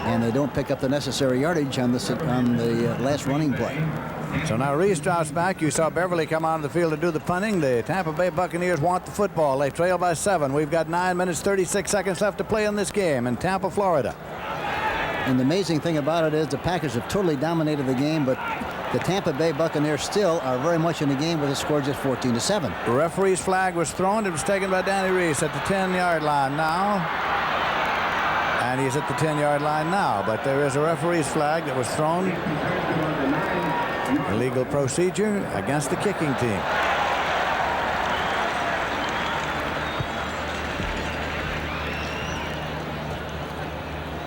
and they don't pick up the necessary yardage on the last running play. So now Reese drops back. You saw Beverly come onto the field to do the punting. The Tampa Bay Buccaneers want the football. They trail by 7. We've got 9 minutes, 36 seconds left to play in this game in Tampa, Florida. And the amazing thing about it is the Packers have totally dominated the game, but the Tampa Bay Buccaneers still are very much in the game with a score just 14-7. The referee's flag was thrown. It was taken by Danny Reese at the 10-yard line now. And he's at the 10-yard line now. But there is a referee's flag that was thrown. Illegal procedure against the kicking team.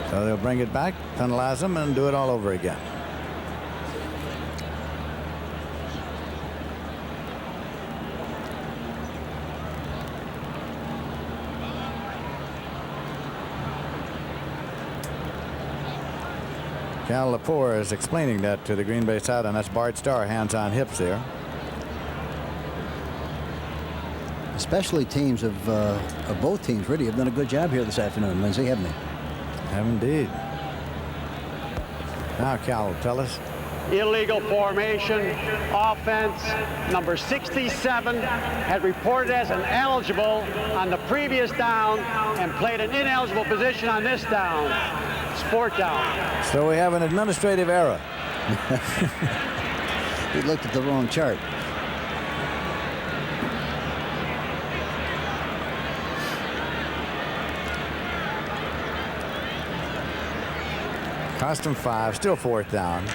So they'll bring it back, penalize them, and do it all over again. Cal Lepore is explaining that to the Green Bay side, and that's Bart Starr, hands on hips there. Especially teams of both teams really have done a good job here this afternoon, Lindsey, haven't they? Have indeed. Now Cal will tell us. Illegal formation, offense. Number 67 had reported as an eligible on the previous down and played an ineligible position on this down. Sport down. So we have an administrative error. He looked at the wrong chart. Cost him 5, still 4th down.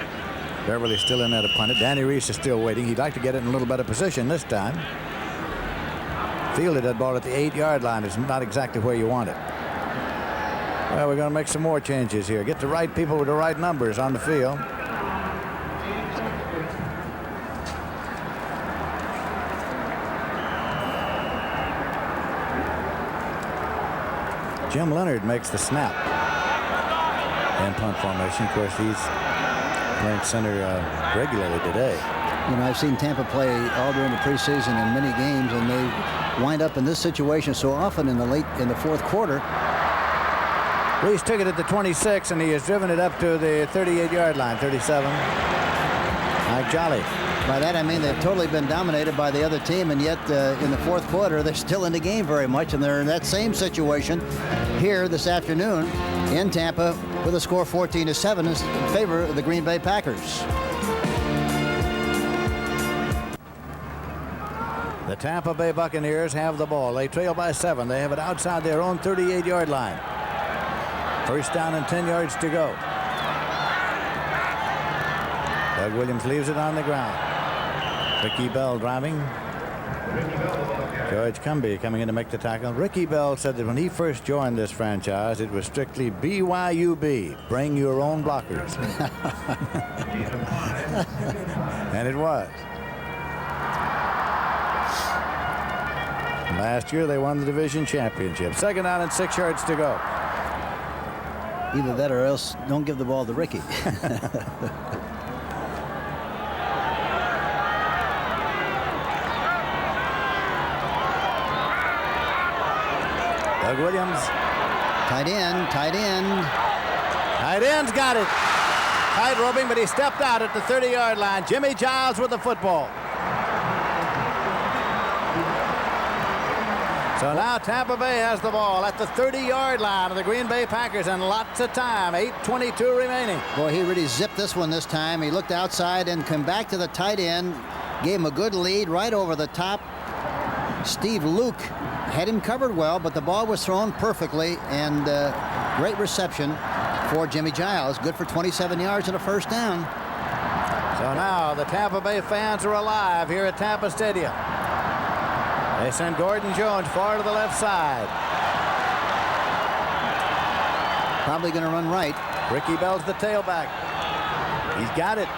Beverly's still in there to punt it. Danny Reese is still waiting. He'd like to get it in a little better position this time. Fielded that ball at the 8-yard line. It's not exactly where you want it. Well, we're going to make some more changes here. Get the right people with the right numbers on the field. Jim Leonard makes the snap. in punt formation. Of course, he's playing center regularly today. You know, I've seen Tampa play all during the preseason in many games, and they wind up in this situation so often in the fourth quarter. Reese took it at the 26, and he has driven it up to the 38-yard line, 37. Mike Jolly. By that I mean they've totally been dominated by the other team, and yet in the fourth quarter they're still in the game very much, and they're in that same situation here this afternoon in Tampa with a score 14-7 in favor of the Green Bay Packers. The Tampa Bay Buccaneers have the ball. They trail by 7. They have it outside their own 38-yard line. First down and 10 yards to go. Doug Williams leaves it on the ground. Ricky Bell driving. George Cumby coming in to make the tackle. Ricky Bell said that when he first joined this franchise, it was strictly BYUB, bring your own blockers. And it was. Last year they won the division championship. Second down and 6 yards to go. Either that or else don't give the ball to Ricky. Doug Williams. Tight end, tight end. Tight end's got it. Tight roping, but he stepped out at the 30-yard line. Jimmy Giles with the football. So now Tampa Bay has the ball at the 30-yard line of the Green Bay Packers, and lots of time. 8:22 remaining. Boy, he really zipped this one this time. He looked outside and come back to the tight end. Gave him a good lead right over the top. Steve Luke had him covered well, but the ball was thrown perfectly, and great reception for Jimmy Giles. Good for 27 yards and a first down. So now the Tampa Bay fans are alive here at Tampa Stadium. They send Gordon Jones far to the left side. Probably going to run right. Ricky Bell's the tailback. He's got it.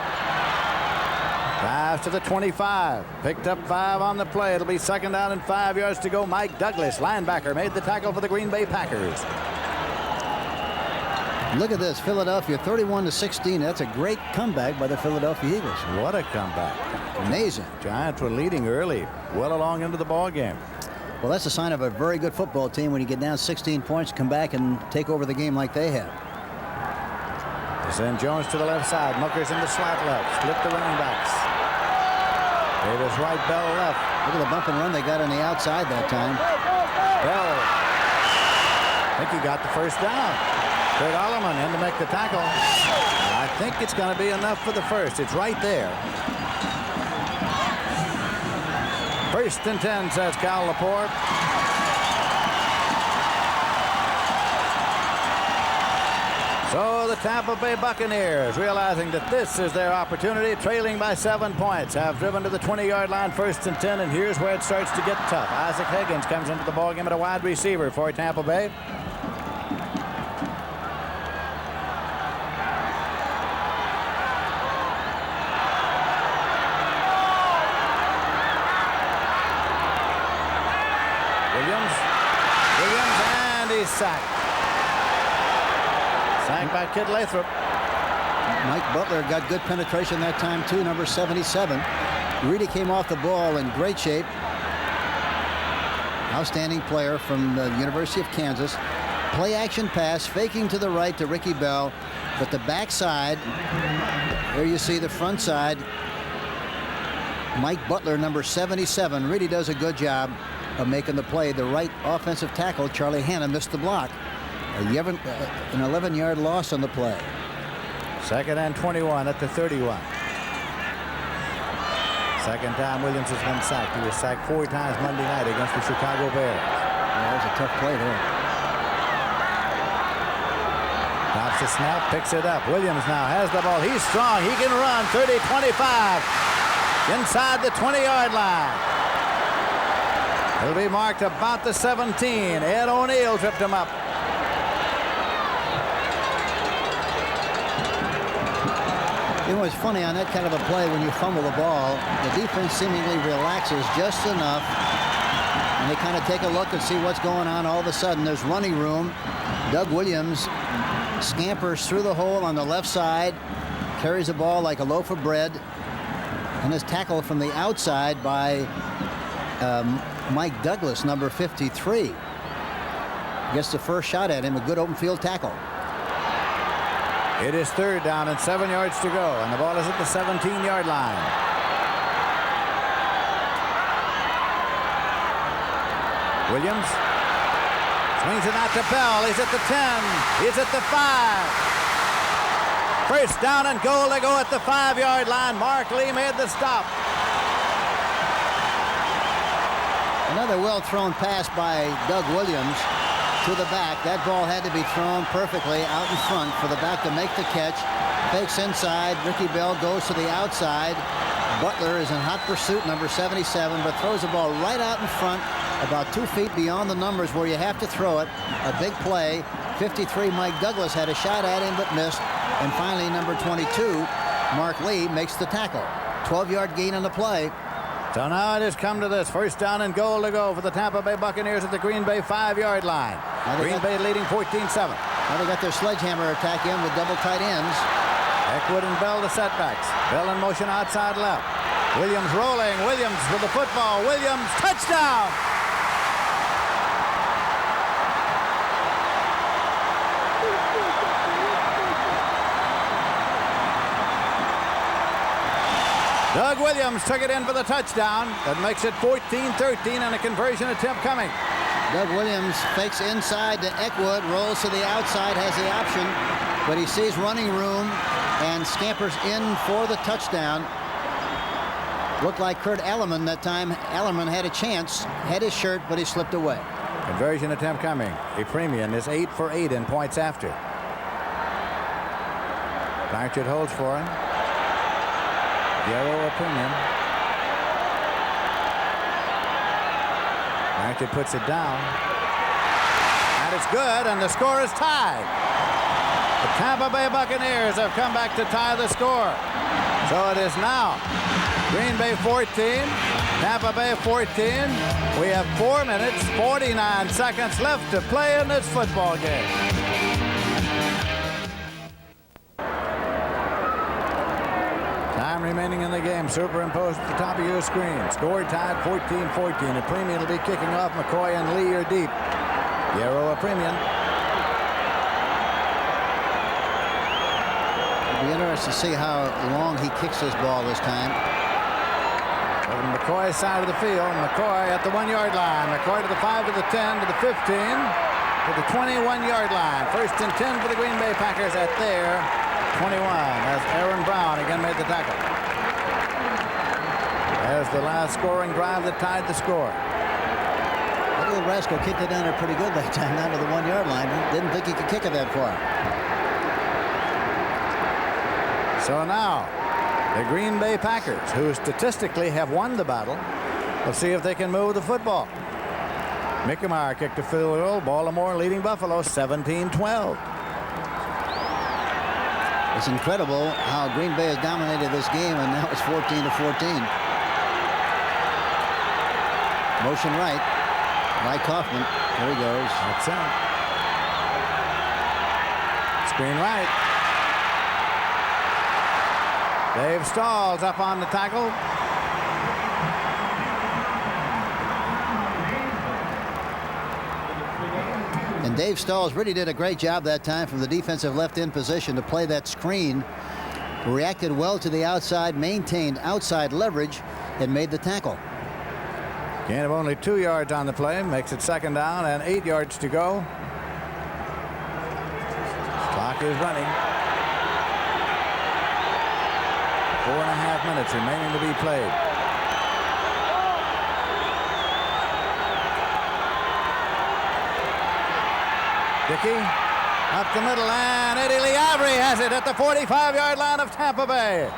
Drives to the 25. Picked up 5 on the play. It'll be second down and 5 yards to go. Mike Douglas, linebacker, made the tackle for the Green Bay Packers. Look at this, Philadelphia 31-16. That's a great comeback by the Philadelphia Eagles. What a comeback. Amazing. Giants were leading early, well along into the ball game. Well, that's a sign of a very good football team when you get down 16 points, come back and take over the game like they have. They send Jones to the left side. Mucker's in the slot left. Split the running backs. Davis right, Bell left. Look at the bump and run they got on the outside that time. Bell. I think he got the first down. Kurt Alleman in to make the tackle. I think it's going to be enough for the first. It's right there. First and 10, says Cal Laporte. So the Tampa Bay Buccaneers, realizing that this is their opportunity, trailing by 7 points, have driven to the 20-yard line, first and 10, and here's where it starts to get tough. Isaac Higgins comes into the ballgame at a wide receiver for Tampa Bay. Williams, and he's sacked. Sacked by Kid Lathrop. Mike Butler got good penetration that time too, number 77. Really came off the ball in great shape. Outstanding player from the University of Kansas. Play action pass, faking to the right to Ricky Bell, but the backside, there you see the front side. Mike Butler, number 77, really does a good job of making the play. The right offensive tackle, Charlie Hanna, missed the block. An 11-yard loss on the play. Second and 21 at the 31. Second time Williams has been sacked. He was sacked 4 times Monday night against the Chicago Bears. Yeah, that was a tough play there. Drops the snap, picks it up. Williams now has the ball. He's strong. He can run 30, 25. Inside the 20-yard line. It'll be marked about the 17. Ed O'Neill tripped him up. You know, it's funny on that kind of a play when you fumble the ball, the defense seemingly relaxes just enough, and And they kind of take a look and see what's going on. All of a sudden, there's running room. Doug Williams scampers through the hole on the left side, carries the ball like a loaf of bread, and is tackled from the outside by Mike Douglas, number 53. Gets the first shot at him, a good open field tackle. It is 3rd down and 7 yards to go, and the ball is at the 17-yard line. Williams swings it out to Bell. He's at the 10. He's at the 5. First down and goal. They go at the 5-yard line. Mark Lee made the stop. Another well-thrown pass by Doug Williams to the back. That ball had to be thrown perfectly out in front for the back to make the catch. Fakes inside. Ricky Bell goes to the outside. Butler is in hot pursuit, number 77, but throws the ball right out in front, about 2 feet beyond the numbers where you have to throw it. A big play. 53, Mike Douglas had a shot at him but missed. And finally, number 22, Mark Lee makes the tackle. 12-yard gain on the play. So now it has come to this. First down and goal to go for the Tampa Bay Buccaneers at the Green Bay 5-yard line. Green Bay leading 14-7. Now they got their sledgehammer attack in with double tight ends. Eckwood and Bell to setbacks. Bell in motion outside left. Williams rolling. Williams with the football. Williams, touchdown! Doug Williams took it in for the touchdown. That makes it 14-13 and a conversion attempt coming. Doug Williams fakes inside to Eckwood, rolls to the outside, has the option, but he sees running room and scampers in for the touchdown. Looked like Kurt Ellerman that time. Ellerman had a chance, had his shirt, but he slipped away. Conversion attempt coming. Ephraimian is 8 for 8 in points after. Blanchard holds for him. Yellow opinion. Blanchard puts it down. And it's good, and the score is tied. The Tampa Bay Buccaneers have come back to tie the score. So it is now Green Bay 14, Tampa Bay 14. We have 4 minutes, 49 seconds left to play in this football game. Time remaining in the game. Superimposed at the top of your screen. Score tied 14-14. Ephraimian will be kicking off. McCoy and Lee are deep. Yarrow Ephraimian. It'll be interesting to see how long he kicks this ball this time. Over to McCoy's side of the field. McCoy at the 1-yard line. McCoy to the 5, to the 10, to the 15, to the 21-yard line. First and 10 for the Green Bay Packers at their 21 as Aaron Brown again made the tackle. There's the last scoring drive that tied the score. That little rascal kicked it down there pretty good that time, down to the 1-yard line. Didn't think he could kick it that far. So now, the Green Bay Packers, who statistically have won the battle, will see if they can move the football. Mickemeyer kicked a field goal. Baltimore leading Buffalo 17-12. It's incredible how Green Bay has dominated this game, and now it's 14-14. Motion right by Kaufman. There he goes. That's it. Screen right. Dave Stahls up on the tackle. And Dave Stahls really did a great job that time from the defensive left end position to play that screen. Reacted well to the outside, maintained outside leverage, and made the tackle. Gain of only 2 yards on the play. Makes it 2nd down and 8 yards to go. Clock is running. 4.5 minutes remaining to be played. Dickey up the middle, and Eddie Lee Avery has it at the 45-yard line of Tampa Bay.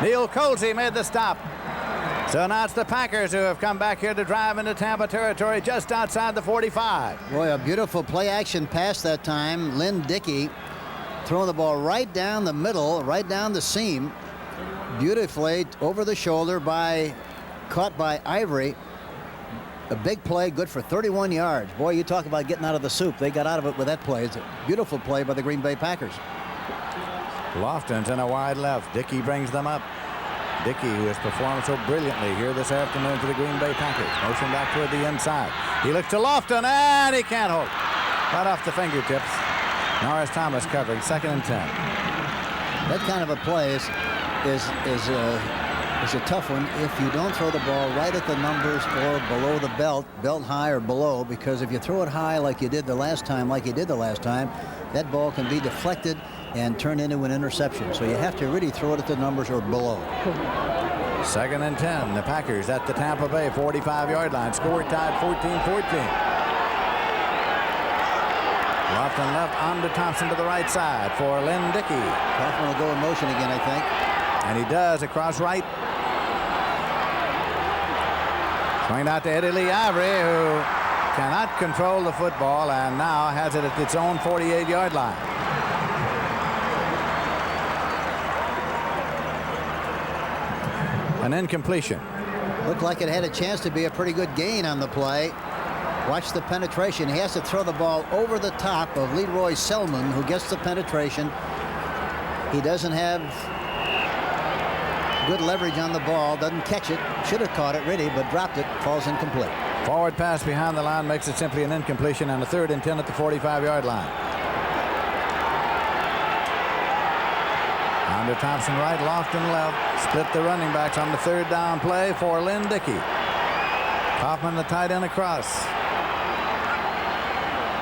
Neil Colsey made the stop. So now it's the Packers who have come back here to drive into Tampa territory just outside the 45. Boy, a beautiful play-action pass that time. Lynn Dickey throwing the ball right down the middle, right down the seam. Beautifully over the shoulder caught by Ivory. A big play, good for 31 yards. Boy, you talk about getting out of the soup. They got out of it with that play. It's a beautiful play by the Green Bay Packers. Lofton's in a wide left. Dickey brings them up. Dickey, who has performed so brilliantly here this afternoon for the Green Bay Packers. Motion back toward the inside. He looks to Lofton, and he can't hold. Right off the fingertips. Norris Thomas covering, 2nd and 10. That kind of a play is a tough one if you don't throw the ball right at the numbers or below the belt high or below, because if you throw it high like you did the last time, that ball can be deflected and turn into an interception. So you have to really throw it at the numbers or below. 2nd and 10. The Packers at the Tampa Bay 45-yard line. Score tied 14-14. Lofton left on to Thompson to the right side for Lynn Dickey. Kaufman will go in motion again, I think. And he does across right. Swing out to Eddie Lee Ivory, who cannot control the football and now has it at its own 48-yard line. An incompletion. Looked like it had a chance to be a pretty good gain on the play. Watch the penetration. He has to throw the ball over the top of Leroy Selman, who gets the penetration. He doesn't have good leverage on the ball. Doesn't catch it. Should have caught it, really, but dropped it. Falls incomplete. Forward pass behind the line makes it simply an incompletion, and a 3rd and 10 at the 45-yard line. Under Thompson right, Lofton left. Split the running backs on the 3rd down play for Lynn Dickey. Kaufman the tight end across.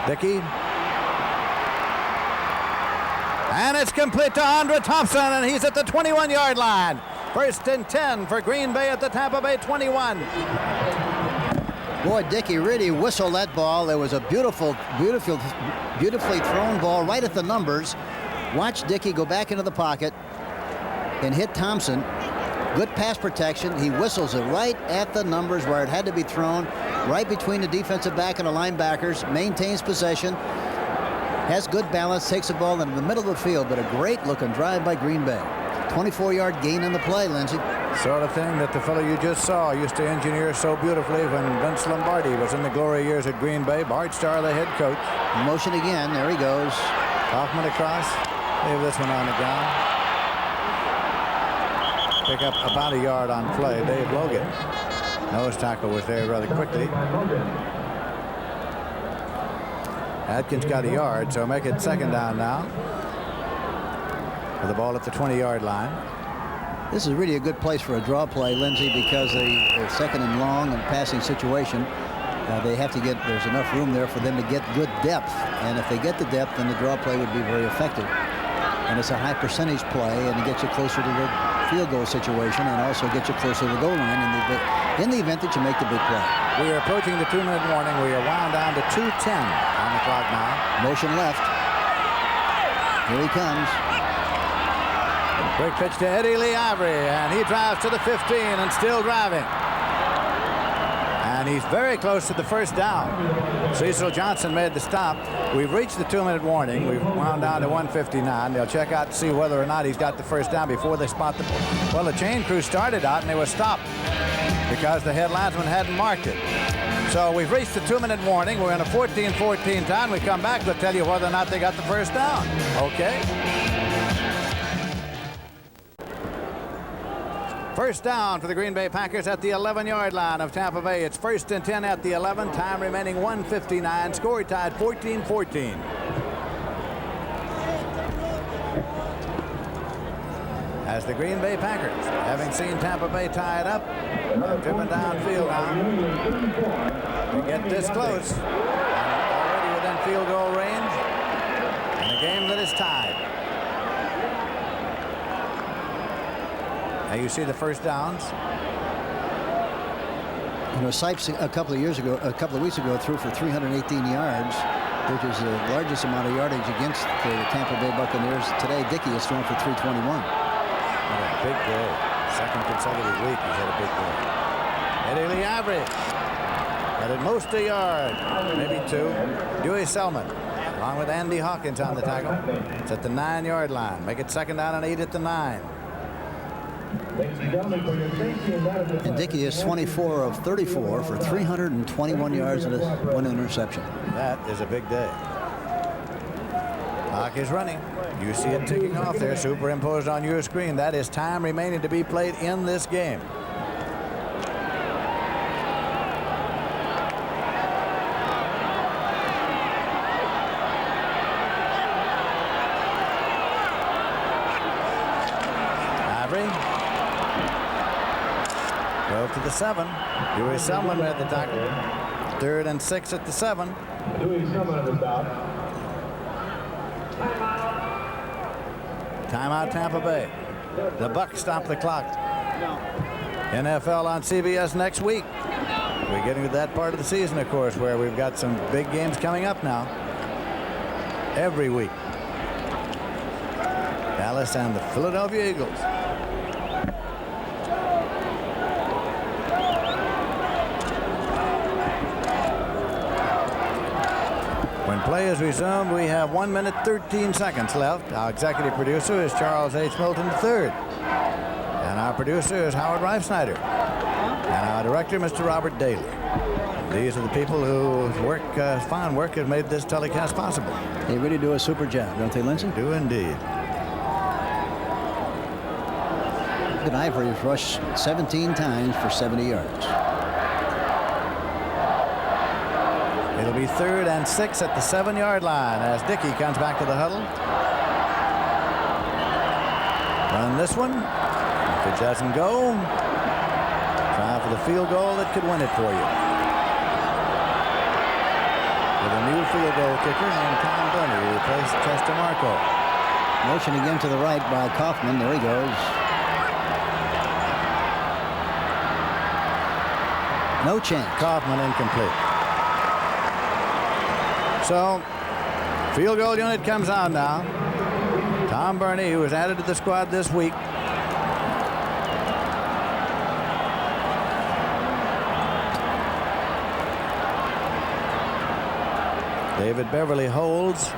Dickey. And it's complete to Andre Thompson, and he's at the 21-yard line. 1st and 10 for Green Bay at the Tampa Bay 21. Boy, Dickey really whistled that ball. There was a beautifully thrown ball right at the numbers. Watch Dickey go back into the pocket and hit Thompson. Good pass protection. He whistles it right at the numbers where it had to be thrown, right between the defensive back and the linebackers. Maintains possession. Has good balance. Takes the ball into the middle of the field, but a great-looking drive by Green Bay. 24-yard gain on the play, Lindsey. Sort of thing that the fellow you just saw used to engineer so beautifully when Vince Lombardi was in the glory years at Green Bay. Bart Starr, the head coach. Motion again. There he goes. Kaufman across. Leave this one on the ground. Pick up about a yard on play. Dave Logan. Nose tackle was there rather quickly. Atkins got a yard, so make it 2nd down now. With the ball at the 20-yard line. This is really a good place for a draw play, Lindsey, because the 2nd and long and passing situation, they have to get, there's enough room there for them to get good depth. And if they get the depth, then the draw play would be very effective. And it's a high percentage play, and it gets you closer to the field goal situation and also gets you closer to the goal line in the event that you make the big play. We are approaching the 2-minute warning. We are wound down to 2:10 on the clock now. Motion left. Here he comes. Quick pitch to Eddie Lee Ivory, and he drives to the 15 and still driving. And he's very close to the 1st down. Cecil Johnson made the stop. We've reached the 2-minute warning. We've wound down to 1:59. They'll check out to see whether or not he's got the 1st down before they spot the... Well, the chain crew started out, and they were stopped because the head linesman hadn't marked it. So we've reached the 2-minute warning. We're in a 14-14 time. We come back, we'll tell you whether or not they got the 1st down. Okay? 1st down for the Green Bay Packers at the 11-yard line of Tampa Bay. It's 1st and 10 at the 11. Time remaining 1:59. Score tied 14-14. As the Green Bay Packers, having seen Tampa Bay tied up, driven downfield now. They get this close. Already within field goal range. And a game that is tied. Now you see the 1st downs. You know, Sipes a couple of weeks ago threw for 318 yards, which is the largest amount of yardage against the Tampa Bay Buccaneers. Today, Dickey is throwing for 321. What a big day. 2nd consecutive week he's had a big day. Eddie Lee Ivory. At most a yard, maybe 2. Dewey Selman, along with Andy Hawkins on the tackle. It's at the 9-yard line. Make it 2nd down and 8 at the 9. And Dickey is 24 of 34 for 321 yards and one interception. That is a big day. Clock is running. You see it ticking off there, superimposed on your screen. That is time remaining to be played in this game. Go to the 7. Dewey Selman at the tackle. 3rd and 6 at the 7. Dewey Selman at the stop. Timeout, Tampa Bay. The Bucs stop the clock. NFL on CBS next week. We're getting to that part of the season, of course, where we've got some big games coming up now. Every week. Dallas and the Philadelphia Eagles. When play is resumed, we have 1 minute 13 seconds left. Our executive producer is Charles H. Milton III. And our producer is Howard Reifsnyder. And our director, Mr. Robert Daly. These are the people whose work, fine work, has made this telecast possible. They really do a super job, don't they, Lindsey? Do indeed. Good Ivory has rushed 17 times for 70 yards. It'll be 3rd and 6 at the 7-yard line as Dickey comes back to the huddle. Run this one. If it doesn't go, try for the field goal that could win it for you. With a new field goal kicker named Tom Burney, who replaced Chester Marco. Motion again to the right by Kaufman. There he goes. No chance. Kaufman incomplete. So, field goal unit comes on now. Tom Burney, who was added to the squad this week. David Beverly holds.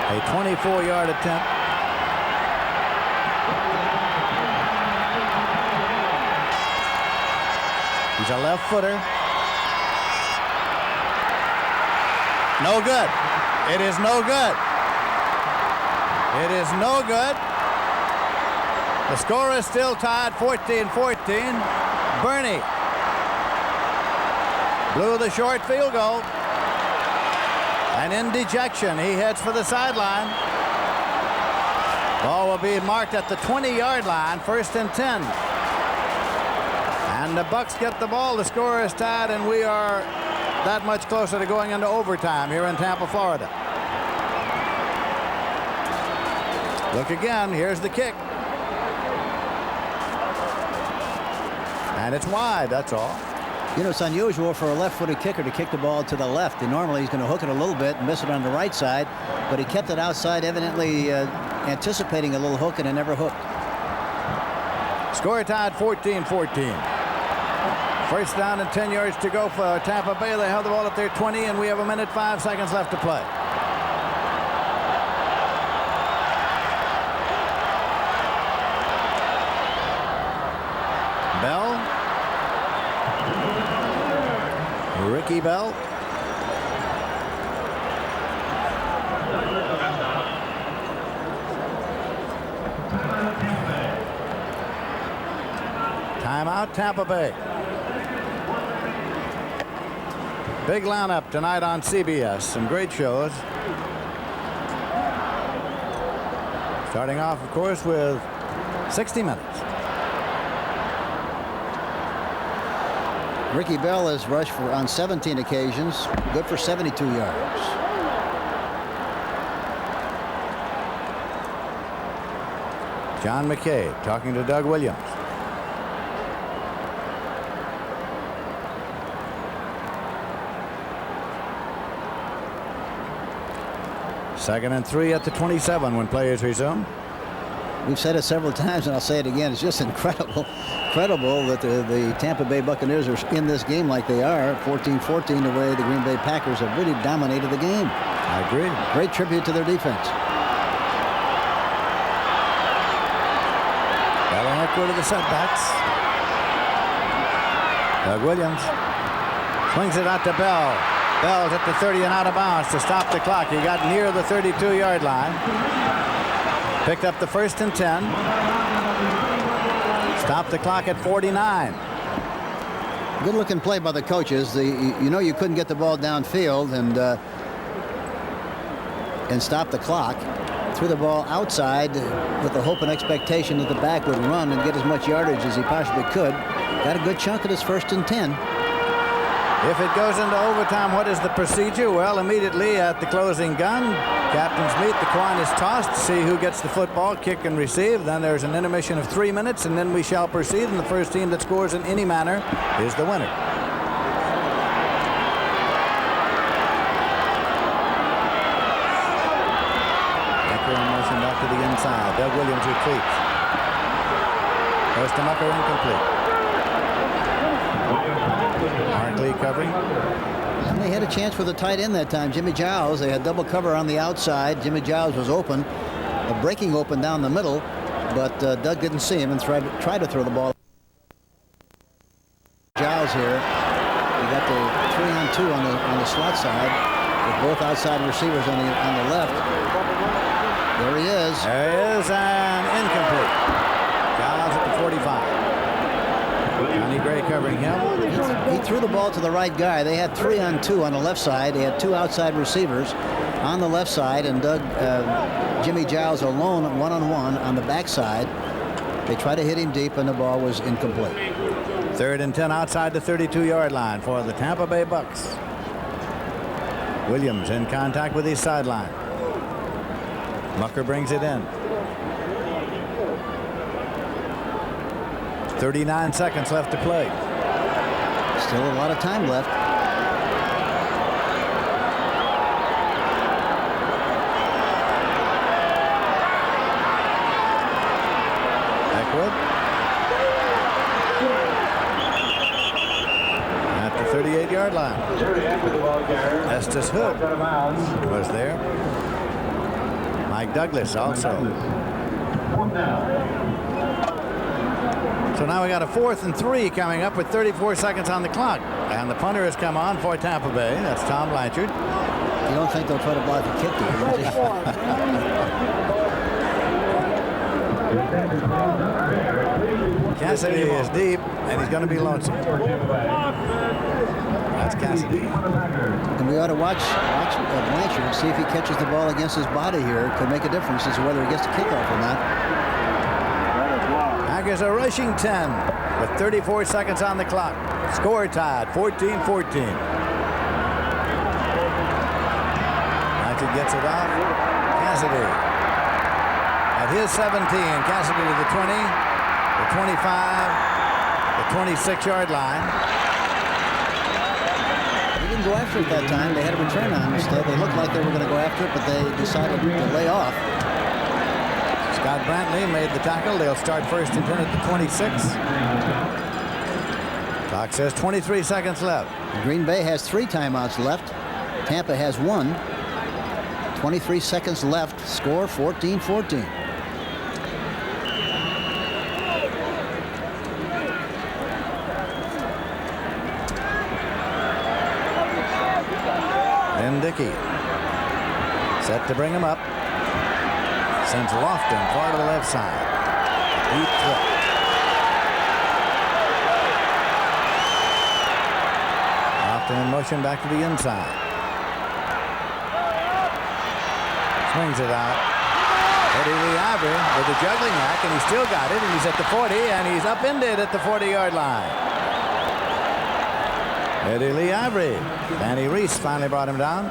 A 24-yard attempt. He's a left footer. No good. It is no good. It is no good. The score is still tied 14-14. Burney blew the short field goal. And in dejection, he heads for the sideline. Ball will be marked at the 20-yard line, 1st and 10. And the Bucs get the ball. The score is tied, and we are that much closer to going into overtime here in Tampa, Florida. Look again. Here's the kick. And it's wide, that's all. You know, it's unusual for a left-footed kicker to kick the ball to the left. And normally he's going to hook it a little bit and miss it on the right side. But he kept it outside, evidently anticipating a little hook, and it never hooked. Score tied 14-14. 1st down and 10 yards to go for Tampa Bay. They held the ball at their 20, and we have 1 minute 5 seconds left to play. Bell. Ricky Bell. Timeout, Tampa Bay. Big lineup tonight on CBS. Some great shows. Starting off, of course, with 60 Minutes. Ricky Bell has rushed on 17 occasions, good for 72 yards. John McKay talking to Doug Williams. Second and 3 at the 27 when play is resumed. We've said it several times, and I'll say it again. It's just incredible that the Tampa Bay Buccaneers are in this game like they are, 14-14, the way the Green Bay Packers have really dominated the game. I agree. Great tribute to their defense. Bell upward to the setbacks. Doug Williams swings it out to Bell. Bell's at the 30 and out of bounds to stop the clock. He got near the 32-yard line. Picked up the 1st and 10. Stopped the clock at 49. Good looking play by the coaches. You know you couldn't get the ball downfield and stop the clock. Threw the ball outside with the hope and expectation that the back would run and get as much yardage as he possibly could. Got a good chunk of his 1st and 10. If it goes into overtime, what is the procedure? Well, immediately at the closing gun, captains meet, the coin is tossed to see who gets the football, kick and receive. Then there's an intermission of 3 minutes, and then we shall proceed, and the first team that scores in any manner is the winner. Mucker in motion back to the inside. Doug Williams retreats. Goes to Mucker, incomplete. Mark Lee covering. And they had a chance for the tight end that time, Jimmy Giles. They had double cover on the outside. Jimmy Giles was open, breaking open down the middle, but Doug didn't see him and tried to throw the ball. Giles here. We got the 3-on-2 on the slot side with both outside receivers on the left. There he is. There he is, and incomplete. Giles at the 45. Johnny Gray covering him. He threw the ball to the right guy. They had 3-on-2 on the left side. They had 2 outside receivers on the left side, and Jimmy Giles alone 1-on-1 on the backside. They tried to hit him deep, and the ball was incomplete. 3rd and 10 outside the 32-yard line for the Tampa Bay Bucks. Williams in contact with his sideline. Mucker brings it in. 39 seconds left to play. Still a lot of time left. Eckwood at the 38-yard line. Estes Hood was there. Mike Douglas also. So now we got a 4th and 3 coming up with 34 seconds on the clock. And the punter has come on for Tampa Bay. That's Tom Blanchard. You don't think they'll try to block the kick, do you? Cassidy is deep, and he's going to be lonesome. That's Cassidy. And we ought to watch Blanchard, see if he catches the ball against his body here. It could make a difference as to whether he gets the kickoff or not. Packers are rushing 10 with 34 seconds on the clock. Score tied, 14-14. Blanchard gets it off. Cassidy at his 17. Cassidy to the 20, the 25, the 26-yard line. They didn't go after it that time. They had a return on instead. They looked like they were going to go after it, but they decided to lay off. Scott Brantley made the tackle. They'll start 1st and 10 at the 26. Clock says 23 seconds left. Green Bay has 3 timeouts left. Tampa has 1. 23 seconds left. Score 14-14. Then Dickey set to bring him up. Sends Lofton far to the left side. Deep throw. Lofton in motion back to the inside. Swings it out. Eddie Lee Ivory with the juggling act, and he still got it, and he's at the 40, and he's upended at the 40-yard line. Eddie Lee Ivory. Danny Reese finally brought him down.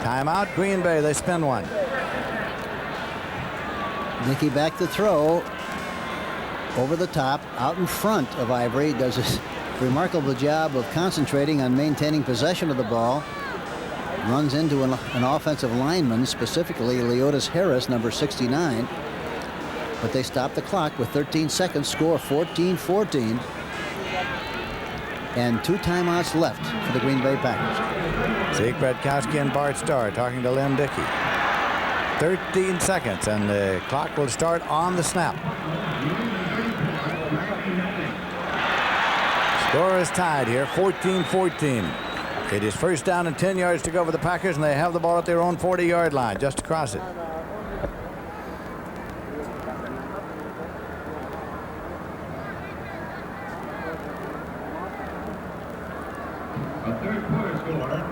Timeout, Green Bay. They spin one. Dickey back to throw. Over the top, out in front of Ivory. Does a remarkable job of concentrating on maintaining possession of the ball. runs into an offensive lineman, specifically Leotis Harris, number 69. But they stop the clock with 13 seconds, score 14-14. And 2 timeouts left for the Green Bay Packers. Zeke Bradkowski and Bart Starr talking to Lynn Dickey. 13 seconds, and the clock will start on the snap. Score is tied here, 14-14. It is first down and 10 yards to go for the Packers, and they have the ball at their own 40-yard line, just across it. A third quarter score.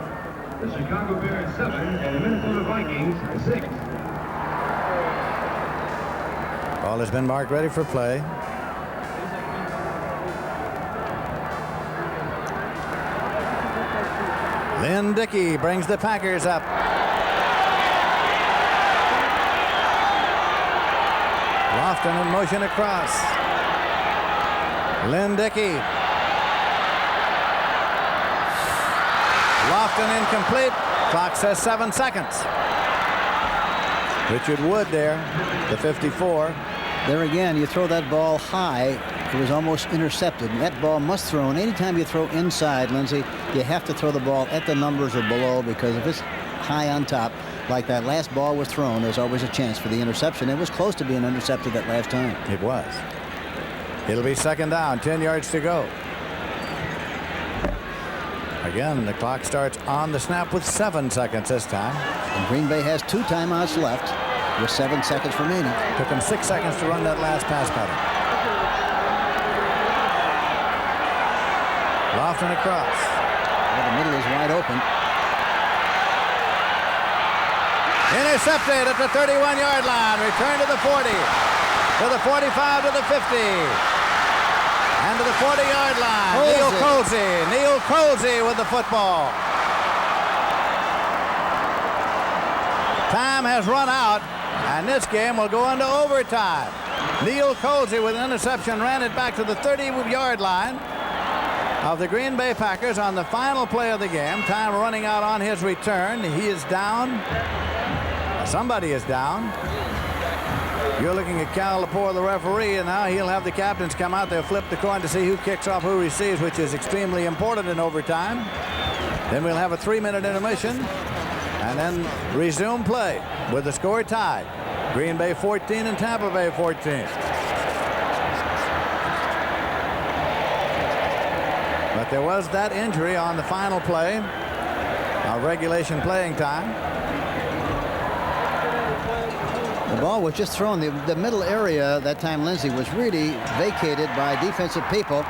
The Chicago Bears 7 and the Minnesota Vikings 6. Ball has been marked ready for play. Lynn Dickey brings the Packers up. Lofton in motion across. Lynn Dickey. Lofton incomplete. Clock says 7 seconds. Richard Wood there, the 54. There again, you throw that ball high. It was almost intercepted. That ball must throw. And anytime you throw inside, Lindsey, you have to throw the ball at the numbers or below, because if it's high on top, like that last ball was thrown, there's always a chance for the interception. It was close to being intercepted that last time. It was. It'll be second down, 10 yards to go. Again, the clock starts on the snap with 7 seconds this time. And Green Bay has 2 timeouts left with 7 seconds remaining. Took them 6 seconds to run that last pass pattern. Lofton across. Well, the middle is wide open. Intercepted at the 31-yard line. Return to the 40. To the 45, to the 50. And to the 40-yard line. Neil Colsey with the football. Time has run out, and this game will go into overtime. Neil Colsey with an interception ran it back to the 30-yard line of the Green Bay Packers on the final play of the game. Time running out on his return. He is down. Somebody is down. You're looking at Cal Lepore, the referee, and now he'll have the captains come out. They'll flip the coin to see who kicks off, who receives, which is extremely important in overtime. Then we'll have a 3-minute intermission and then resume play with the score tied. Green Bay 14 and Tampa Bay 14. But there was that injury on the final play of regulation playing time. The ball was just thrown. The middle area that time, Lindsey, was really vacated by defensive people.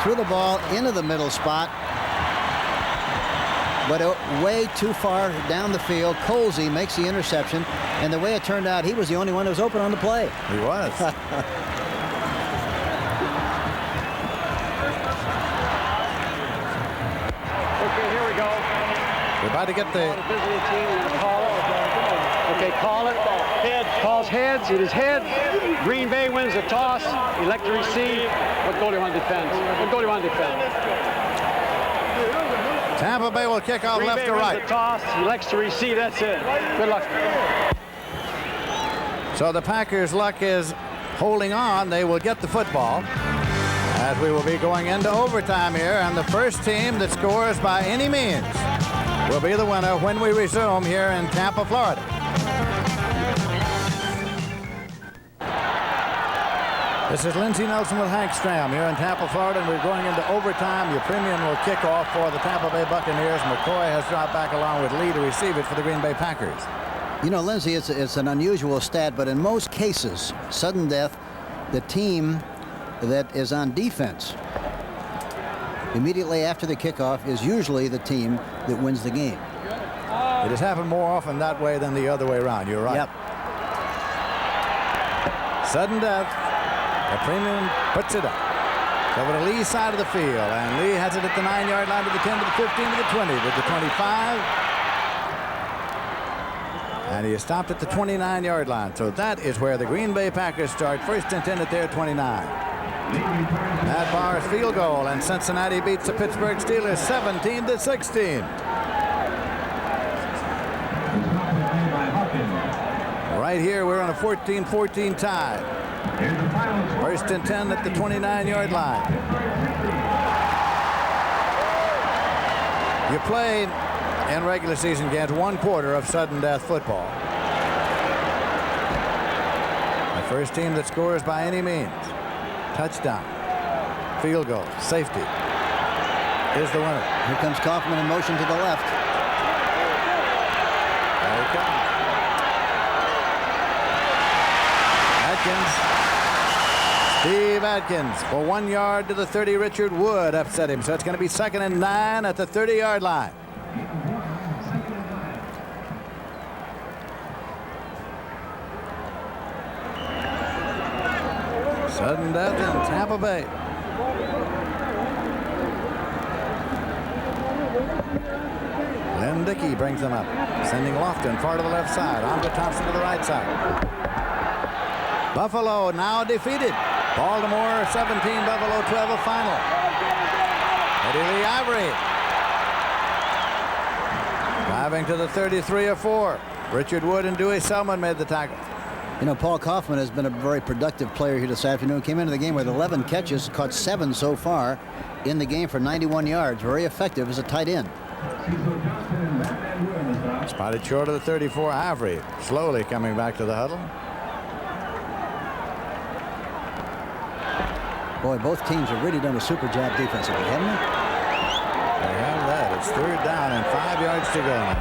Threw the ball into the middle spot, but way too far down the field. Colsey makes the interception, and the way it turned out, he was the only one who was open on the play. He was. Okay, here we go. We're about to get the... Okay, call it. Heads. Calls heads. It is heads. Green Bay wins the toss. Elect to receive. What goal do you want to defend? What goal do you want to defend? Tampa Bay will kick off left to right. Green Bay wins the toss. Elects to receive. That's it. Good luck. So the Packers' luck is holding on. They will get the football as we will be going into overtime here. And the first team that scores by any means will be the winner when we resume here in Tampa, Florida. This is Lindsey Nelson with Hank Stram here in Tampa, Florida, and we're going into overtime. Your premium will kick off for the Tampa Bay Buccaneers. McCoy has dropped back along with Lee to receive it for the Green Bay Packers. You know, Lindsey, it's an unusual stat, but in most cases, sudden death, the team that is on defense immediately after the kickoff is usually the team that wins the game. It has happened more often that way than the other way around. You're right. Yep. Sudden death. The premium puts it up. Over to Lee's side of the field, and Lee has it at the 9-yard line, to the 10, to the 15, to the 20, to the 25. And he is stopped at the 29-yard line. So that is where the Green Bay Packers start. First and 10 at their 29. Matt Barr's field goal, and Cincinnati beats the Pittsburgh Steelers 17-16. Right here, we're on a 14-14 tie. First and 10 at the 29-yard line. You play in regular season games 1/4 of sudden death football. The first team that scores by any means, touchdown, field goal, safety, is the winner. Here comes Kaufman in motion to the left. There he comes. Steve Atkins for 1 yard to the 30. Richard Wood upset him, so it's going to be 2nd and 9 at the 30-yard line. Sudden death in Tampa Bay. Lindsey brings them up, sending Lofton far to the left side. On to Thompson to the right side. Buffalo now defeated. Baltimore 17, Buffalo 12, a final. Eddie Lee Ivory driving to the 33 or 4. Richard Wood and Dewey Selman made the tackle. You know, Paul Kaufman has been a very productive player here this afternoon. Came into the game with 11 catches, caught 7 so far in the game for 91 yards. Very effective as a tight end. Spotted short of the 34. Ivory slowly coming back to the huddle. Boy, both teams have really done a super job defensively, haven't they? They have that. It's 3rd down and 5 yards to go now.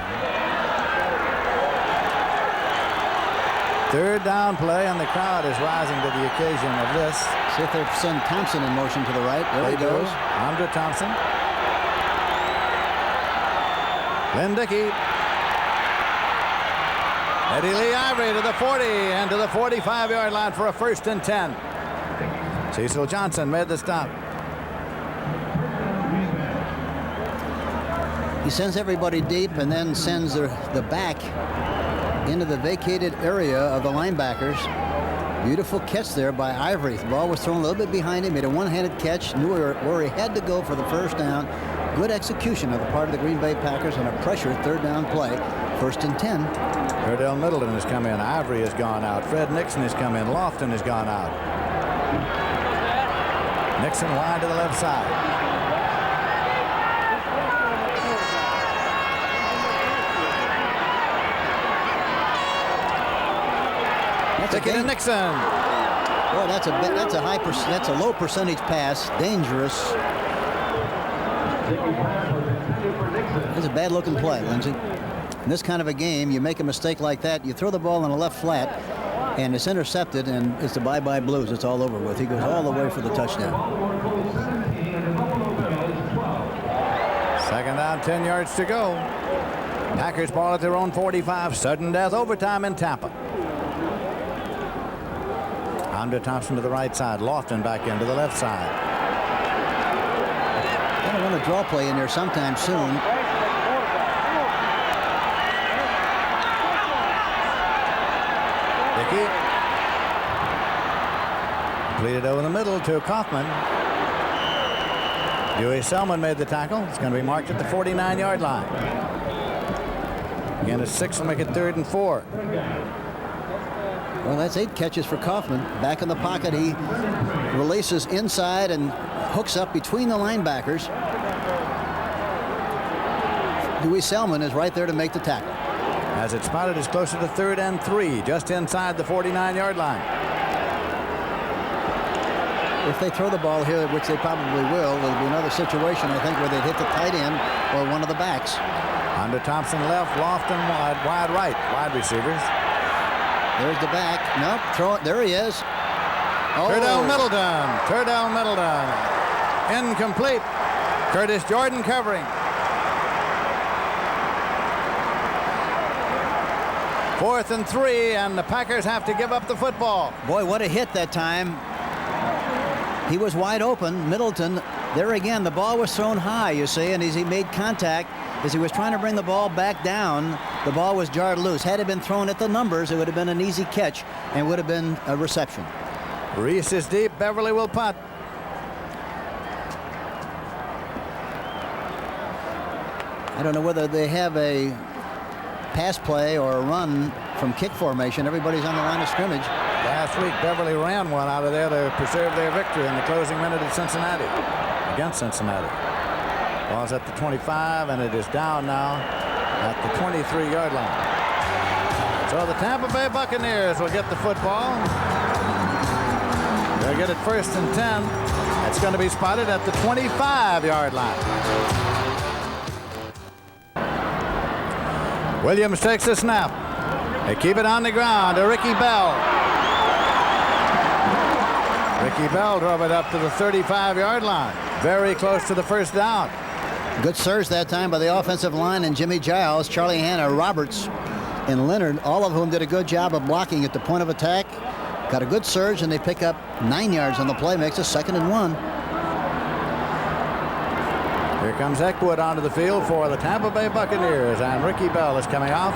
3rd down play, and the crowd is rising to the occasion of this. See if they send Thompson in motion to the right. There he goes. On to Thompson. Lindsey. Eddie Lee Ivory to the 40 and to the 45-yard line for a 1st and 10. Cecil Johnson made the stop. He sends everybody deep and then sends the back into the vacated area of the linebackers. Beautiful catch there by Ivory. The ball was thrown a little bit behind him. Made a one-handed catch. Knew where he had to go for the 1st down. Good execution on the part of the Green Bay Packers on a pressure 3rd down play. 1st and 10. Cordell Middleton has come in. Ivory has gone out. Fred Nixon has come in. Lofton has gone out. Nixon wide to the left side. Take it to Nixon. Boy, that's a low percentage pass. Dangerous. It's a bad looking play, Lindsey. In this kind of a game, you make a mistake like that, you throw the ball on the left flat, and it's intercepted, and it's the bye-bye blues. It's all over with. He goes all the way for the touchdown. 2nd down, 10 yards to go. Packers ball at their own 45. Sudden death overtime in Tampa. Under Thompson to the right side. Lofton back into the left side. Going to run a draw play in there sometime soon. Dickey. Completed over the middle to Kaufman. Dewey Selman made the tackle. It's going to be marked at the 49-yard line. Again, a 6 will make it 3rd and 4. Well, that's 8 catches for Kaufman. Back in the pocket, he releases inside and hooks up between the linebackers. Dewey Selman is right there to make the tackle. As it's spotted, it's closer to 3rd and 3, just inside the 49-yard line. If they throw the ball here, which they probably will, there'll be another situation, I think, where they hit the tight end or one of the backs. Under Thompson left, Lofton wide right, wide receivers. There's the back. Nope, throw it. There he is. Oh. Turdell Middleton. Incomplete. Curtis Jordan covering. 4th and 3, and the Packers have to give up the football. Boy, what a hit that time. He was wide open. Middleton, there again, the ball was thrown high, you see, and as he made contact, as he was trying to bring the ball back down, the ball was jarred loose. Had it been thrown at the numbers, it would have been an easy catch and would have been a reception. Reese is deep. Beverly will punt. I don't know whether they have a pass play or a run from kick formation. Everybody's on the line of scrimmage. Last week, Beverly ran one out of there to preserve their victory in the closing minute at Cincinnati, against Cincinnati. Ball's at the 25, and it is down now at the 23-yard line. So the Tampa Bay Buccaneers will get the football. They'll get it 1st and 10. It's going to be spotted at the 25-yard line. Williams takes the snap. They keep it on the ground to Ricky Bell. Ricky Bell drove it up to the 35-yard line. Very close to the first down. Good surge that time by the offensive line, and Jimmy Giles, Charlie Hanna, Roberts, and Leonard, all of whom did a good job of blocking at the point of attack. Got a good surge, and they pick up 9 yards on the play. Makes it 2nd and 1. Here comes Eckwood onto the field for the Tampa Bay Buccaneers, and Ricky Bell is coming off.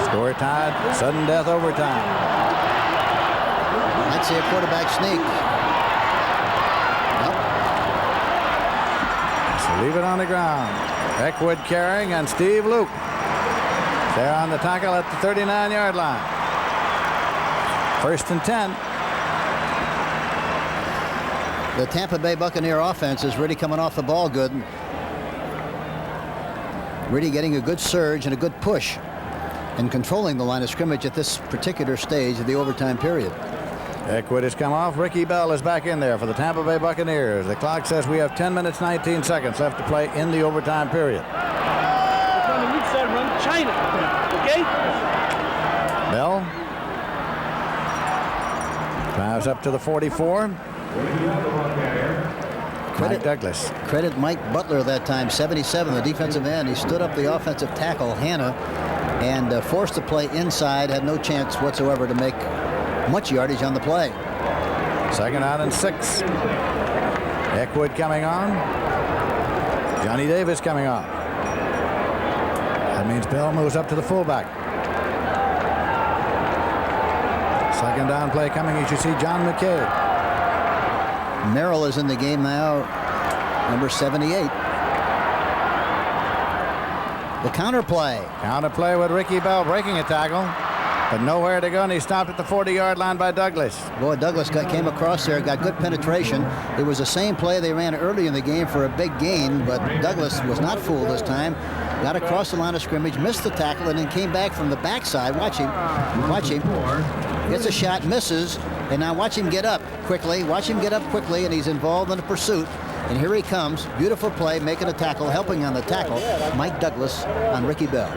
Score tied, sudden death overtime. I'd say a quarterback sneak. So leave it on the ground. Eckwood carrying, and Steve Luke there on the tackle at the 39-yard line. 1st and 10. The Tampa Bay Buccaneer offense is really coming off the ball good. Really getting a good surge and a good push and controlling the line of scrimmage at this particular stage of the overtime period. Eckwood has come off. Ricky Bell is back in there for the Tampa Bay Buccaneers. The clock says we have 10 minutes, 19 seconds left to play in the overtime period. Run China, okay? Bell drives up to the 44. Mike Douglas. Credit Mike Butler that time, 77, the defensive end. He stood up the offensive tackle, Hanna, and forced the play inside. Had no chance whatsoever to make much yardage on the play. 2nd down and 6. Eckwood coming on. Johnny Davis coming on. That means Bell moves up to the fullback. 2nd down play coming. You should see John McCabe. Merrill is in the game now, number 78. The counter play. Counter play with Ricky Bell breaking a tackle, but nowhere to go, and he stopped at the 40-yard line by Douglas. Boy, Douglas came across there, got good penetration. It was the same play they ran early in the game for a big gain, but Douglas was not fooled this time. Got across the line of scrimmage, missed the tackle, and then came back from the backside. Watch him. Watch him. Gets a shot, misses, and now watch him get up quickly. Watch him get up quickly, and he's involved in the pursuit. And here he comes. Beautiful play, making a tackle, helping on the tackle. Mike Douglas on Ricky Bell.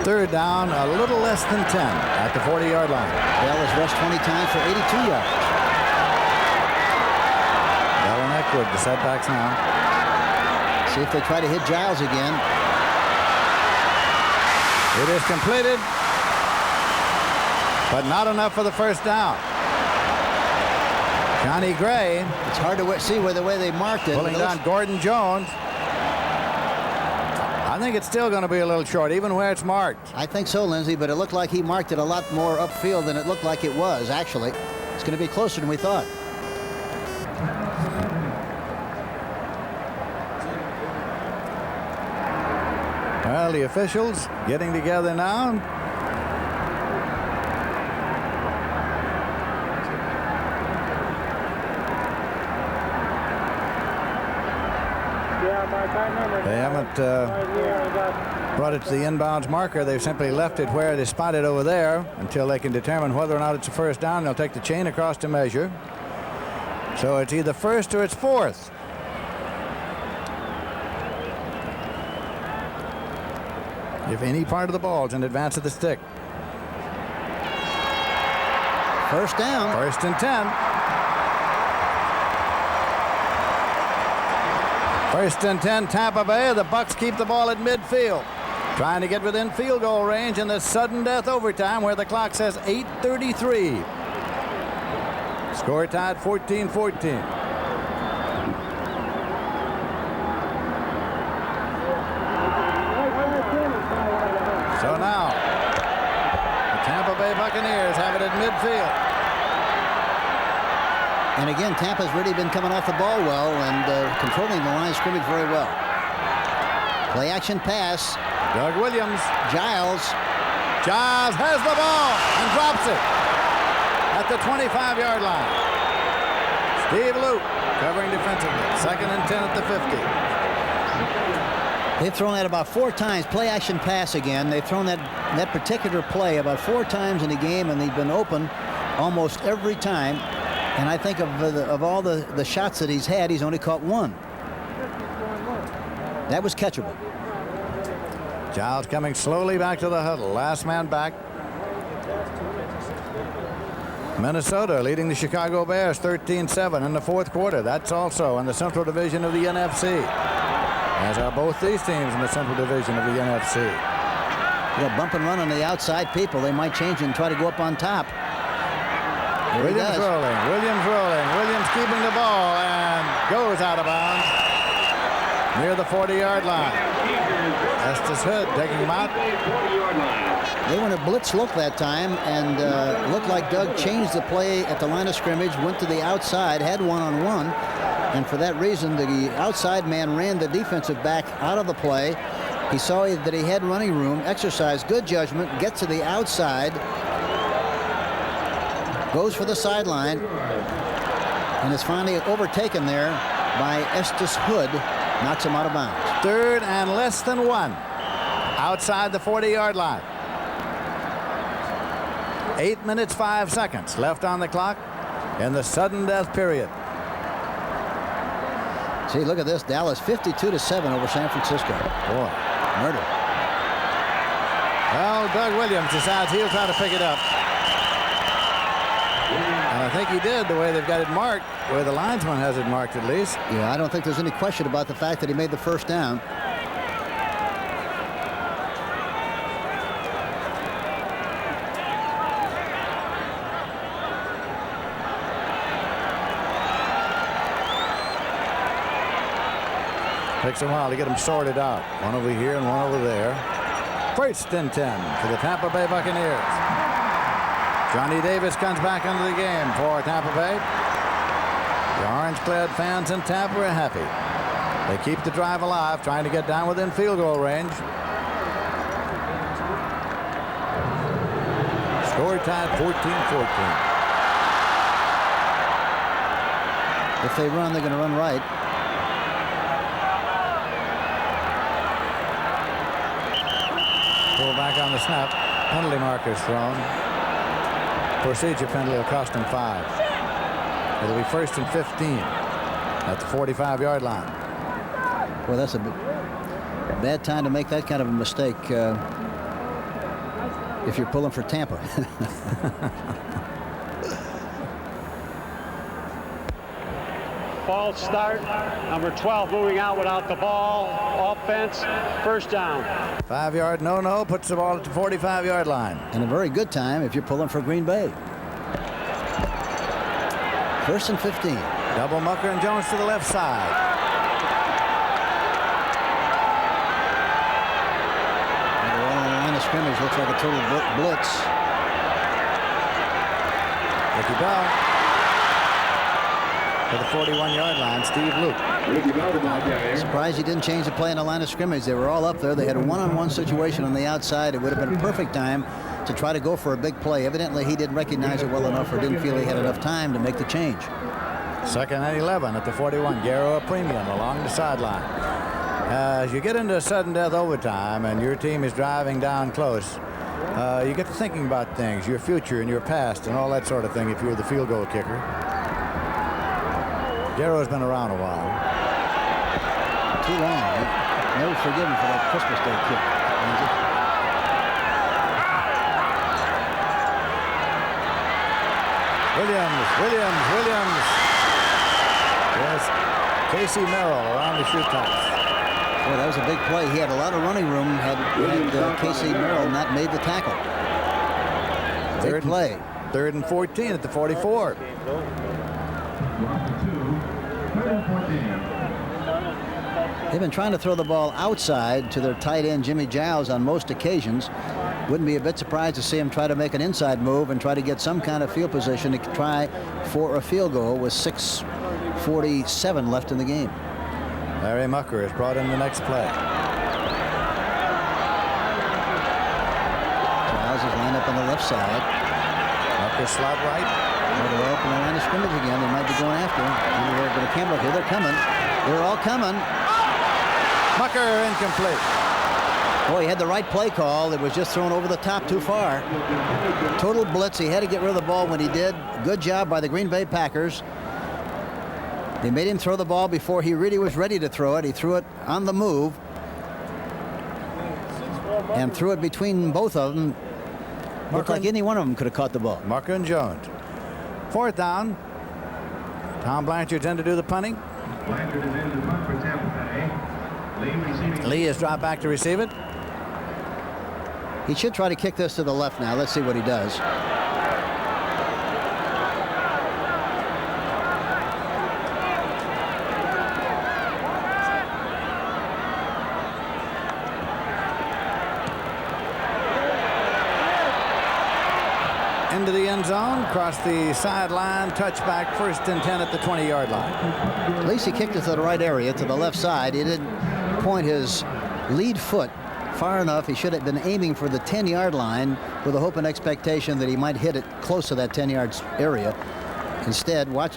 3rd down, a little less than 10 at the 40-yard line. Bell has rushed 20 times for 82 yards. Bell and Eckwood, the setbacks now. See if they try to hit Giles again. It is completed, but not enough for the 1st down. Johnny Gray. It's hard to see the way they marked it. Pulling down Gordon Jones. I think it's still going to be a little short, even where it's marked. I think so, Lindsey, but it looked like he marked it a lot more upfield than it looked like it was, actually. It's going to be closer than we thought. Well, the officials getting together now. They haven't brought it to the inbounds marker. They've simply left it where it is spotted over there until they can determine whether or not it's a 1st down. They'll take the chain across to measure. So it's either 1st or it's 4th. If any part of the ball is in advance of the stick. 1st down. 1st and 10. 1st and 10, Tampa Bay. The Bucs keep the ball at midfield, trying to get within field goal range in this sudden death overtime where the clock says 8:33. Score tied 14-14. So now, the Tampa Bay Buccaneers have it at midfield. And again, Tampa's really been coming off the ball well and controlling the line of scrimmage very well. Play action pass. Doug Williams. Giles. Giles has the ball and drops it at the 25-yard line. Steve Luke covering defensively. 2nd and 10 at the 50. They've thrown that about 4 times. Play action pass again. They've thrown that particular play about 4 times in a game, and they've been open almost every time. And I think of all the shots that he's had, he's only caught 1. That was catchable. Giles coming slowly back to the huddle. Last man back. Minnesota leading the Chicago Bears 13-7 in the 4th quarter. That's also in the Central Division of the NFC. As are both these teams in the Central Division of the NFC. Yeah, bump and run on the outside people. They might change and try to go up on top. Williams rolling. Williams rolling. Williams keeping the ball and goes out of bounds near the 40-yard line. Estes Hood taking him out. They went a blitz look that time, and looked like Doug changed the play at the line of scrimmage, went to the outside, had one-on-one, and for that reason, the outside man ran the defensive back out of the play. He saw that he had running room, exercised good judgment, gets to the outside, goes for the sideline, and is finally overtaken there by Estes Hood, knocks him out of bounds. 3rd and less than 1 outside the 40-yard line. 8 minutes 5 seconds left on the clock in the sudden death period. See, look at this. Dallas 52-7 over San Francisco. Boy, murder. Well, Doug Williams decides he'll try to pick it up. And I think he did, the way they've got it marked, the way the linesman has it marked at least. Yeah, I don't think there's any question about the fact that he made the first down. Takes a while to get them sorted out. One over here and one over there. 1st and 10 for the Tampa Bay Buccaneers. Johnny Davis comes back into the game for Tampa Bay. The orange-clad fans in Tampa are happy. They keep the drive alive, trying to get down within field goal range. Score tied 14-14. If they run, they're going to run right. Pull back on the snap. Penalty markers thrown. Procedure penalty will cost him 5. It'll be 1st and 15 at the 45-yard line. Well, that's a bad time to make that kind of a mistake if you're pulling for Tampa. False start. Number 12 moving out without the ball. Offense, 1st down. 5-yard no-no puts the ball at the 45-yard line. And a very good time if you're pulling for Green Bay. 1st and 15. Double Mucker and Jones to the left side. And the line of scrimmage looks like a total blitz. Ricky Bell to the 41-yard line. Steve Luke. Surprised he didn't change the play in the line of scrimmage. They were all up there. They had a one-on-one situation on the outside. It would have been a perfect time to try to go for a big play. Evidently, he didn't recognize it well enough or didn't feel he had enough time to make the change. 2nd and 11 at the 41. Garrow a premium along the sideline. As you get into sudden death overtime and your team is driving down close, you get to thinking about things, your future and your past and all that sort of thing if you're the field goal kicker. Garrow's been around a while. Too long. Never forgive him for that Christmas Day kick. Williams. Yes, Casey Merrill around the shoe tops. Well, that was a big play. He had a lot of running room had Casey Merrill not made the tackle. Big play. 3rd and 14 at the 44. They've been trying to throw the ball outside to their tight end, Jimmy Giles, on most occasions. Wouldn't be a bit surprised to see him try to make an inside move and try to get some kind of field position to try for a field goal with 6:47 left in the game. Larry Mucker has brought in the next play. is lined up on the left side. Mucker slot right. Well, they're up in the line of scrimmage again. They might be going after him. They're going to camp up here. They're coming. They're all coming. Mucker incomplete. Boy, he had the right play call. It was just thrown over the top too far. Total blitz. He had to get rid of the ball when he did. Good job by the Green Bay Packers. They made him throw the ball before he really was ready to throw it. He threw it on the move and threw it between both of them. Looked like any one of them could have caught the ball. Mucker and Jones. 4th down. Tom Blanchard's in to do the punting. Blanchard is in to punt for Tampa Bay. Lee is dropped back to receive it. He should try to kick this to the left now. Let's see what he does. Into the end zone, across the sideline, touchback, 1st and 10 at the 20-yard line. At least he kicked it to the right area, to the left side. He didn't point his lead foot far enough. He should have been aiming for the 10-yard line with a hope and expectation that he might hit it close to that 10-yard area. Instead, watch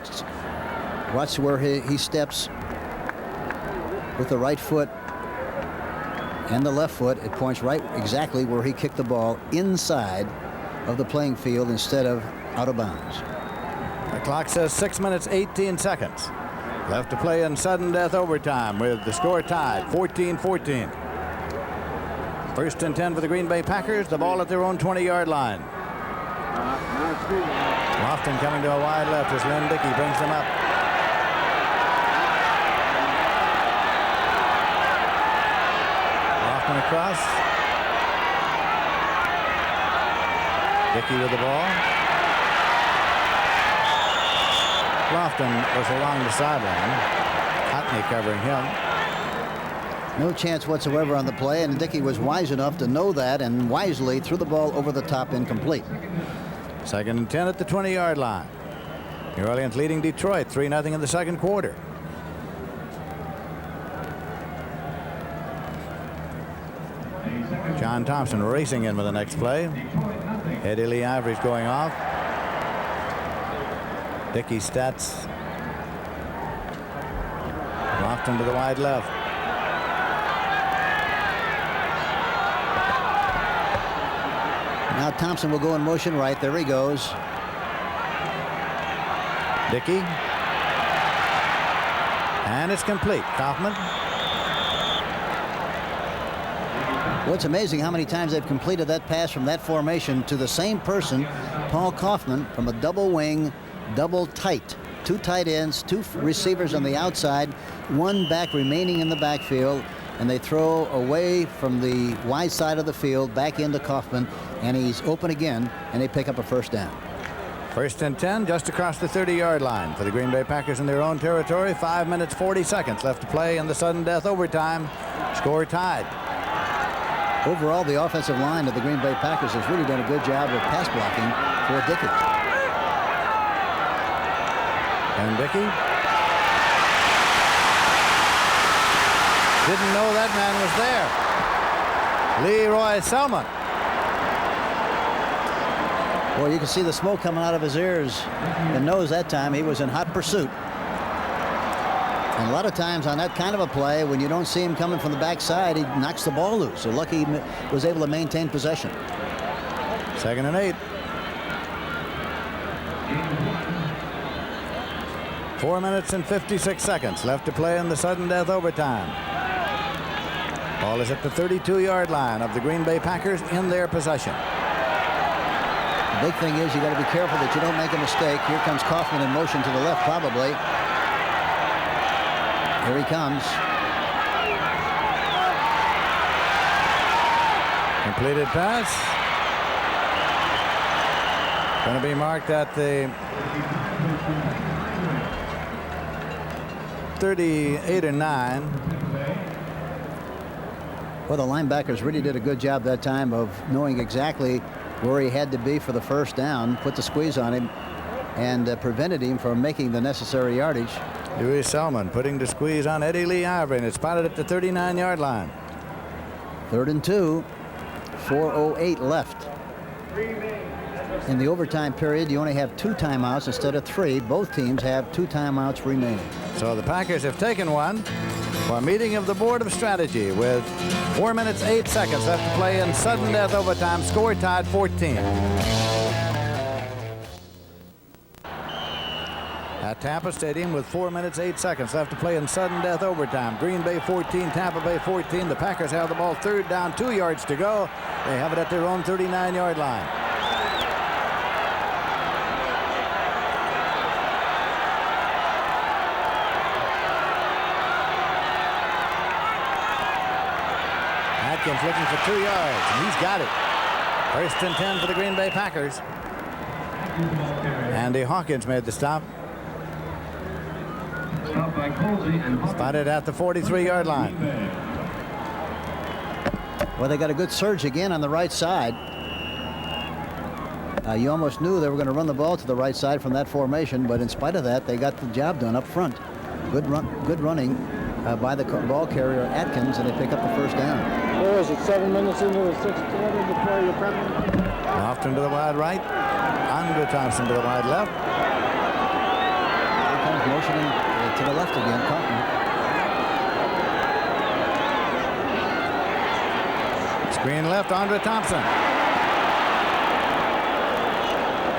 where he steps with the right foot and the left foot. It points right exactly where he kicked the ball, inside of the playing field instead of out of bounds. The clock says 6 minutes, 18 seconds. Left to play in sudden death overtime with the score tied, 14-14. 1st and 10 for the Green Bay Packers. The ball at their own 20-yard line. Lofton coming to a wide left as Lynn Dickey brings them up. Lofton across. Dickey with the ball. Lofton was along the sideline. Hotney covering him. No chance whatsoever on the play, and Dickey was wise enough to know that and wisely threw the ball over the top, incomplete. 2nd and 10 at the 20-yard line. New Orleans leading Detroit 3-0 in the 2nd quarter. John Thompson racing in with the next play. Eddie Lee Ivory's going off. Dickey stats. Lofton to the wide left. Now Thompson will go in motion right. There he goes. Dickey. And it's complete. Kaufman. Well, it's amazing how many times they've completed that pass from that formation to the same person, Paul Kaufman, from a double wing, double tight. 2 tight ends, 2 receivers on the outside, 1 back remaining in the backfield, and they throw away from the wide side of the field back into Kaufman, and he's open again, and they pick up a 1st down. 1st and 10 just across the 30-yard line for the Green Bay Packers in their own territory. 5 minutes, 40 seconds left to play in the sudden death overtime. Score tied. Overall, the offensive line of the Green Bay Packers has really done a good job of pass blocking for Dickey. And Dickey didn't know that man was there. Leroy Selmon. Well, you can see the smoke coming out of his ears and nose that time. He was in hot pursuit. And a lot of times on that kind of a play, when you don't see him coming from the backside, he knocks the ball loose. So lucky he was able to maintain possession. 2nd and 8. 4 minutes and 56 seconds left to play in the sudden death overtime. Ball is at the 32-yard line of the Green Bay Packers in their possession. The big thing is you got to be careful that you don't make a mistake. Here comes Kaufman in motion to the left, probably. Here he comes. Completed pass. Going to be marked at the 38 or 9. Well, the linebackers really did a good job that time of knowing exactly where he had to be for the 1st down, put the squeeze on him, and prevented him from making the necessary yardage. Louis Selmon putting the squeeze on Eddie Lee Ivory, and it's spotted at the 39-yard line. 3rd and 2. 4:08 left. In the overtime period, you only have 2 timeouts instead of 3. Both teams have 2 timeouts remaining. So the Packers have taken one for a meeting of the Board of Strategy with 4 minutes, 8 seconds left to play in sudden death overtime. Score tied 14. At Tampa Stadium with 4 minutes, 8 seconds left to play in sudden death overtime. Green Bay 14, Tampa Bay 14. The Packers have the ball, third down, 2 yards to go. They have it at their own 39-yard line. Atkins looking for 2 yards, and he's got it. 1st and 10 for the Green Bay Packers. Andy Hawkins made the stop. Spotted at the 43-yard line. Well, they got a good surge again on the right side. You almost knew they were going to run the ball to the right side from that formation, but in spite of that, they got the job done up front. Good running by the ball carrier Atkins, and they pick up the 1st down. Where is it? 7 minutes into the 6th quarter before your penalty. Lofton to the wide right. Andre Thompson to the wide left. Here comes motioning to the left again. Cotton. Screen left. Andre Thompson.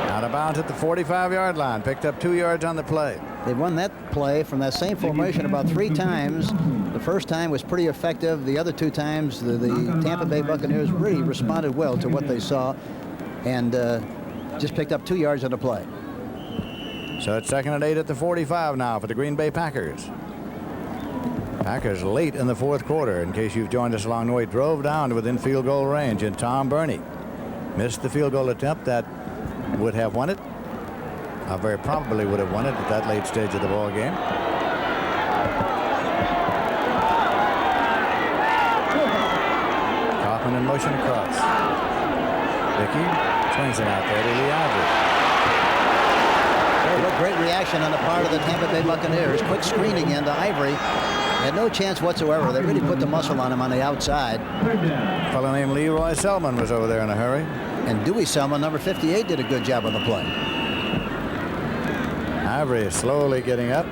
Out of bounds at the 45-yard line. Picked up 2 yards on the play. They run that play from that same formation about 3 times. The first time was pretty effective. The other 2 times, the Tampa Bay Buccaneers really responded well to what they saw and just picked up 2 yards on the play. So it's 2nd and 8 at the 45 now for the Green Bay Packers. Packers late in the 4th quarter. In case you've joined us along the way, drove down to within field goal range, and Tom Burney missed the field goal attempt that would have won it. Very probably would have won it at that late stage of the ball game. Kaufman in motion across. Dickey swings it out there to Lee Ivory. Great reaction on the part of the Tampa Bay Buccaneers. Quick screen again to Ivory. Had no chance whatsoever. They really put the muscle on him on the outside. A fellow named Leroy Selman was over there in a hurry. And Dewey Selman, number 58, did a good job on the play. Ivory is slowly getting up.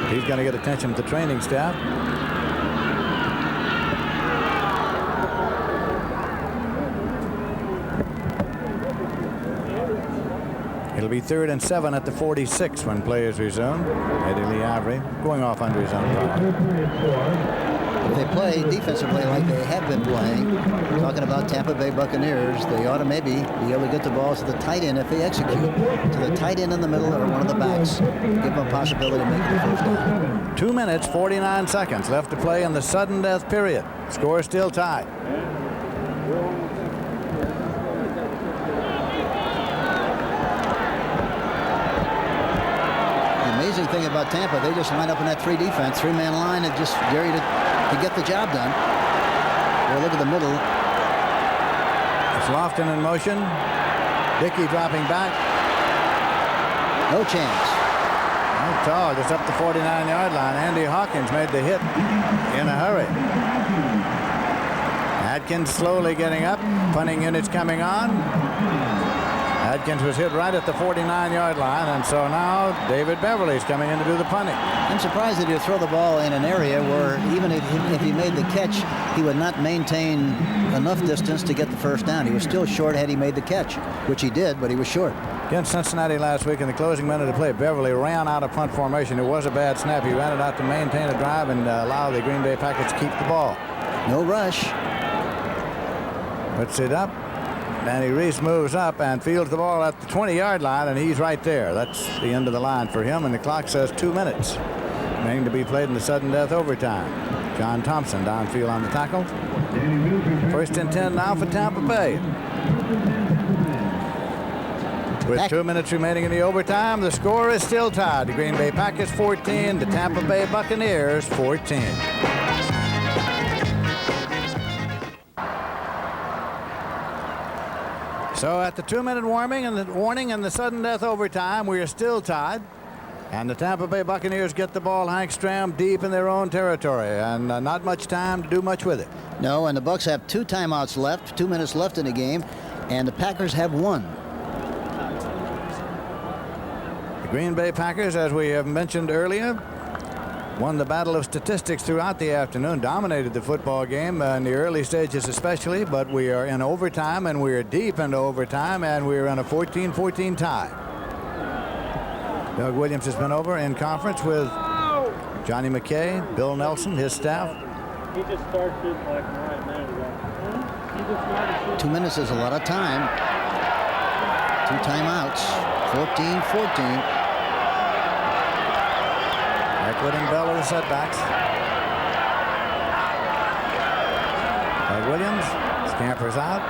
He's going to get attention to the training staff. It'll be 3rd and 7 at the 46 when players resume. Eddie Lee Ivory going off under his own power. If they play defensively like they have been playing, talking about Tampa Bay Buccaneers, they ought to maybe be able to get the balls to the tight end if they execute. To the tight end in the middle or one of the backs. Give them a possibility of making the 1st down. 2 minutes, 49 seconds left to play in the sudden death period. Score still tied. The amazing thing about Tampa, they just line up in that 3 defense, 3-man line, and just Jerry to get the job done. Well, look at the middle. It's Lofton in motion. Dickey dropping back. No chance. Not tall, just up the 49-yard line. Andy Hawkins made the hit in a hurry. Atkins slowly getting up. Punting units coming on. Atkins was hit right at the 49-yard line, and so now David Beverly's coming in to do the punting. I'm surprised that he'd throw the ball in an area where even if he made the catch, he would not maintain enough distance to get the 1st down. He was still short had he made the catch, which he did, but he was short. Against Cincinnati last week in the closing minute of play, Beverly ran out of punt formation. It was a bad snap. He ran it out to maintain a drive and allow the Green Bay Packers to keep the ball. No rush. Puts it up. Danny Reese moves up and fields the ball at the 20-yard line, and he's right there. That's the end of the line for him, and the clock says 2 minutes remaining to be played in the sudden death overtime. John Thompson downfield on the tackle. 1st and 10 now for Tampa Bay. With 2 minutes remaining in the overtime, the score is still tied. The Green Bay Packers 14, the Tampa Bay Buccaneers 14. So at the 2-minute warning and the sudden death overtime, we are still tied. And the Tampa Bay Buccaneers get the ball, Hank Stram, deep in their own territory, and not much time to do much with it. No, and the Bucs have 2 timeouts left, 2 minutes left in the game, and the Packers have 1. The Green Bay Packers, as we have mentioned earlier, won the battle of statistics throughout the afternoon, dominated the football game in the early stages especially, but we are in overtime, and we are deep into overtime, and we are in a 14-14 tie. Doug Williams has been over in conference with Johnny McKay, Bill Nelson, his staff. He just started shooting like right now. 2 minutes is a lot of time. 2 timeouts. 14-14. Eckwood and Bell are the setbacks. Doug Williams scampers out.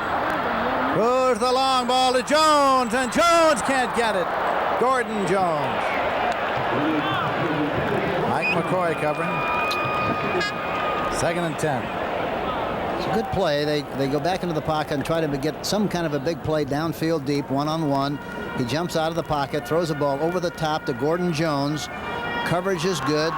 Throws the long ball to Jones, and Jones can't get it. Gordon Jones. Mike McCoy covering. 2nd and 10. It's a good play. They go back into the pocket and try to get some kind of a big play downfield deep, one-on-one. He jumps out of the pocket, throws the ball over the top to Gordon Jones. Coverage is good.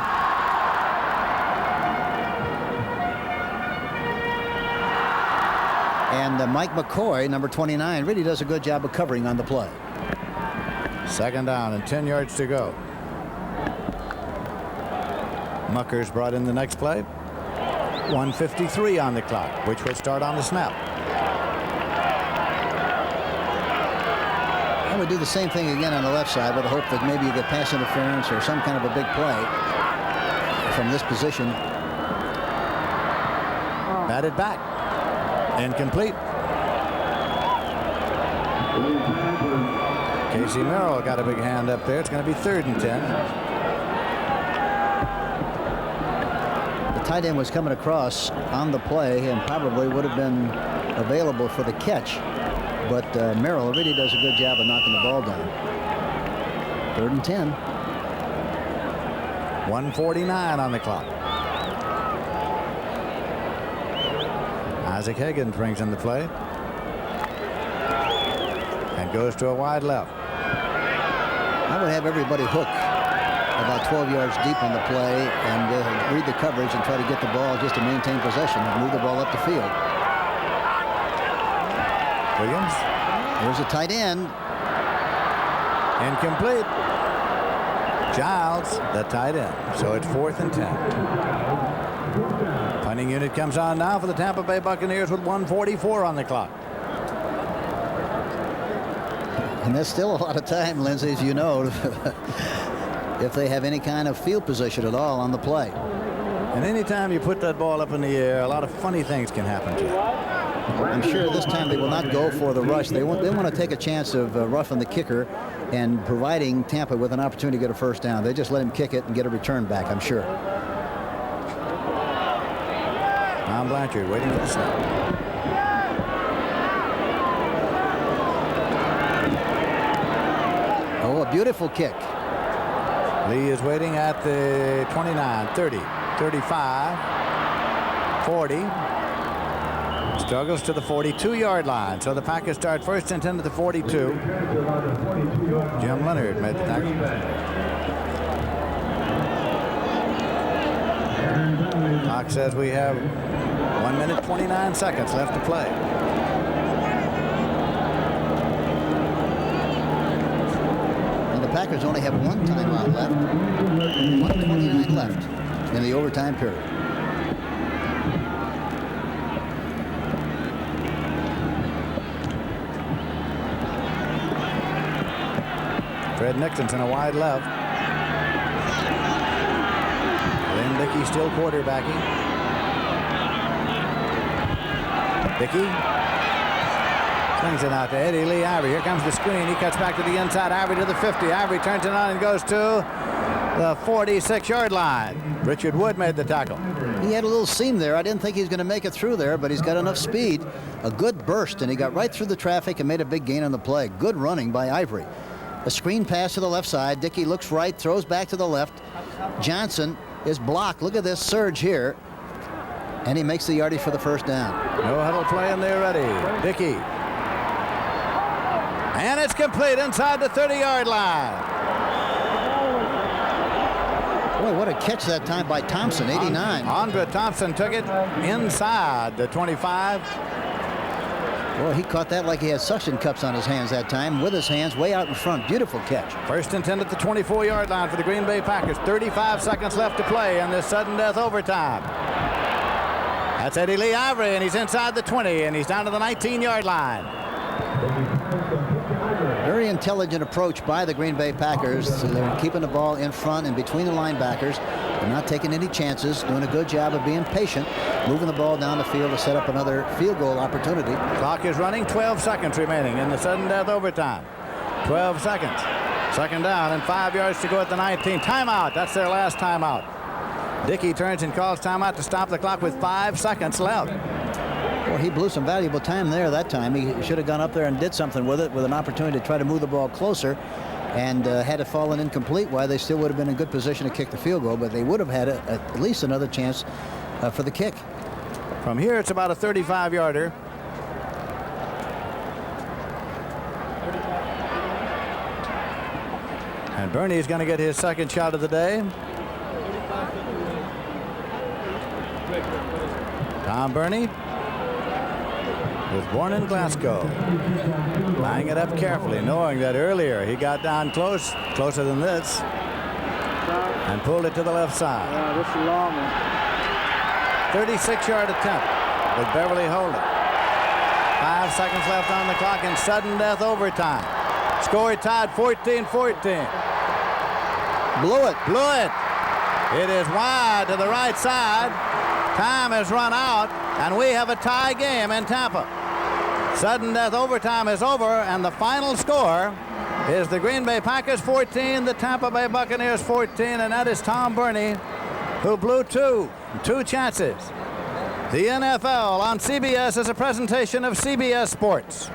And Mike McCoy, number 29, really does a good job of covering on the play. 2nd down and 10 yards to go. Muckers brought in the next play. 1:53 on the clock, which will start on the snap. I would do the same thing again on the left side with the hope that maybe you get pass interference or some kind of a big play from this position. Batted back. Incomplete. Casey Merrill got a big hand up there. It's going to be 3rd and 10. The tight end was coming across on the play and probably would have been available for the catch. But Merrill really does a good job of knocking the ball down. 3rd and 10. 1:49 on the clock. Isaac Higgins brings in the play. And goes to a wide left. I would have everybody hook about 12 yards deep on the play and read the coverage and try to get the ball just to maintain possession and move the ball up the field. Williams. Here's a tight end. Incomplete. Giles, the tight end. So it's 4th and 10. Punting unit comes on now for the Tampa Bay Buccaneers with 1:44 on the clock. And there's still a lot of time, Lindsey, as you know, if they have any kind of field position at all on the play. And anytime you put that ball up in the air, a lot of funny things can happen to it. I'm sure this time they will not go for the rush. They want to take a chance of roughing the kicker and providing Tampa with an opportunity to get a first down. They just let him kick it and get a return back, I'm sure. Tom Blanchard waiting for the snap. Oh, a beautiful kick. Lee is waiting at the 29, 30, 35, 40. Struggles to the 42-yard line. So the Packers start 1st and 10 to the 42. Jim Leonard made the tackle. Clock says we have 1 minute 29 seconds left to play. And the Packers only have 1 timeout left. 1:29 left in the overtime period. Fred Nixon's in a wide left. Lynn Dickey still quarterbacking. Dickey swings it out to Eddie Lee Ivory. Here comes the screen. He cuts back to the inside. Ivory to the 50. Ivory turns it on and goes to the 46-yard line. Richard Wood made the tackle. He had a little seam there. I didn't think he was going to make it through there, but he's got enough speed. A good burst, and he got right through the traffic and made a big gain on the play. Good running by Ivory. A screen pass to the left side. Dickey looks right, throws back to the left. Johnson is blocked. Look at this surge here. And he makes the yardage for the first down. No huddle play, and they're ready. Dickey. And it's complete inside the 30-yard line. Boy, what a catch that time by Thompson, 89. Andre Thompson took it inside the 25. Well, he caught that like he had suction cups on his hands that time, with his hands way out in front. Beautiful catch. First and 10 at the 24-yard line for the Green Bay Packers. 35 seconds left to play in this sudden death overtime. That's Eddie Lee Ivory, and he's inside the 20, and he's down to the 19-yard line. Very intelligent approach by the Green Bay Packers. So they're keeping the ball in front and between the linebackers. They're not taking any chances, doing a good job of being patient, moving the ball down the field to set up another field goal opportunity. Clock is running, 12 seconds remaining in the sudden death overtime. 12 seconds. Second down and 5 yards to go at the 19. Timeout. That's their last timeout. Dickey turns and calls timeout to stop the clock with 5 seconds left. Well, he blew some valuable time there that time. He should have gone up there and did something with it, with an opportunity to try to move the ball closer. And had it fallen incomplete, why they still would have been in good position to kick the field goal, but they would have had at least another chance for the kick. From here, it's about a 35-yarder. And Bernie's going to get his second shot of the day. Tom Bernie was born in Glasgow. Lining it up carefully, knowing that earlier he got down closer than this, and pulled it to the left side. Yeah, this is a long one. 36-yard attempt with Beverly holding. 5 seconds left on the clock in sudden death overtime. Score tied 14-14. Blew it. Blew it. It is wide to the right side. Time has run out, and we have a tie game in Tampa. Sudden death overtime is over, and the final score is the Green Bay Packers 14, the Tampa Bay Buccaneers 14, and that is Tom Bernie, who blew two chances. The NFL on CBS is a presentation of CBS Sports.